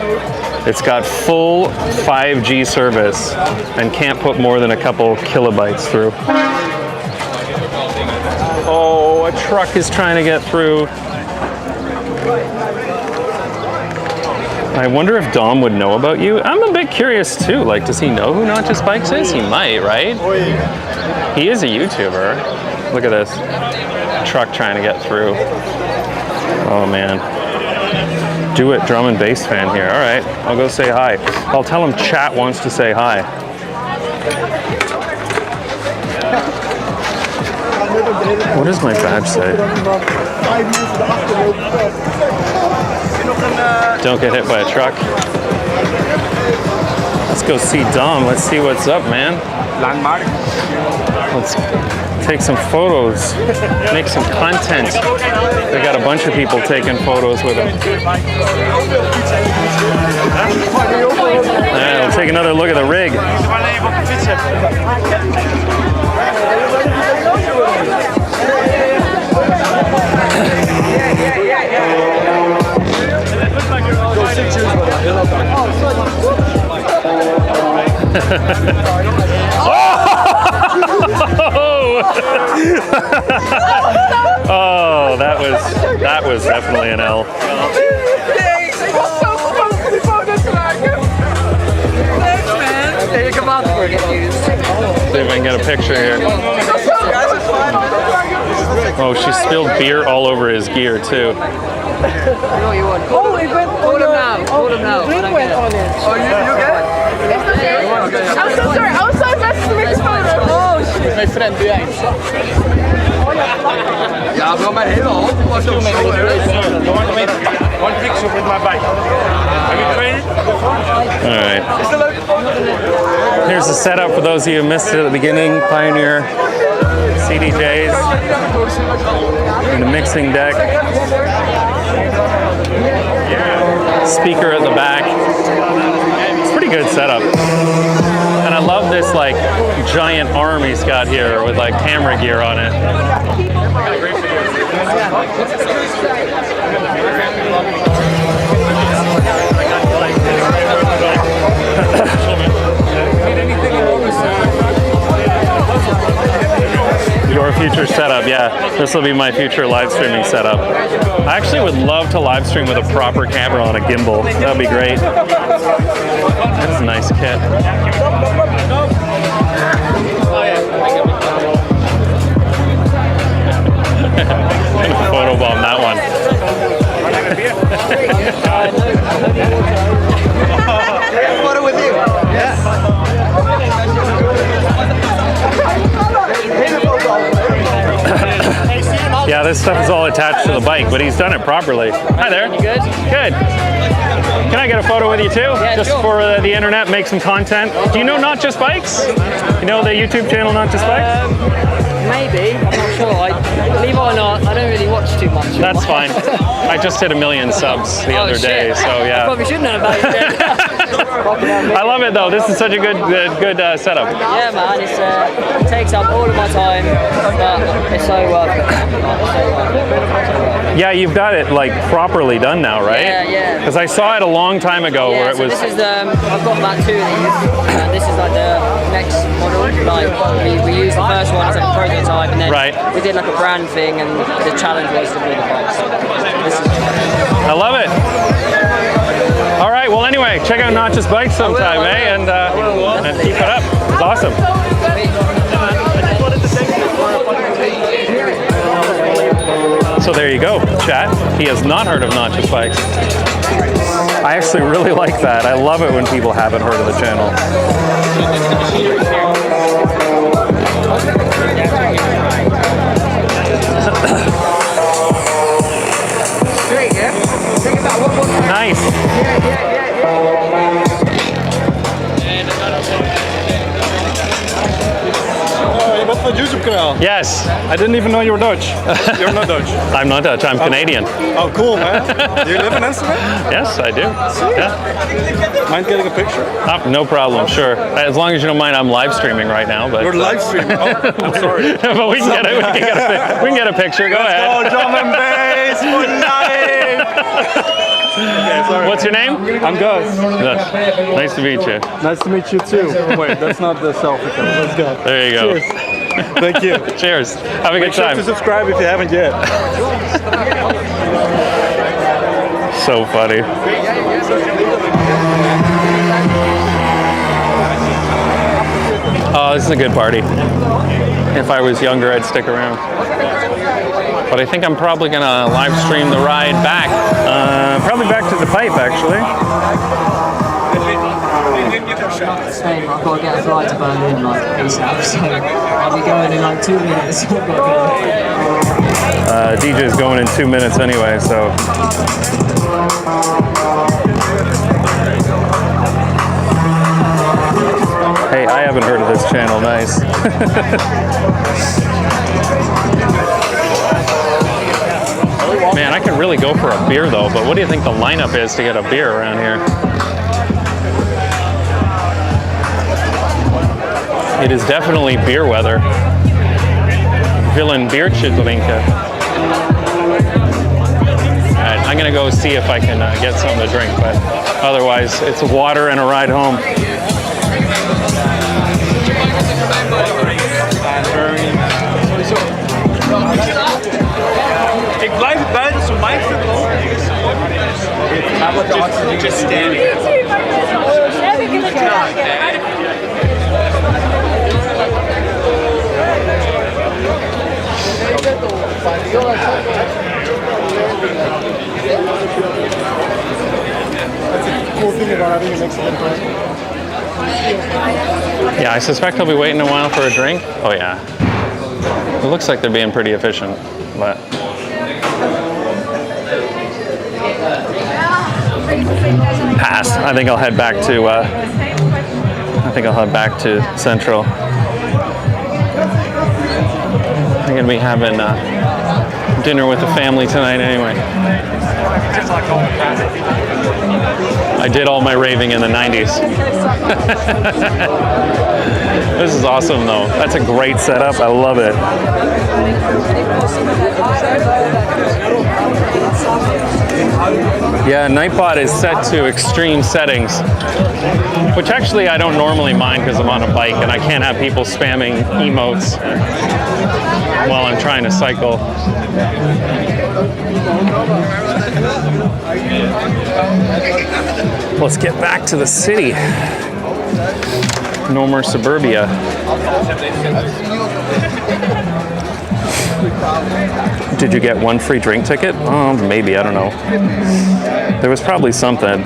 It's got full 5G service and can't put more than a couple kilobytes through. Oh, a truck is trying to get through. I wonder if Dom would know about you. I'm a bit curious too. Like, does he know who Not Just Bikes is? He might, right? He is a YouTuber. Look at this. Truck trying to get through. Oh man. Do it, drum and bass fan here. All right, I'll go say hi. I'll tell him chat wants to say hi. What does my badge say? Don't get hit by a truck. Let's go see Dom. Let's see what's up, man. Let's take some photos, make some content. They got a bunch of people taking photos with him. Yeah, we'll take another look at the rig. Oh, that was definitely an L. See if I can get a picture here. Oh, she spilled beer all over his gear too. Call him now. Call him now. Oh, you good? I'm so sorry. I was so invested to make this photo. Oh, shit. Mijn friend, doe jij. Ja, wel mijn hele hand. Was ook mijn one picture with my bike. Have you trained? All right. Here's the setup for those of you who missed it at the beginning. Pioneer CDJs and the mixing deck. Speaker at the back. It's a pretty good setup. And I love this like giant arm he's got here with like camera gear on it. Your future setup, yeah. This will be my future live streaming setup. I actually would love to live stream with a proper camera on a gimbal. That'd be great. That's a nice kit. Photobomb that one. Photo with you. Yeah. Yeah, this stuff is all attached to the bike, but he's done it properly. Hi there. You good? Good. Can I get a photo with you too? Yeah, just sure. for the internet, make some content. Do you know Not Just Bikes? You know the YouTube channel Not Just Bikes? Maybe. I'm not sure. Believe it or not, I don't really watch too much. That's fine. I just hit 1 million subs the other day, so I yeah. probably shouldn't know about it then. I love it though. This is such a good setup. Yeah, man. It takes up all of my time, but it's so worth it. Yeah, you've got it like properly done now, right? Yeah. Because I saw it a long time ago where it so was. this is I've got about 2 of these, and this is like the next model. Like we used the first one as like a prototype, and then we did like a brand thing, and the challenge was to build a bike. So this is. I love it. All right. Well, anyway, check out Notch's Bikes sometime, eh? And keep it up. It's awesome. So there you go, chat. He has not heard of Notch's Bikes. I actually really like that. I love it when people haven't heard of the channel. Nice. What's the YouTube kanaal? Yes. I didn't even know you were Dutch. You're not Dutch. I'm not Dutch, I'm Canadian. Oh, cool, man. Do you live in Amsterdam? Yes, I do. Yeah. Mind getting a picture? No problem, sure. As long as you don't mind, I'm live streaming right now. But you're live streaming? Oh, I'm sorry. But we can get a picture. Go ahead. Let's go, drum and bass for life! Okay, what's your name? I'm Gus. Nice to meet you. Nice to meet you too. Wait, that's not the selfie cam. Let's go. There you go. Cheers. Thank you. Cheers. Have a good time. Make sure to subscribe if you haven't yet. So funny. Oh, this is a good party. If I was younger, I'd stick around. But I think I'm probably gonna live stream the ride back. Probably back to the pipe, actually. I've got to get a flight to Berlin like ASAP, so I'll be going in like 2 minutes. DJ's going in 2 minutes anyway, so. Hey, I haven't heard of this channel. Nice. Man, I could really go for a beer though, but what do you think the lineup is to get a beer around here? It is definitely beer weather. Villain Biertje drinken. Alright, I'm gonna go see if I can get something to drink, but otherwise it's water and a ride home. Ik blijf buiten zo'n microfoon. Just standing. Yeah, I suspect he'll be waiting a while for a drink. Oh yeah. It looks like they're being pretty efficient, but. Pass. I think I'll head back to Central. I'm gonna be having dinner with the family tonight anyway. I did all my raving in the 90s. This is awesome though. That's a great setup. I love it. Yeah, Nightbot is set to extreme settings, which actually I don't normally mind because I'm on a bike and I can't have people spamming emotes while I'm trying to cycle. Let's get back to the city. No more suburbia. Did you get one free drink ticket? Oh, maybe, I don't know. There was probably something.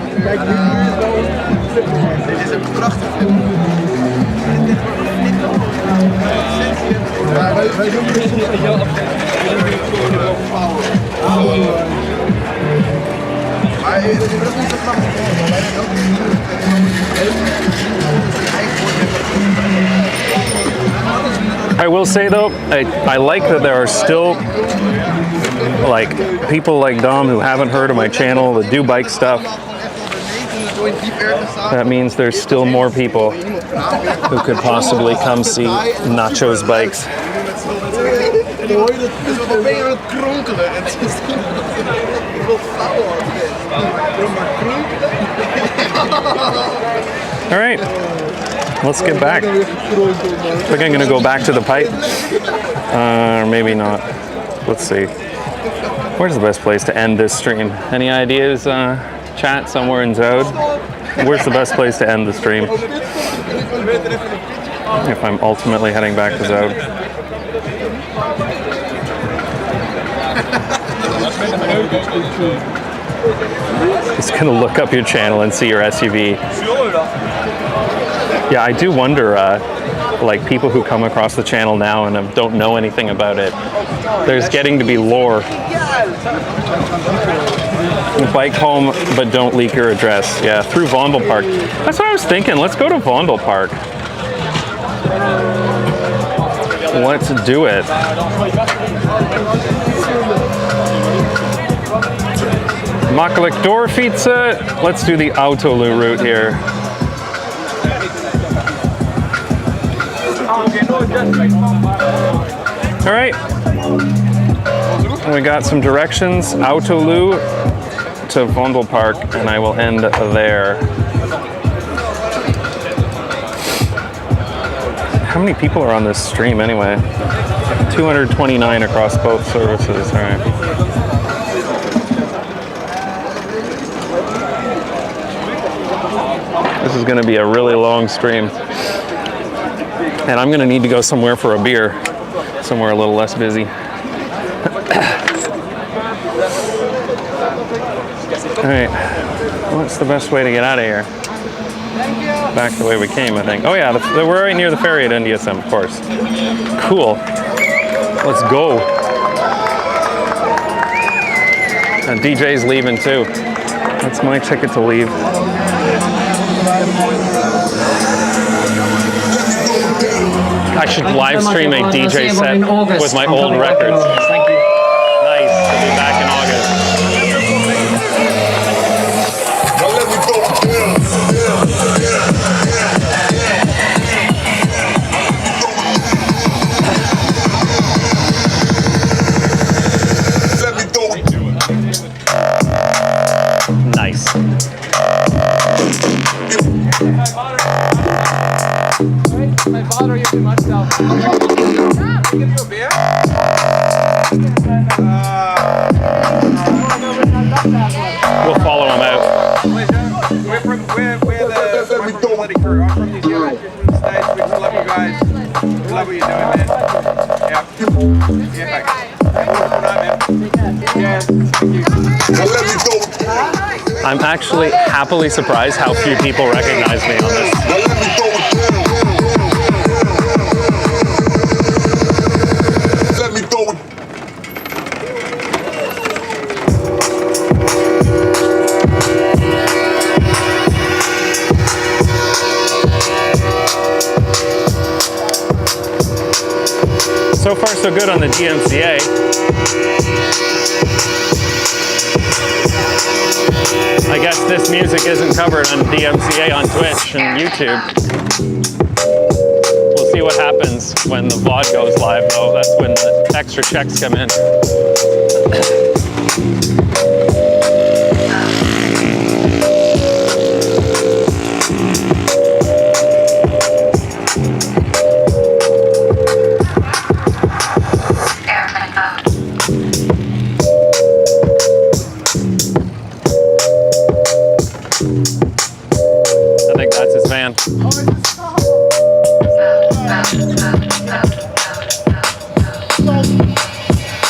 I will say though, I like that there are still like people like Dom who haven't heard of my channel that do bike stuff. That means there's still more people who could possibly come see Nacho's Bikes. hoor je dat? Dan ben je aan het kronkelen. En het is ik wil flauw worden. Maar kronkelen? All right, let's get back. I think I'm gonna go back to the pipe. Or maybe not. Let's see. Where's the best place to end this stream? Any ideas, chat, somewhere in Zode? Where's the best place to end the stream? If I'm ultimately heading back to Zode. Just gonna look up your channel and see your SUV. Yeah, I do wonder, like people who come across the channel now and don't know anything about it. There's getting to be lore. Bike home, but don't leak your address. Yeah, through Vondel Park. That's what I was thinking. Let's go to Vondel Park. Let's do it. Makkelijk doorfietsen. Let's do the Autolu route here. All right. We got some directions. Autolu to Vondel Park, and I will end there. How many people are on this stream anyway? 229 across both services. All right. This is going to be a really long stream. And I'm going to need to go somewhere for a beer. Somewhere a little less busy. All right. What's the best way to get out of here? Back the way we came, I think. Oh yeah, we're right near the ferry at NDSM, of course. Cool. Let's go. And DJ's leaving too. That's my ticket to leave. I should live stream a DJ set with my old records. Thank you. Nice to be back in August. Nice. My father used to much stuff. Give you a beer? We'll follow him out. We're the Micromobility crew. I'm from New Zealand. Just from the States. We just love you guys. We love what you're doing, man. Yeah. Yeah, thanks. I'm actually happily surprised how few people recognize me on this. So far so good on the DMCA. I guess this music isn't covered on DMCA on Twitch and YouTube. We'll see what happens when the VOD goes live though. That's when the extra checks come in.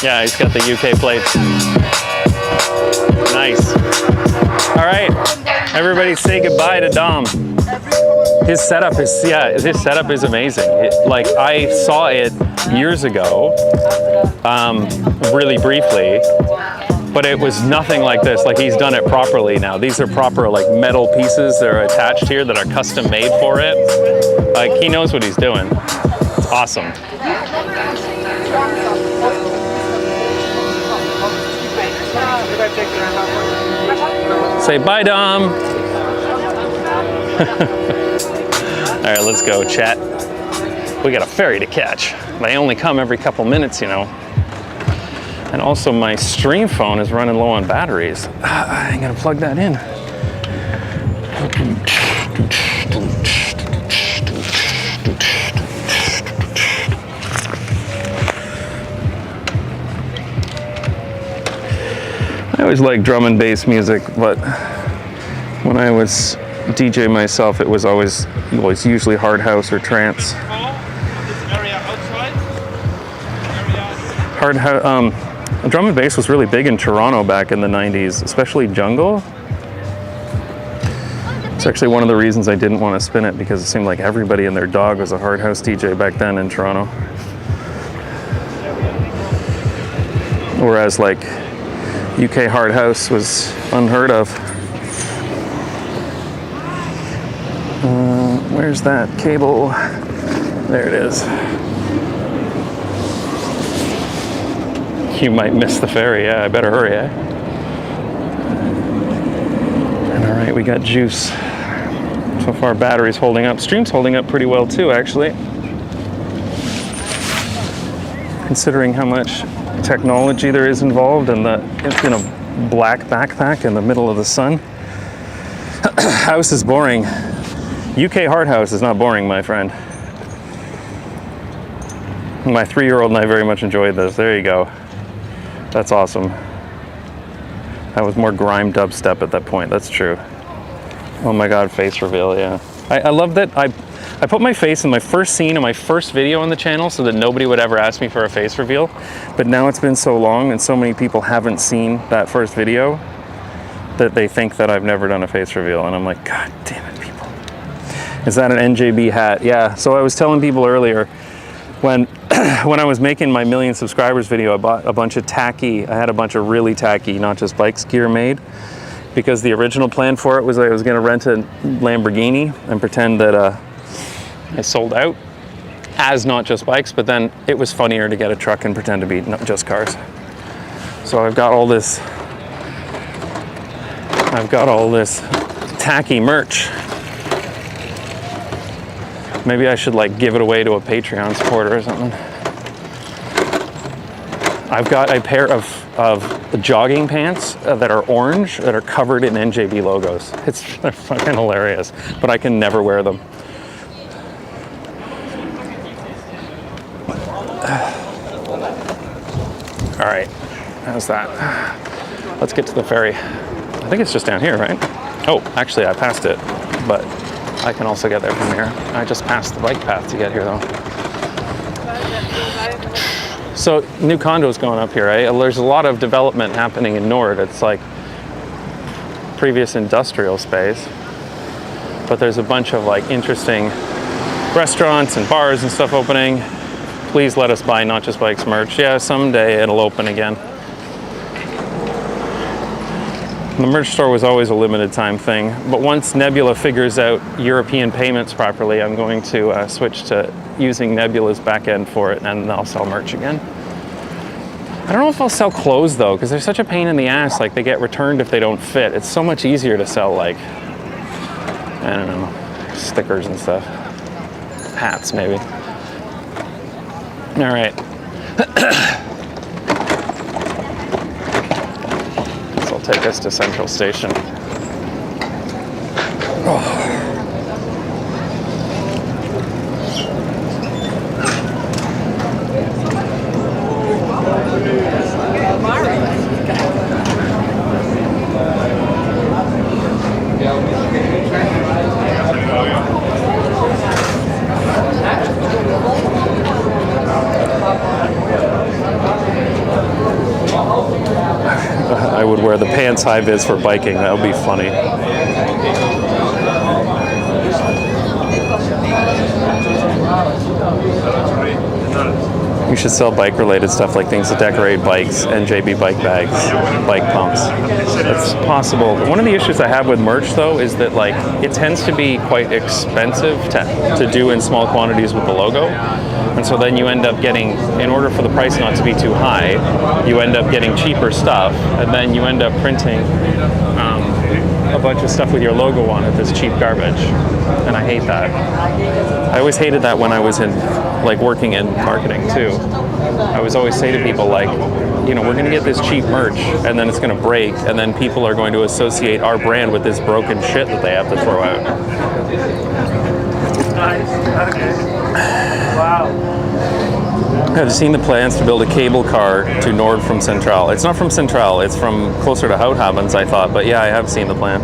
Yeah, he's got the UK plates. Nice. All right, everybody say goodbye to Dom. His setup is amazing. Like I saw it years ago, really briefly, but it was nothing like this. Like he's done it properly now. These are proper like metal pieces that are attached here that are custom made for it. Like he knows what he's doing. It's awesome. Say bye, Dom. All right, let's go, chat. we got a ferry to catch. They only come every couple minutes, you know. And also my stream phone is running low on batteries. I'm gonna plug that in. I always liked drum and bass music, but when I was DJ myself, it was always usually hard house or trance. Drum and bass was really big in Toronto back in the 90s, especially jungle. It's actually one of the reasons I didn't want to spin it, because it seemed like everybody and their dog was a hard house DJ back then in Toronto. Whereas like UK hard house was unheard of. Where's that cable? There it is. You might miss the ferry. Yeah, I better hurry, eh? And all right, we got juice. So far, battery's holding up. Stream's holding up pretty well too, actually. Considering how much technology there is involved, and that it's in a black backpack in the middle of the sun. House is boring. UK hard house is not boring, my friend. My 3-year-old and I very much enjoyed this. There you go. That's awesome. That was more grime dubstep at that point. That's true. Oh my God, face reveal, yeah. I love that I put my face in my first scene in my first video on the channel so that nobody would ever ask me for a face reveal. But now it's been so long and so many people haven't seen that first video that they think that I've never done a face reveal. And I'm like, God damn it, people. Is that an NJB hat? Yeah, so I was telling people earlier, when I was making my 1,000,000 subscribers video, I bought a bunch of tacky, I had a bunch of really tacky, not just bikes gear made, because the original plan for it was I was gonna rent a Lamborghini and pretend that I sold out as not just bikes, but then it was funnier to get a truck and pretend to be not just cars. So I've got all this tacky merch. Maybe I should like give it away to a Patreon supporter or something. I've got a pair of jogging pants that are orange that are covered in NJB logos. They're fucking hilarious, but I can never wear them. All right, how's that? Let's get to the ferry. I think it's just down here, right? Oh, actually I passed it, but I can also get there from here. I just passed the bike path to get here though. So new condos going up here, eh? There's a lot of development happening in Nord. It's like previous industrial space, but there's a bunch of like interesting restaurants and bars and stuff opening. Please let us buy Not Just Bikes merch. Yeah, someday it'll open again. The merch store was always a limited time thing, but once Nebula figures out European payments properly, I'm going to switch to using Nebula's backend for it, and I'll sell merch again. I don't know if I'll sell clothes though, because they're such a pain in the ass. Like they get returned if they don't fit. It's so much easier to sell like, I don't know, stickers and stuff. Hats maybe. All right. This will take us to Central Station. Oh. I would wear the pants high vis for biking. That would be funny. You should sell bike related stuff, like things to decorate bikes, NJB bike bags, bike pumps. It's possible. One of the issues I have with merch though is that like it tends to be quite expensive to do in small quantities with the logo. And so then you end up getting, in order for the price not to be too high, you end up getting cheaper stuff, and then you end up printing a bunch of stuff with your logo on it that's cheap garbage. And I hate that. I always hated that when I was in like working in marketing too, I was always say to people like, you know, we're going to get this cheap merch and then it's going to break and then people are going to associate our brand with this broken shit that they have to throw out. Nice. Okay. Wow. Have you seen the plans to build a cable car to Nord from Central? It's not from Central, it's from closer to Houthavens, I thought, but yeah, I have seen the plan.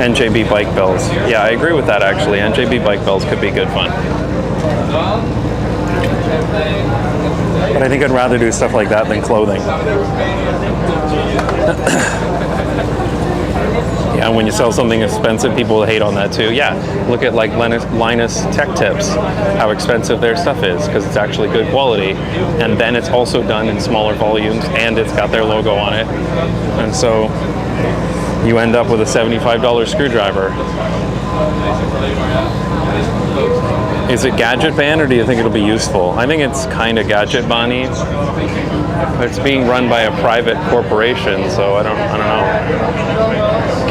NJB bike bells. Yeah, I agree with that actually. NJB bike bells could be good fun. But I think I'd rather do stuff like that than clothing. Yeah, when you sell something expensive, people will hate on that too. Yeah, look at like Linus Tech Tips, how expensive their stuff is because it's actually good quality. And then it's also done in smaller volumes and it's got their logo on it. And so you end up with a $75 screwdriver. Is it gadget ban or do you think it'll be useful? I think it's kind of gadget ban-y. It's being run by a private corporation, so I don't know.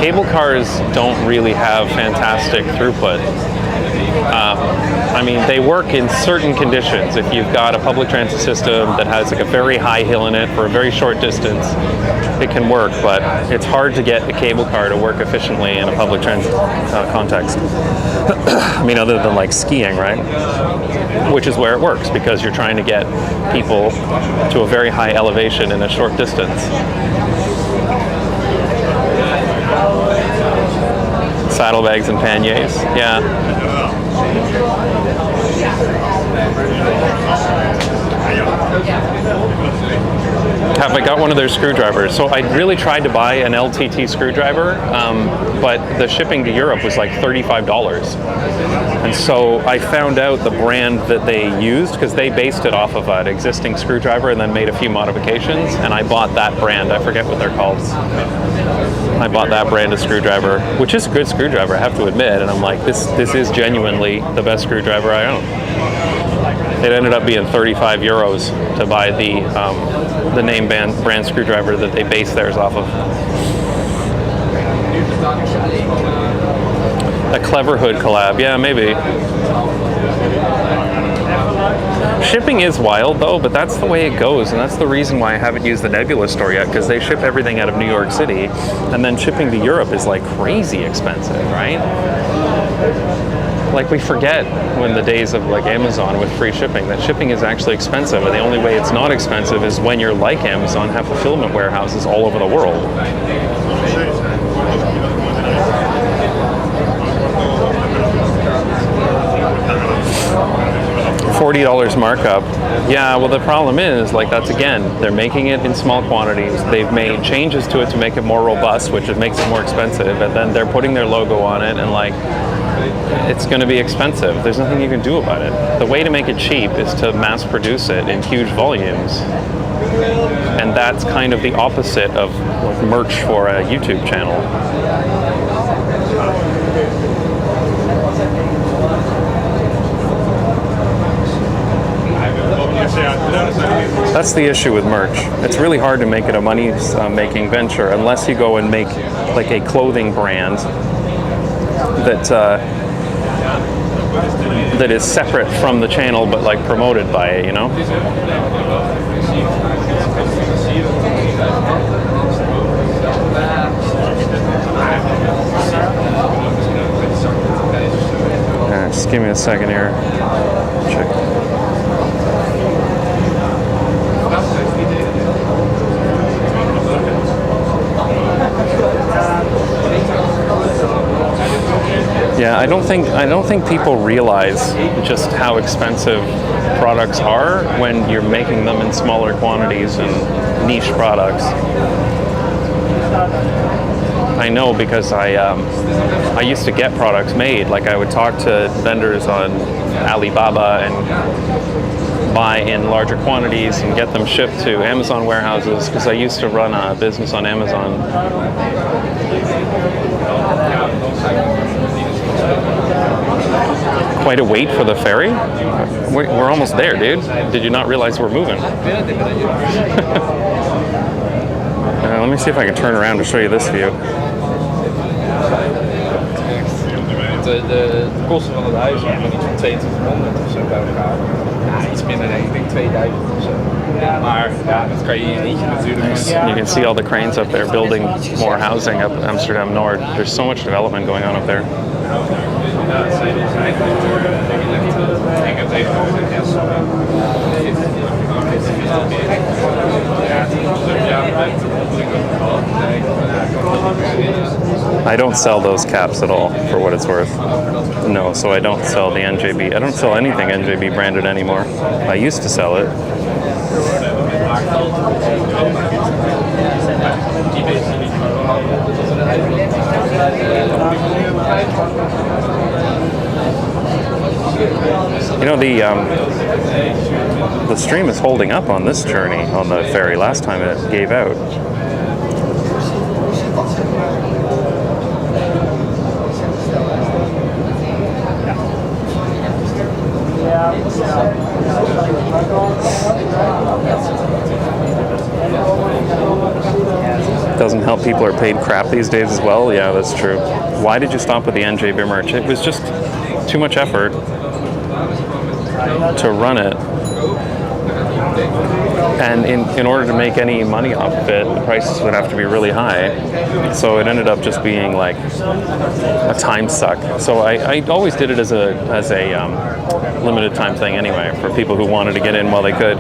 Cable cars don't really have fantastic throughput. I mean, they work in certain conditions. If you've got a public transit system that has like a very high hill in it for a very short distance, it can work, but it's hard to get a cable car to work efficiently in a public transit context. I mean, other than like skiing, right? Which is where it works because you're trying to get people to a very high elevation in a short distance. Saddlebags and panniers, yeah. Have I got one of their screwdrivers? So I really tried to buy an LTT screwdriver, but the shipping to Europe was like $35. And so I found out the brand that they used because they based it off of an existing screwdriver and then made a few modifications, and I bought that brand. I forget what they're called. I bought that brand of screwdriver, which is a good screwdriver, I have to admit, and I'm like, this is genuinely the best screwdriver I own. It ended up being 35 euros to buy the name brand screwdriver that they base theirs off of. A Clever Hood collab, yeah, maybe. Shipping is wild though, but that's the way it goes, and that's the reason why I haven't used the Nebula store yet, because they ship everything out of New York City, and then shipping to Europe is like crazy expensive, right? Like we forget when the days of like Amazon with free shipping, that shipping is actually expensive, and the only way it's not expensive is when you're like Amazon, have fulfillment warehouses all over the world. $40 markup. Yeah, well the problem is, like, that's again, they're making it in small quantities. They've made changes to it to make it more robust, which it makes it more expensive, and then they're putting their logo on it, and like, it's going to be expensive. There's nothing you can do about it. The way to make it cheap is to mass produce it in huge volumes. And that's kind of the opposite of like merch for a YouTube channel. That's the issue with merch. It's really hard to make it a money-making venture unless you go and make like a clothing brand that is separate from the channel but like promoted by it, you know? Just give me a second here. Check. Yeah, I don't think people realize just how expensive products are when you're making them in smaller quantities and niche products. I know because I used to get products made. Like I would talk to vendors on Alibaba and buy in larger quantities and get them shipped to Amazon warehouses because I used to run a business on Amazon. Quite a wait for the ferry? We're almost there, dude. Did you not realize we're moving? let me see if I can turn around to show you this view. De kosten van het huis zijn van iets van 2200 of zo bij elkaar. Ja, iets minder denk ik, denk 2000 of zo. Maar ja, dat kan je in eentje natuurlijk. You can see all the cranes up there building more housing up Amsterdam North. There's so much development going on up there. I don't sell those caps at all, for what it's worth. No, so I don't sell the NJB. I don't sell anything NJB branded anymore. I used to sell it. You know, the stream is holding up on this journey on the ferry. Last time it gave out. Doesn't help people are paid crap these days as well. Yeah, that's true. Why did you stop with the NJB merch? It was just too much effort to run it. And in order to make any money off of it, the prices would have to be really high. So it ended up just being like a time suck. So I always did it as a limited time thing anyway, for people who wanted to get in while they could.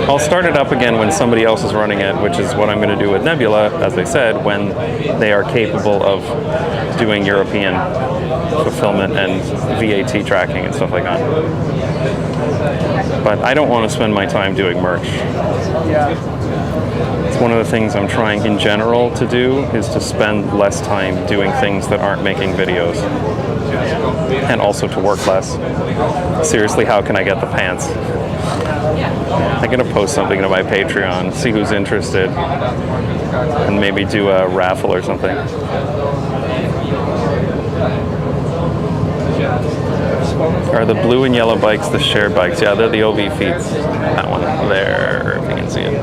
I'll start it up again when somebody else is running it, which is what I'm going to do with Nebula, as I said, when they are capable of doing European fulfillment and VAT tracking and stuff like that. But I don't want to spend my time doing merch. It's one of the things I'm trying in general to do, is to spend less time doing things that aren't making videos. And also to work less. Seriously, how can I get the pants? I'm going to post something to my Patreon, see who's interested, and maybe do a raffle or something. Are the blue and yellow bikes the shared bikes? Yeah, they're the OV feeds. That one there, if you can see it.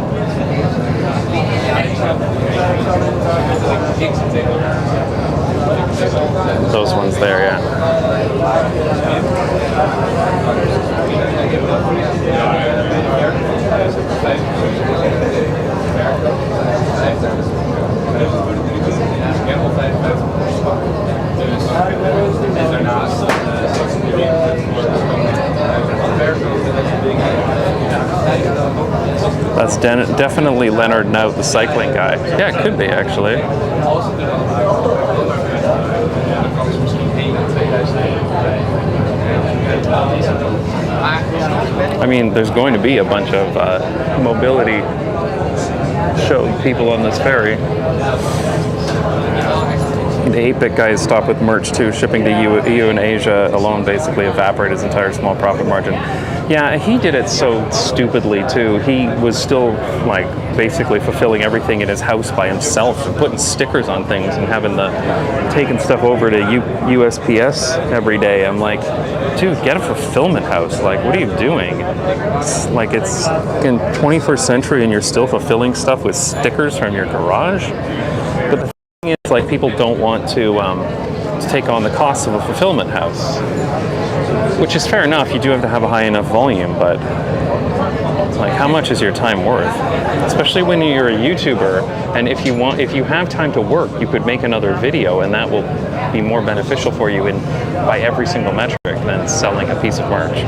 Those ones there, yeah. That's definitely Leonard Nout, the cycling guy. Yeah, it could be actually. I mean, there's going to be a bunch of mobility show people on this ferry. The 8-bit guys stopped with merch too. Shipping to EU and Asia alone basically evaporated his entire small profit margin. Yeah, he did it so stupidly too. He was still like basically fulfilling everything in his house by himself and putting stickers on things and having taking stuff over to USPS every day. I'm like, dude, get a fulfillment house. Like, what are you doing? It's like it's in 21st century and you're still fulfilling stuff with stickers from your garage. But the thing is, like, people don't want to take on the cost of a fulfillment house, which is fair enough. You do have to have a high enough volume, but like, how much is your time worth? Especially when you're a YouTuber, and if you have time to work, you could make another video, and that will be more beneficial for you by every single metric than selling a piece of merch.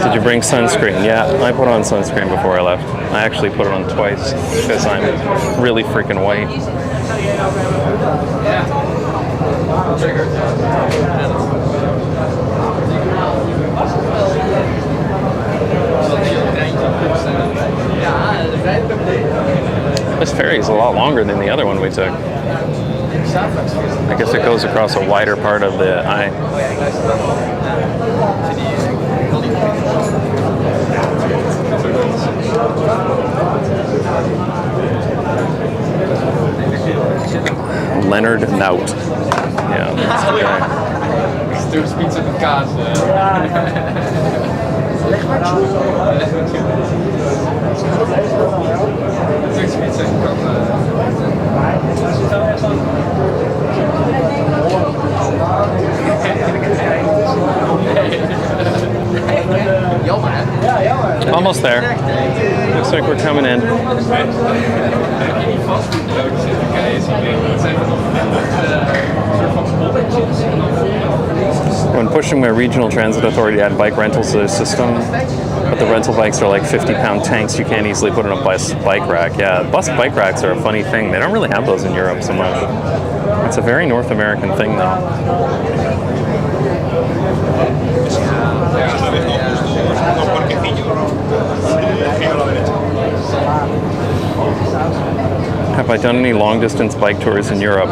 Did you bring sunscreen? Yeah, I put on sunscreen before I left. I actually put it on twice because I'm really freaking white. This ferry is a lot longer than the other one we took. I guess it goes across a wider part of the eye. Leonard Nout. Yeah, that's the guy. Stuk pizza met kaas. Leg maar toe. Stuk pizza Almost there. Looks like we're coming in. When pushing my regional transit authority to add bike rentals to the system, but the rental bikes are like 50-pound tanks, you can't easily put in a bike rack. Yeah, bus bike racks are a funny thing. They don't really have those in Europe so much. It's a very North American thing though. Have I done any long distance bike tours in Europe?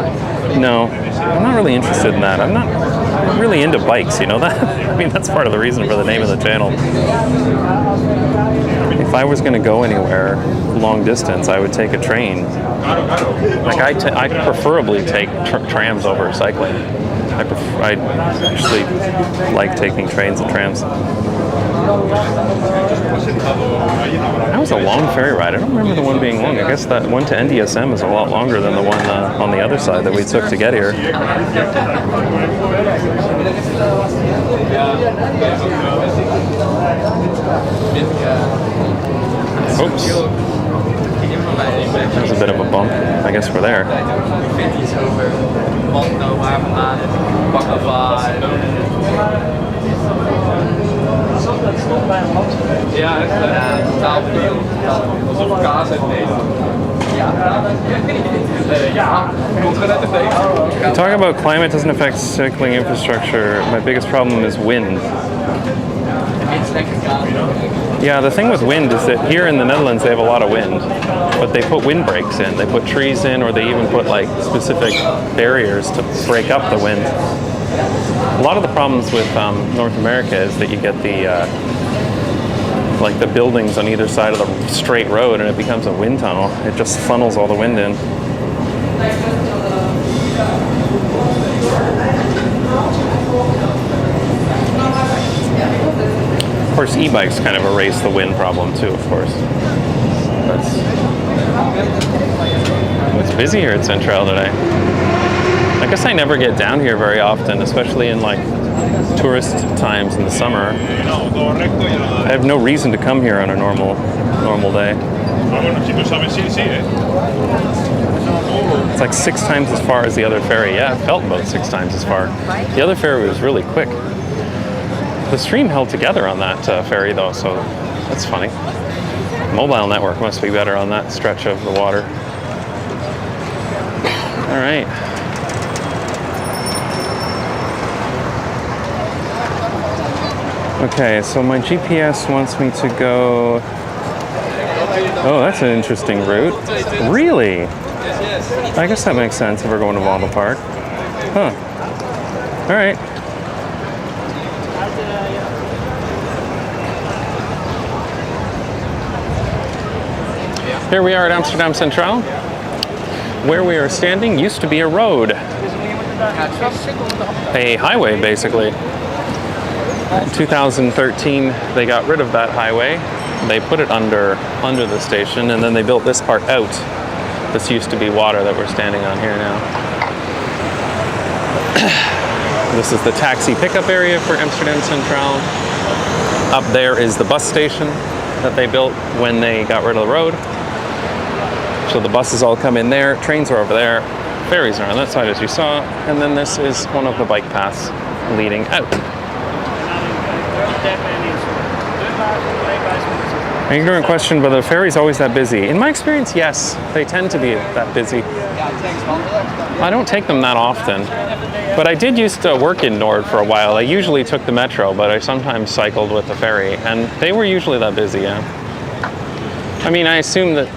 No, I'm not really interested in that. I'm not really into bikes, you know that? I mean, that's part of the reason for the name of the channel. If I was going to go anywhere long distance, I would take a train. Like I preferably take trams over cycling. I actually like taking trains and trams. That was a long ferry ride. I don't remember the one being long. I guess that one to NDSM is a lot longer than the one on the other side that we took to get here. Oops. There's a bit of a bump. I guess we're there. Talking about climate doesn't affect cycling infrastructure. My biggest problem is wind. Yeah, the thing with wind is that here in the Netherlands they have a lot of wind, but they put windbreaks in. They put trees in, or they even put like specific barriers to break up the wind. A lot of the problems with North America is that you get the like the buildings on either side of the straight road, and it becomes a wind tunnel. It just funnels all the wind in. Of course, e-bikes kind of erase the wind problem too, of course. It's busy here at Central today. I guess I never get down here very often, especially in like tourist times in the summer. I have no reason to come here on a normal day. It's like 6 times as far as the other ferry. Yeah, it felt about 6 times as far. The other ferry was really quick. The stream held together on that ferry though, so that's funny. Mobile network must be better on that stretch of the water. All right. Okay, so my GPS wants me to go... Oh, that's an interesting route. Really? I guess that makes sense if we're going to Vondel Park. Huh. All right. Here we are at Amsterdam Centraal. Where we are standing used to be a road. A highway, basically. In 2013, they got rid of that highway. They put it under the station, and then they built this part out. This used to be water that we're standing on here now. This is the taxi pickup area for Amsterdam Centraal. Up there is the bus station that they built when they got rid of the road. So the buses all come in there, trains are over there, ferries are on that side as you saw, and then this is one of the bike paths leading out. An ignorant question, but the ferry's always that busy. In my experience, yes, they tend to be that busy. I don't take them that often, but I did used to work in Nord for a while. I usually took the metro, but I sometimes cycled with the ferry, and they were usually that busy, yeah. I mean, I assume that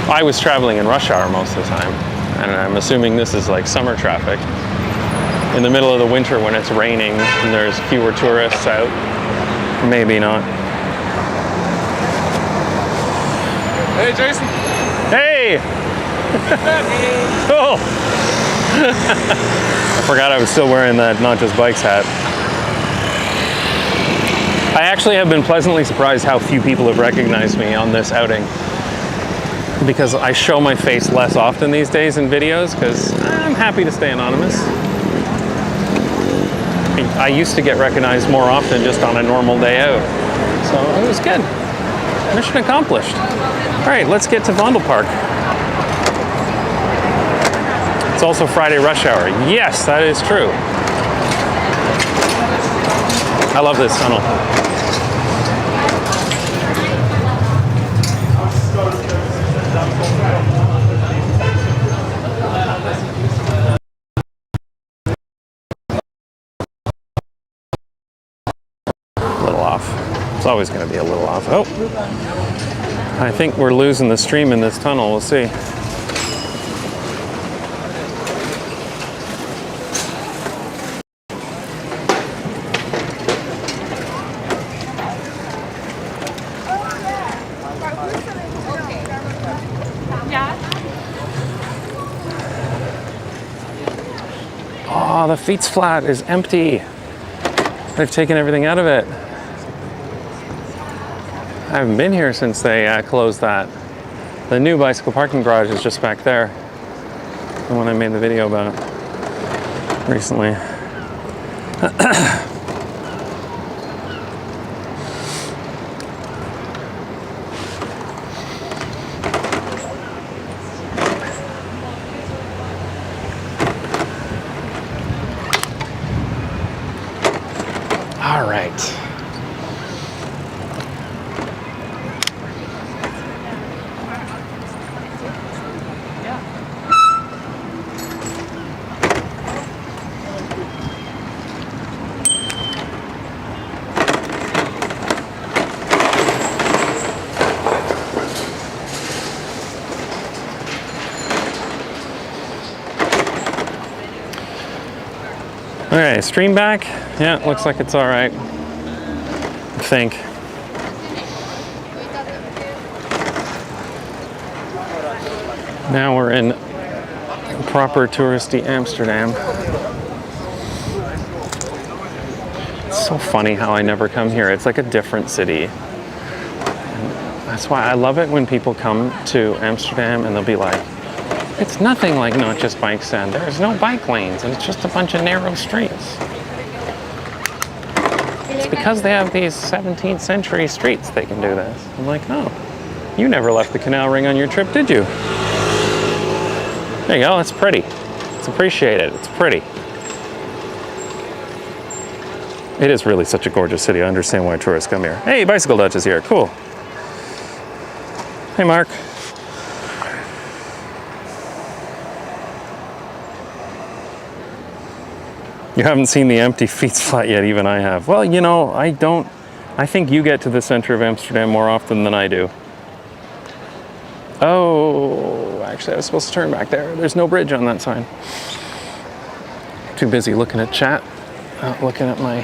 I was traveling in rush hour most of the time, and I'm assuming this is like summer traffic. In the middle of the winter when it's raining and there's fewer tourists out, maybe not. Hey, Jason. Hey! Oh! I forgot I was still wearing that Not Just Bikes hat. I actually have been pleasantly surprised how few people have recognized me on this outing. Because I show my face less often these days in videos, because I'm happy to stay anonymous. I used to get recognized more often just on a normal day out. So it was good. Mission accomplished. All right, let's get to Vondelpark. It's also Friday rush hour. Yes, that is true. I love this tunnel. A little off. It's always going to be a little off. Oh, I think we're losing the stream in this tunnel. We'll see. Oh, the Feet's flat is empty. They've taken everything out of it. I haven't been here since they closed that. The new bicycle parking garage is just back there. The one I made the video about recently. All right. Okay, stream back. Yeah, looks like it's all right. I think. Now we're in proper touristy Amsterdam. It's so funny how I never come here. It's like a different city. And that's why I love it when people come to Amsterdam and they'll be like, it's nothing like Not Just Bikes and there's no bike lanes and it's just a bunch of narrow streets. It's because they have these 17th century streets they can do this. I'm like, oh, you never left the canal ring on your trip, did you? There you go, it's pretty. It's appreciated, it's pretty. It is really such a gorgeous city. I understand why tourists come here. Hey, Bicycle Dutch is here, cool. Hey, Mark. You haven't seen the empty Feet's flat yet, even I have. Well, you know, I think you get to the center of Amsterdam more often than I do. Oh, actually I was supposed to turn back there. There's no bridge on that sign. Too busy looking at chat, not looking at my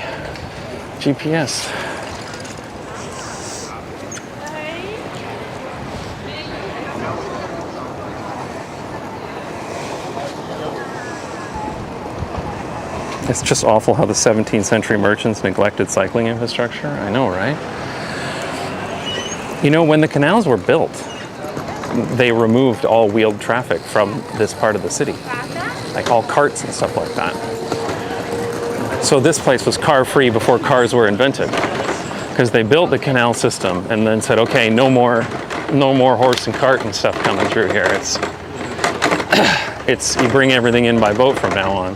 GPS. It's just awful how the 17th century merchants neglected cycling infrastructure. I know, right? You know, when the canals were built, they removed all wheeled traffic from this part of the city. Like all carts and stuff like that. So this place was car-free before cars were invented. Because they built the canal system and then said, okay, no more horse and cart and stuff coming through here. It's you bring everything in by boat from now on.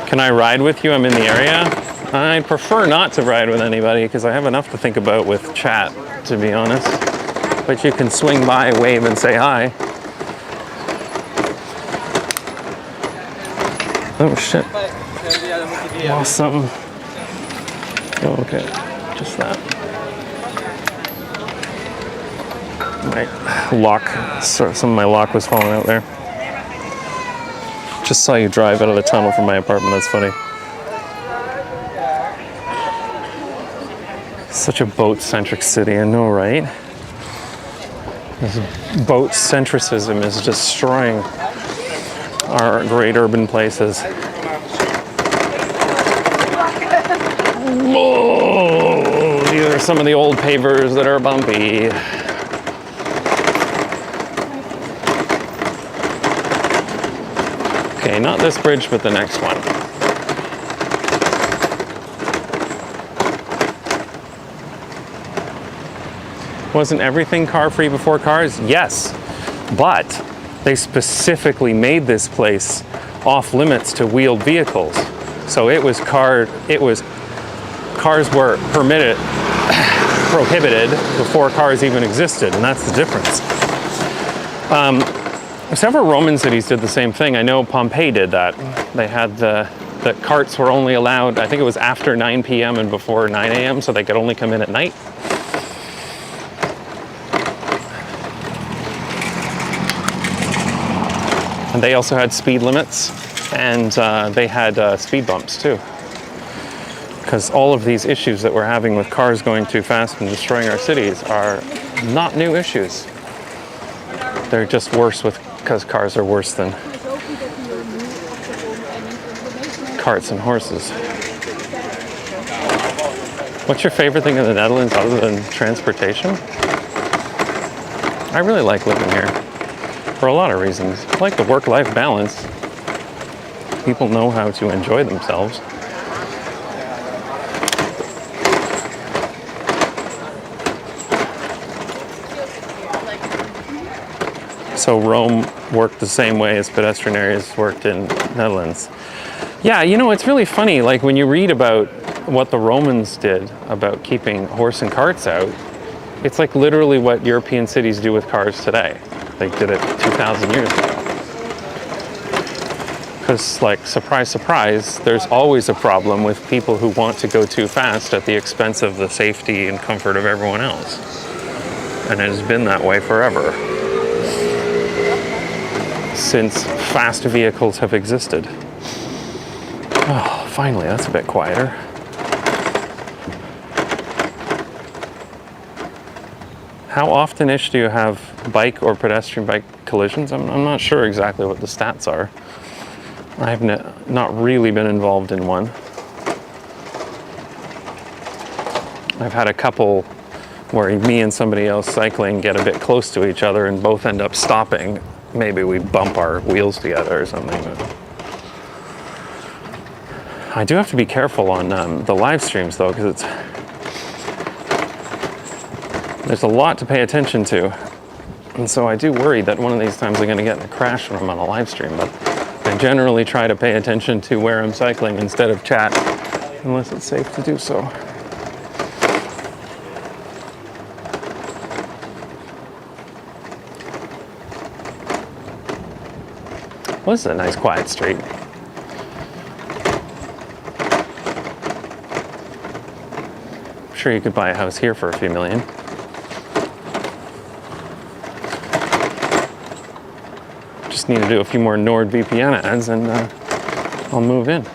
Can I ride with you? I'm in the area. I prefer not to ride with anybody because I have enough to think about with chat, to be honest. But you can swing by, wave, and say hi. Oh shit. Lost something. Oh, okay. Just that. My lock, some of my lock was falling out there. Just saw you drive out of the tunnel from my apartment, that's funny. Such a boat-centric city, I know, right? This boat centricism is destroying our great urban places. Whoa! These are some of the old pavers that are bumpy. Okay, not this bridge, but the next one. Wasn't everything car-free before cars? Yes, but they specifically made this place off limits to wheeled vehicles. So cars were prohibited before cars even existed, and that's the difference. Several Roman cities did the same thing. I know Pompeii did that. They had the carts were only allowed, I think it was after 9 p.m. and before 9 a.m., so they could only come in at night. And they also had speed limits, and they had speed bumps too. Because all of these issues that we're having with cars going too fast and destroying our cities are not new issues. They're just worse because cars are worse than carts and horses. What's your favorite thing in the Netherlands other than transportation? I really like living here. For a lot of reasons. I like the work-life balance. People know how to enjoy themselves. So Rome worked the same way as pedestrian areas worked in Netherlands. Yeah, you know, it's really funny, like when you read about what the Romans did about keeping horse and carts out, it's like literally what European cities do with cars today. They did it 2,000 years ago. Because, like, surprise, surprise, there's always a problem with people who want to go too fast at the expense of the safety and comfort of everyone else. And it has been that way forever. Since fast vehicles have existed. Oh, finally, that's a bit quieter. How often-ish do you have bike or pedestrian bike collisions? I'm not sure exactly what the stats are. I have not really been involved in one. I've had a couple where me and somebody else cycling get a bit close to each other and both end up stopping. Maybe we bump our wheels together or something. I do have to be careful on the live streams though, because there's a lot to pay attention to. And so I do worry that one of these times I'm going to get in a crash when I'm on a live stream, but I generally try to pay attention to where I'm cycling instead of chat, unless it's safe to do so. Well, this is a nice quiet street. I'm sure you could buy a house here for a few million. Just need to do a few more NordVPN ads and I'll move in.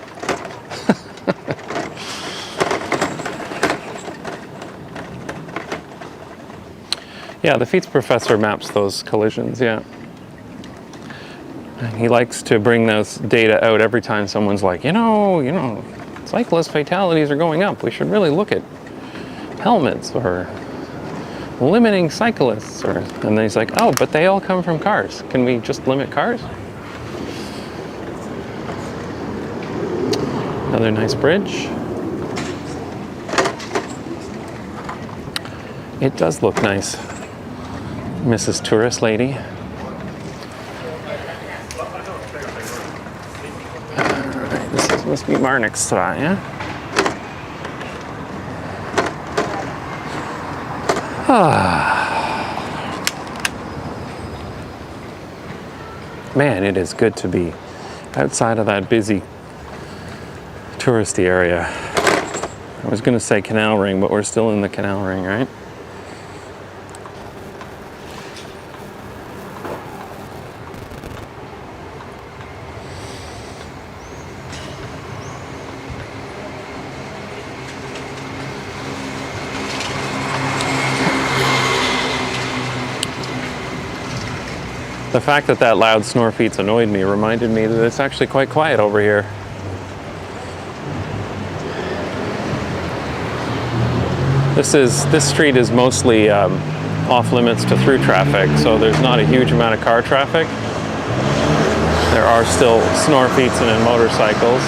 Yeah, the Feats professor maps those collisions, yeah. And he likes to bring those data out every time someone's like, you know, cyclist fatalities are going up. We should really look at helmets or limiting cyclists. And then he's like, oh, but they all come from cars. Can we just limit cars? Another nice bridge. It does look nice, Mrs. Tourist Lady. This must be Marnixstraat, yeah? Man, it is good to be outside of that busy touristy area. I was going to say canal ring, but we're still in the canal ring, right? The fact that that loud Snorfeets annoyed me reminded me that it's actually quite quiet over here. This street is mostly off limits to through traffic, so there's not a huge amount of car traffic. There are still Snorfeets and motorcycles.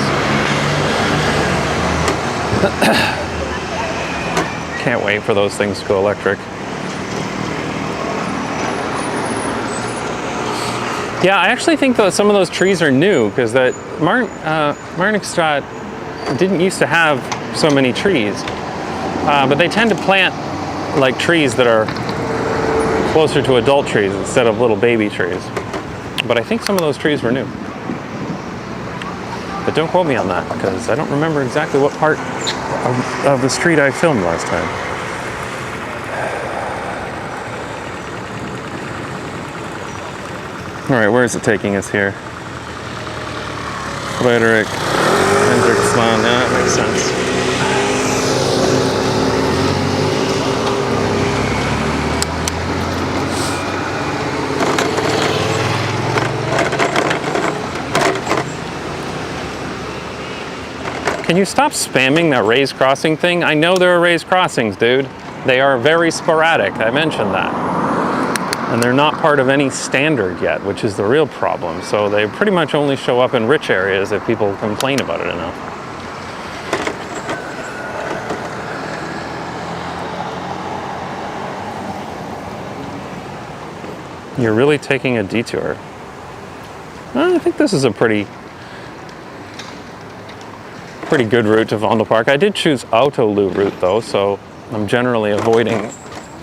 Can't wait for those things to go electric. Yeah, I actually think that some of those trees are new, because that Marnixstraat didn't used to have so many trees. But they tend to plant like trees that are closer to adult trees instead of little baby trees. But I think some of those trees were new. But don't quote me on that, because I don't remember exactly what part of the street I filmed last time. All right, where is it taking us here? Frederick, Hendrikslaan, yeah, that makes sense. Can you stop spamming that raised crossing thing? I know there are raised crossings, dude. They are very sporadic, I mentioned that. And they're not part of any standard yet, which is the real problem. So they pretty much only show up in rich areas if people complain about it enough. You're really taking a detour. I think this is a pretty good route to Vondelpark. I did choose Autolu route though, so I'm generally avoiding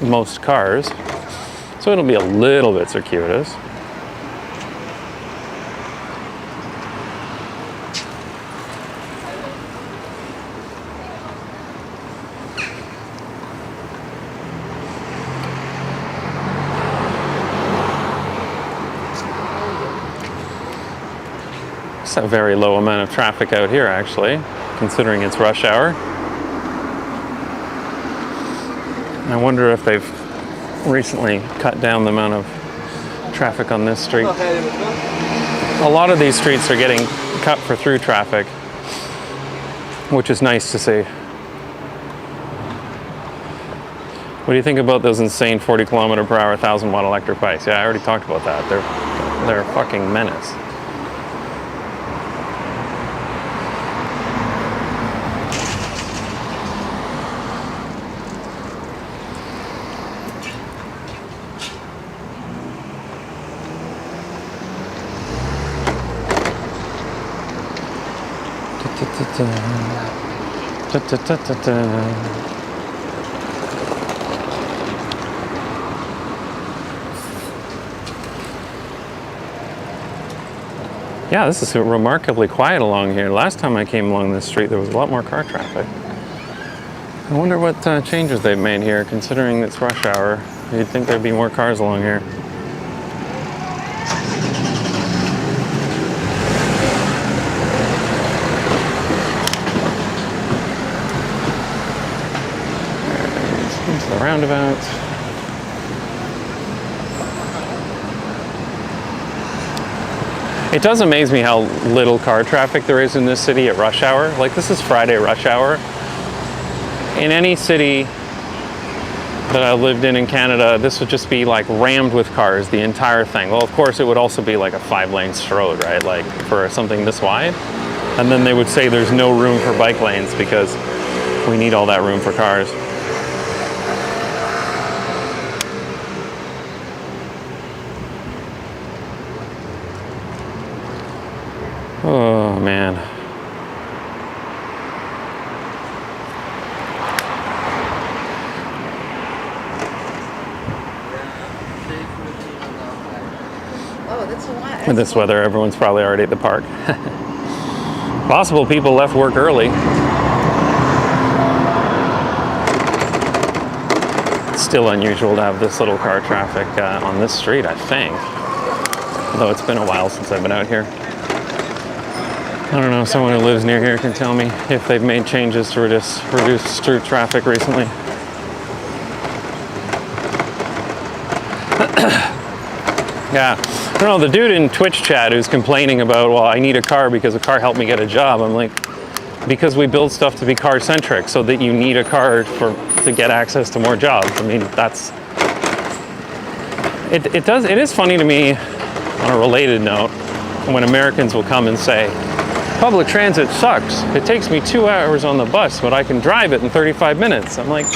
most cars. So it'll be a little bit circuitous. It's a very low amount of traffic out here actually, considering it's rush hour. I wonder if they've recently cut down the amount of traffic on this street. A lot of these streets are getting cut for through traffic, which is nice to see. What do you think about those insane 40 km/h 1,000 watt electric bikes? Yeah, I already talked about that. They're a fucking menace. Yeah, this is remarkably quiet along here. Last time I came along this street, there was a lot more car traffic. I wonder what changes they've made here, considering it's rush hour. You'd think there'd be more cars along here. Into the roundabout. It does amaze me how little car traffic there is in this city at rush hour. Like, this is Friday rush hour. In any city that I lived in Canada, this would just be like rammed with cars, the entire thing. Well, of course, it would also be like a 5-lane road, right? Like for something this wide. And then they would say there's no room for bike lanes because we need all that room for cars. Oh, man. In this weather, everyone's probably already at the park. Possible people left work early. It's still unusual to have this little car traffic on this street, I think. Although it's been a while since I've been out here. I don't know, someone who lives near here can tell me if they've made changes to reduce street traffic recently. Yeah, I don't know, the dude in Twitch chat who's complaining about, well, I need a car because a car helped me get a job. I'm like, because we build stuff to be car-centric, so that you need a car to get access to more jobs. I mean, that's, it is funny to me, on a related note, when Americans will come and say, public transit sucks. It takes me 2 hours on the bus, but I can drive it in 35 minutes. I'm like,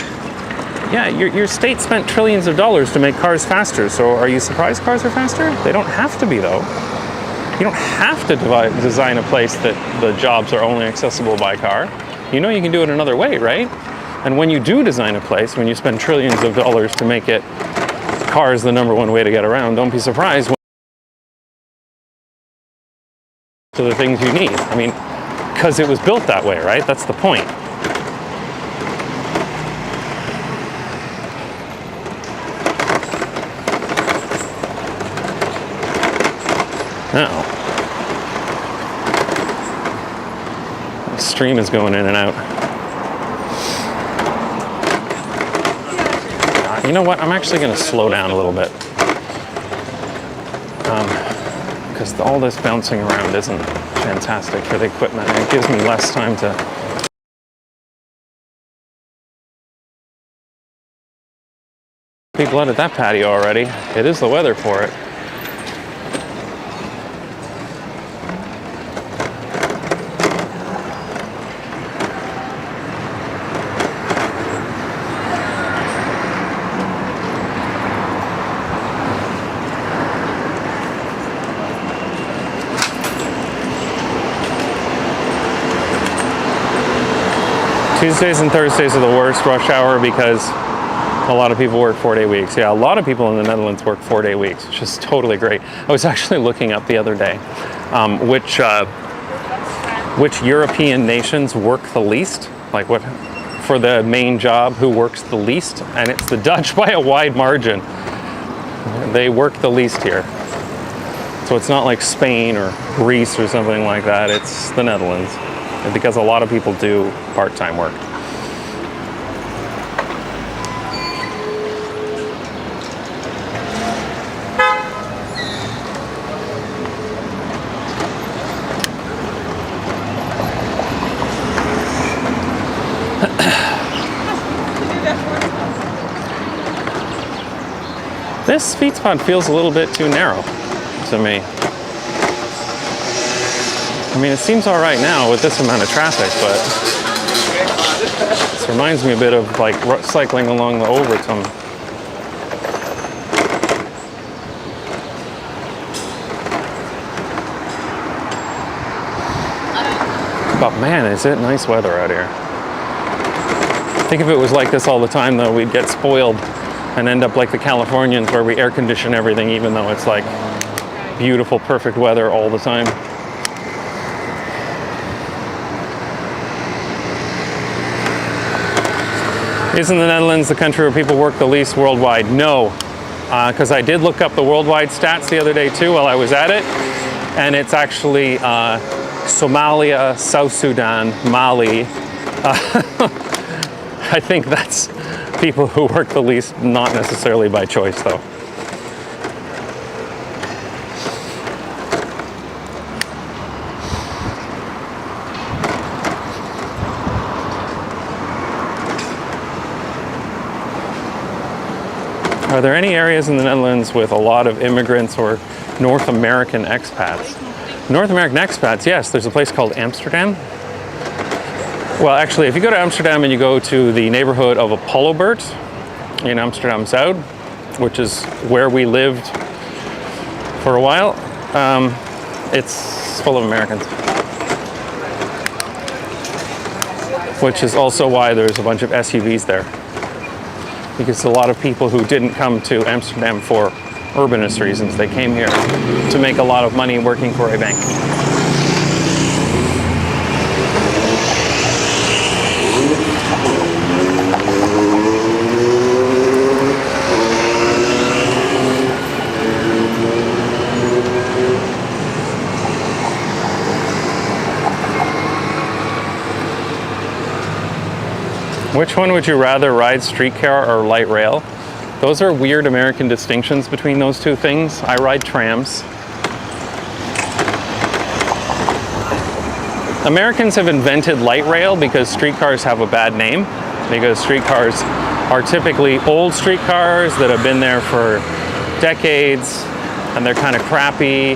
yeah, your state spent trillions of dollars to make cars faster, so are you surprised cars are faster? They don't have to be, though. You don't have to design a place that the jobs are only accessible by car. You know you can do it another way, right? And when you do design a place, when you spend trillions of dollars to make it cars the #1 way to get around, don't be surprised when to the things you need. I mean, because it was built that way, right? That's the point. Uh-oh. The stream is going in and out. You know what? I'm actually going to slow down a little bit. Because all this bouncing around isn't fantastic for the equipment. And it gives me less time to... People out at that patio already. It is the weather for it. Tuesdays and Thursdays are the worst rush hour because a lot of people work 4-day weeks. Yeah, a lot of people in the Netherlands work 4-day weeks, which is totally great. I was actually looking up the other day which European nations work the least, like what for the main job, who works the least, and it's the Dutch by a wide margin. They work the least here. So it's not like Spain or Greece or something like that, it's the Netherlands. Because a lot of people do part-time work. This sweet spot feels a little bit too narrow to me. I mean, it seems all right now with this amount of traffic, but this reminds me a bit of like cycling along the Overton. But man, is it nice weather out here. I think if it was like this all the time, though, we'd get spoiled and end up like the Californians where we air condition everything, even though it's like beautiful, perfect weather all the time. Isn't the Netherlands the country where people work the least worldwide? No, because I did look up the worldwide stats the other day too while I was at it, and it's actually Somalia, South Sudan, Mali. I think that's people who work the least, not necessarily by choice though. Are there any areas in the Netherlands with a lot of immigrants or North American expats? North American expats, yes. There's a place called Amsterdam. Well, actually, if you go to Amsterdam and you go to the neighborhood of Apollobuurt in Amsterdam South, which is where we lived for a while, it's full of Americans. Which is also why there's a bunch of SUVs there. Because a lot of people who didn't come to Amsterdam for urbanist reasons, they came here to make a lot of money working for a bank. Which one would you rather, ride streetcar or light rail? Those are weird American distinctions between those two things. I ride trams. Americans have invented light rail because streetcars have a bad name, because streetcars are typically old streetcars that have been there for decades and they're kind of crappy,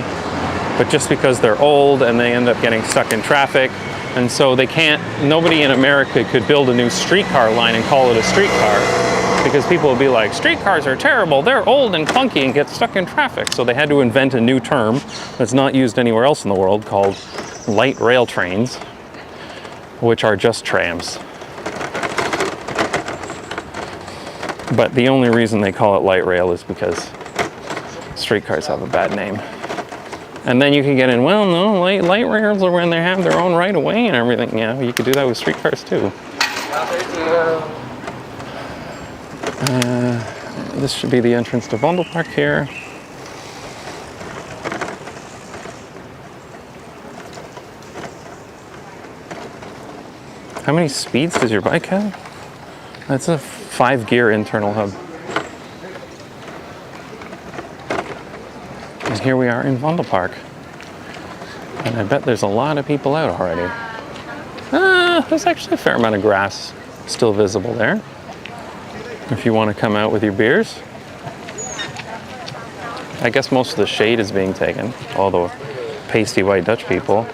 but just because they're old and they end up getting stuck in traffic, and so they can't, nobody in America could build a new streetcar line and call it a streetcar, because people will be like, streetcars are terrible, they're old and clunky and get stuck in traffic. So they had to invent a new term that's not used anywhere else in the world called light rail trains, which are just trams. But the only reason they call it light rail is because streetcars have a bad name. And then you can get in, well, no, light rails are when they have their own right of way and everything. Yeah, you could do that with streetcars too. This should be the entrance to Vondelpark here. How many speeds does your bike have? That's a 5-gear internal hub. And here we are in Vondelpark. And I bet there's a lot of people out already. There's actually a fair amount of grass still visible there. If you want to come out with your beers. I guess most of the shade is being taken, all the pasty white Dutch people. All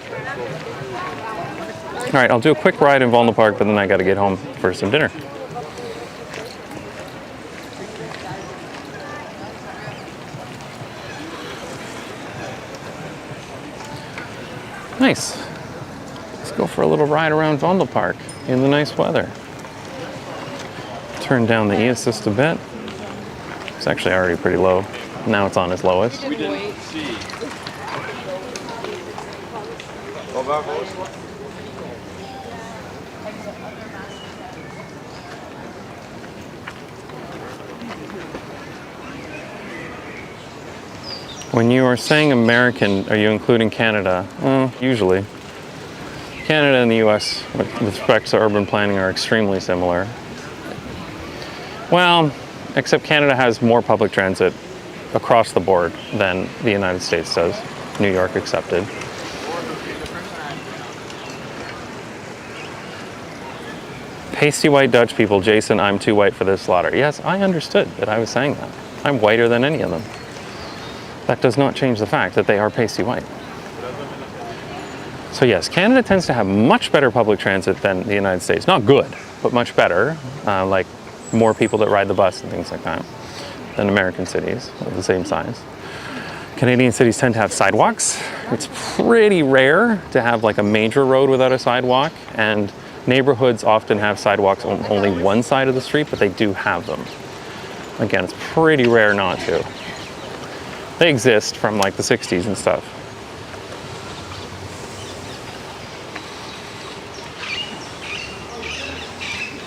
right, I'll do a quick ride in Vondelpark, but then I got to get home for some dinner. Nice. Let's go for a little ride around Vondelpark in the nice weather. Turn down the e-assist a bit. It's actually already pretty low. Now it's on its lowest. We didn't see. When you are saying American, are you including Canada? Usually. Canada and the US, with respect to urban planning, are extremely similar. Well, except Canada has more public transit across the board than the United States does, New York accepted. Pasty white Dutch people, Jason, I'm too white for this slaughter. Yes, I understood that I was saying that. I'm whiter than any of them. That does not change the fact that they are pasty white. So yes, Canada tends to have much better public transit than the United States. Not good, but much better. Like more people that ride the bus and things like that than American cities of the same size. Canadian cities tend to have sidewalks. It's pretty rare to have like a major road without a sidewalk, and neighborhoods often have sidewalks on only one side of the street, but they do have them. Again, it's pretty rare not to. They exist from like the 60s and stuff.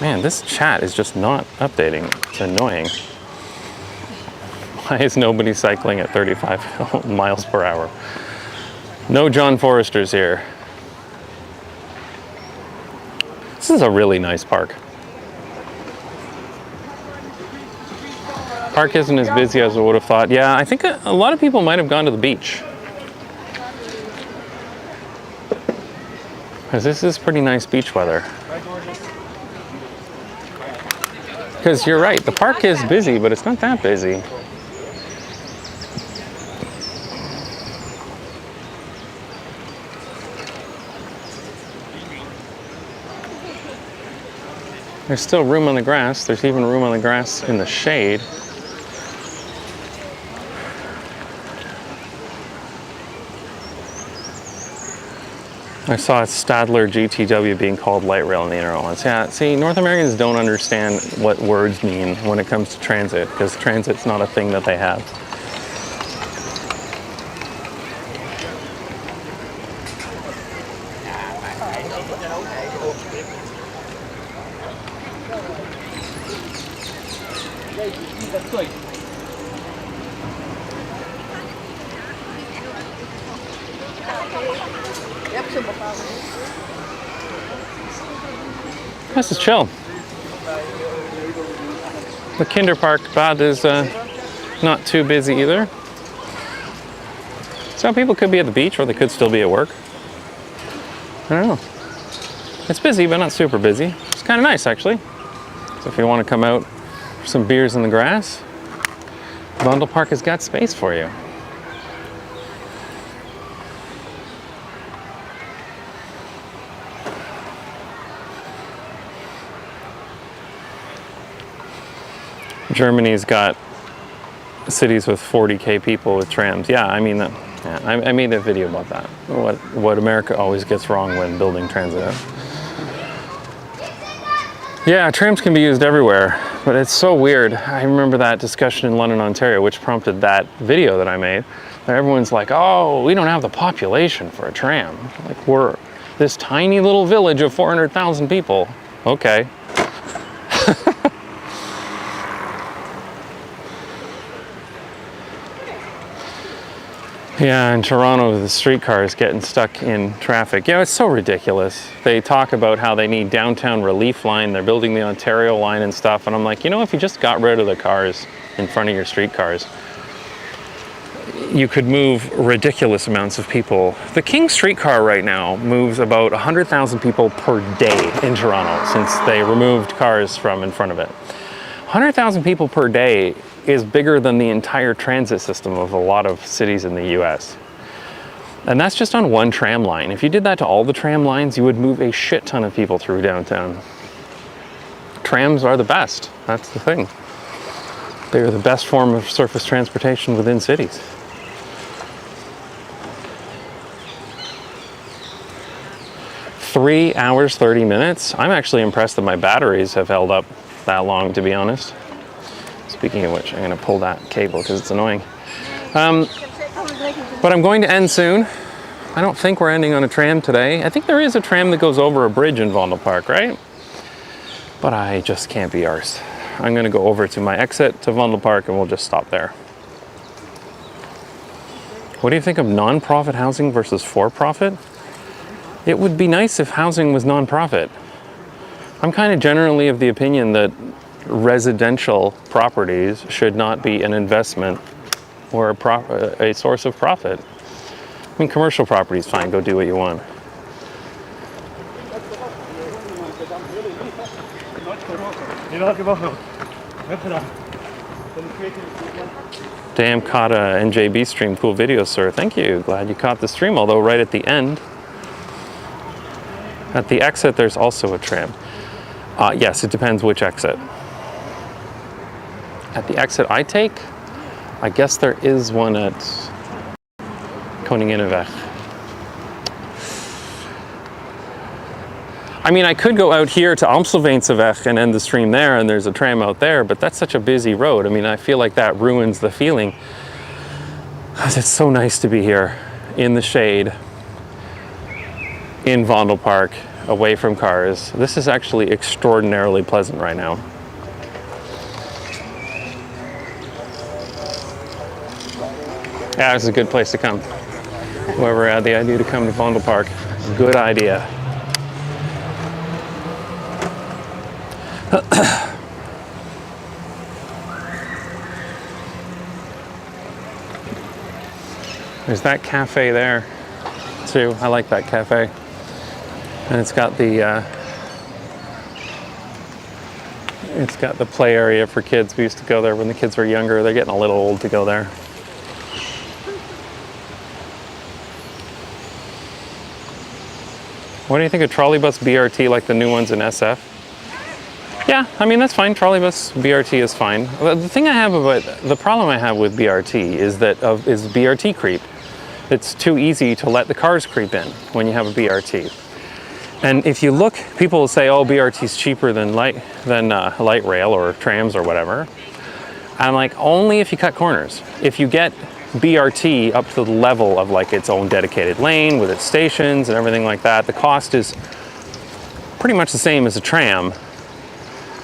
Man, this chat is just not updating. It's annoying. Why is nobody cycling at 35 miles per hour? No John Foresters here. This is a really nice park. Park isn't as busy as I would have thought. Yeah, I think a lot of people might have gone to the beach. Because this is pretty nice beach weather. Because you're right, the park is busy, but it's not that busy. There's still room on the grass. There's even room on the grass in the shade. I saw Stadler GTW being called light rail in the internet once. Yeah, see, North Americans don't understand what words mean when it comes to transit, because transit's not a thing that they have. This is chill. The Kinderparkbad is not too busy either. So people could be at the beach or they could still be at work. I don't know. It's busy, but not super busy. It's kind of nice, actually. So if you want to come out for some beers in the grass, Vondelpark has got space for you. Germany's got cities with 40K people with trams. Yeah, I mean, I made a video about that. What America always gets wrong when building transit. Yeah, trams can be used everywhere, but it's so weird. I remember that discussion in London, Ontario, which prompted that video that I made. Where everyone's like, oh, we don't have the population for a tram. Like, we're this tiny little village of 400,000 people. Okay. Yeah, in Toronto, the streetcars getting stuck in traffic. Yeah, it's so ridiculous. They talk about how they need downtown relief line. They're building the Ontario line and stuff. And I'm like, you know, if you just got rid of the cars in front of your streetcars, you could move ridiculous amounts of people. The King streetcar right now moves about 100,000 people per day in Toronto since they removed cars from in front of it. 100,000 people per day is bigger than the entire transit system of a lot of cities in the US. And that's just on one tram line. If you did that to all the tram lines, you would move a shit ton of people through downtown. Trams are the best. That's the thing. They're the best form of surface transportation within cities. Three hours, 30 minutes. I'm actually impressed that my batteries have held up that long, to be honest. Speaking of which, I'm going to pull that cable because it's annoying. But I'm going to end soon. I don't think we're ending on a tram today. I think there is a tram that goes over a bridge in Vondelpark, right? But I just can't be arsed. I'm going to go over to my exit to Vondelpark and we'll just stop there. What do you think of non-profit housing versus for-profit? It would be nice if housing was non-profit. I'm kind of generally of the opinion that residential properties should not be an investment or a source of profit. I mean, commercial property is fine, go do what you want. Damn, caught a NJB stream. Cool video, sir. Thank you. Glad you caught the stream, although right at the end. At the exit, there's also a tram. Yes, it depends which exit. At the exit I take, I guess there is one at Koninginnenweg. I mean, I could go out here to Amstelveenseweg and end the stream there, and there's a tram out there, but that's such a busy road. I mean, I feel like that ruins the feeling. It's so nice to be here in the shade, in Vondelpark, away from cars. This is actually extraordinarily pleasant right now. Yeah, it's a good place to come. Whoever had the idea to come to Vondelpark, good idea. There's that cafe there too. I like that cafe. And it's got the play area for kids. We used to go there when the kids were younger. They're getting a little old to go there. What do you think of trolleybus BRT like the new ones in SF? Yeah, I mean, that's fine. Trolleybus BRT is fine. The problem I have with BRT is BRT creep. It's too easy to let the cars creep in when you have a BRT. And if you look, people will say, oh, BRT is cheaper than light rail or trams or whatever. I'm like, only if you cut corners. If you get BRT up to the level of like its own dedicated lane with its stations and everything like that, the cost is pretty much the same as a tram.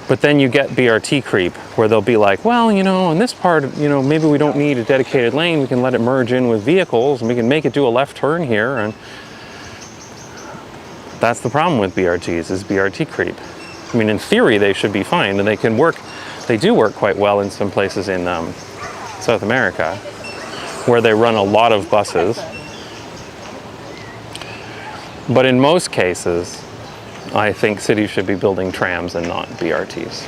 But then you get BRT creep where they'll be like, well, you know, in this part, you know, maybe we don't need a dedicated lane. We can let it merge in with vehicles and we can make it do a left turn here. And that's the problem with BRTs, is BRT creep. I mean, in theory, they should be fine, and they can work. They do work quite well in some places in South America, where they run a lot of buses. But in most cases, I think cities should be building trams and not BRTs.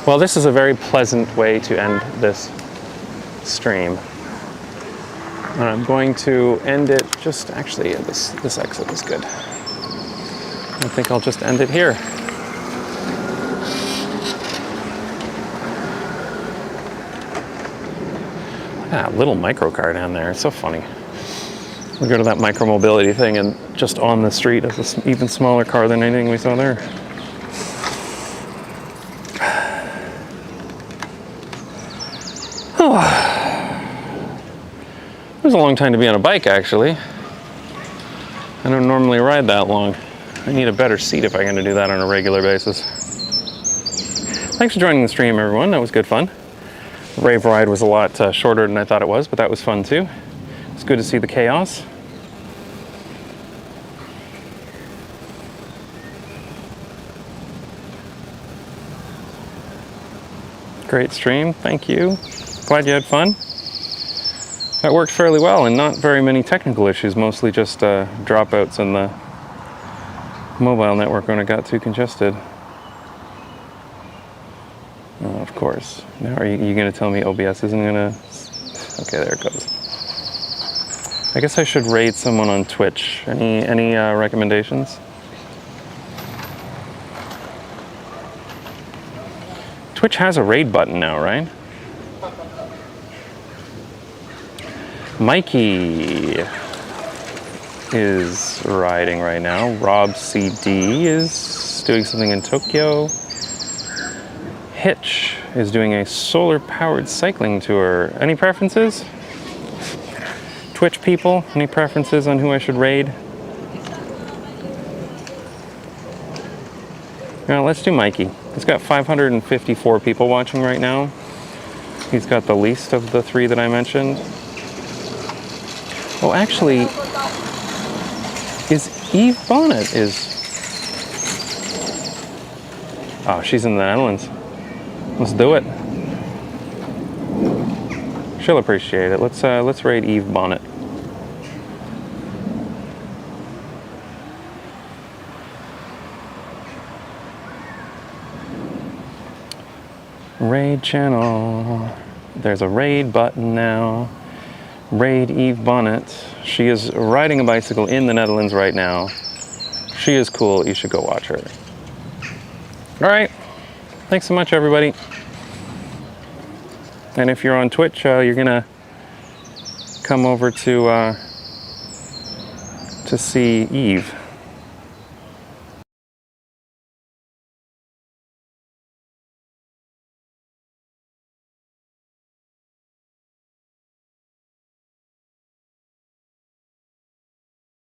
Well, this is a very pleasant way to end this stream. And I'm going to end it just, actually, this exit is good. I think I'll just end it here. That little microcar down there, it's so funny. We go to that micromobility thing and just on the street is an even smaller car than anything we saw there. Oh. It was a long time to be on a bike, actually. I don't normally ride that long. I need a better seat if I'm going to do that on a regular basis. Thanks for joining the stream, everyone. That was good fun. The Rave ride was a lot shorter than I thought it was, but that was fun too. It's good to see the chaos. Great stream, thank you. Glad you had fun. That worked fairly well and not very many technical issues, mostly just dropouts in the mobile network when it got too congested. Oh, of course. Now are you going to tell me OBS isn't going to... Okay, there it goes. I guess I should raid someone on Twitch. Any recommendations? Twitch has a raid button now, right? Mikey is riding right now. Rob CD is doing something in Tokyo. Hitch is doing a solar-powered cycling tour. Any preferences? Twitch people, any preferences on who I should raid? Now let's do Mikey. He's got 554 people watching right now. He's got the least of the three that I mentioned. Oh, actually, is Eve Bonnet Oh, she's in the Netherlands. Let's do it. She'll appreciate it. Let's raid Eve Bonnet. Raid channel. There's a raid button now. Raid Eve Bonnet. She is riding a bicycle in the Netherlands right now. She is cool. You should go watch her. All right. Thanks so much, everybody. And if you're on Twitch, you're gonna come over to see Eve.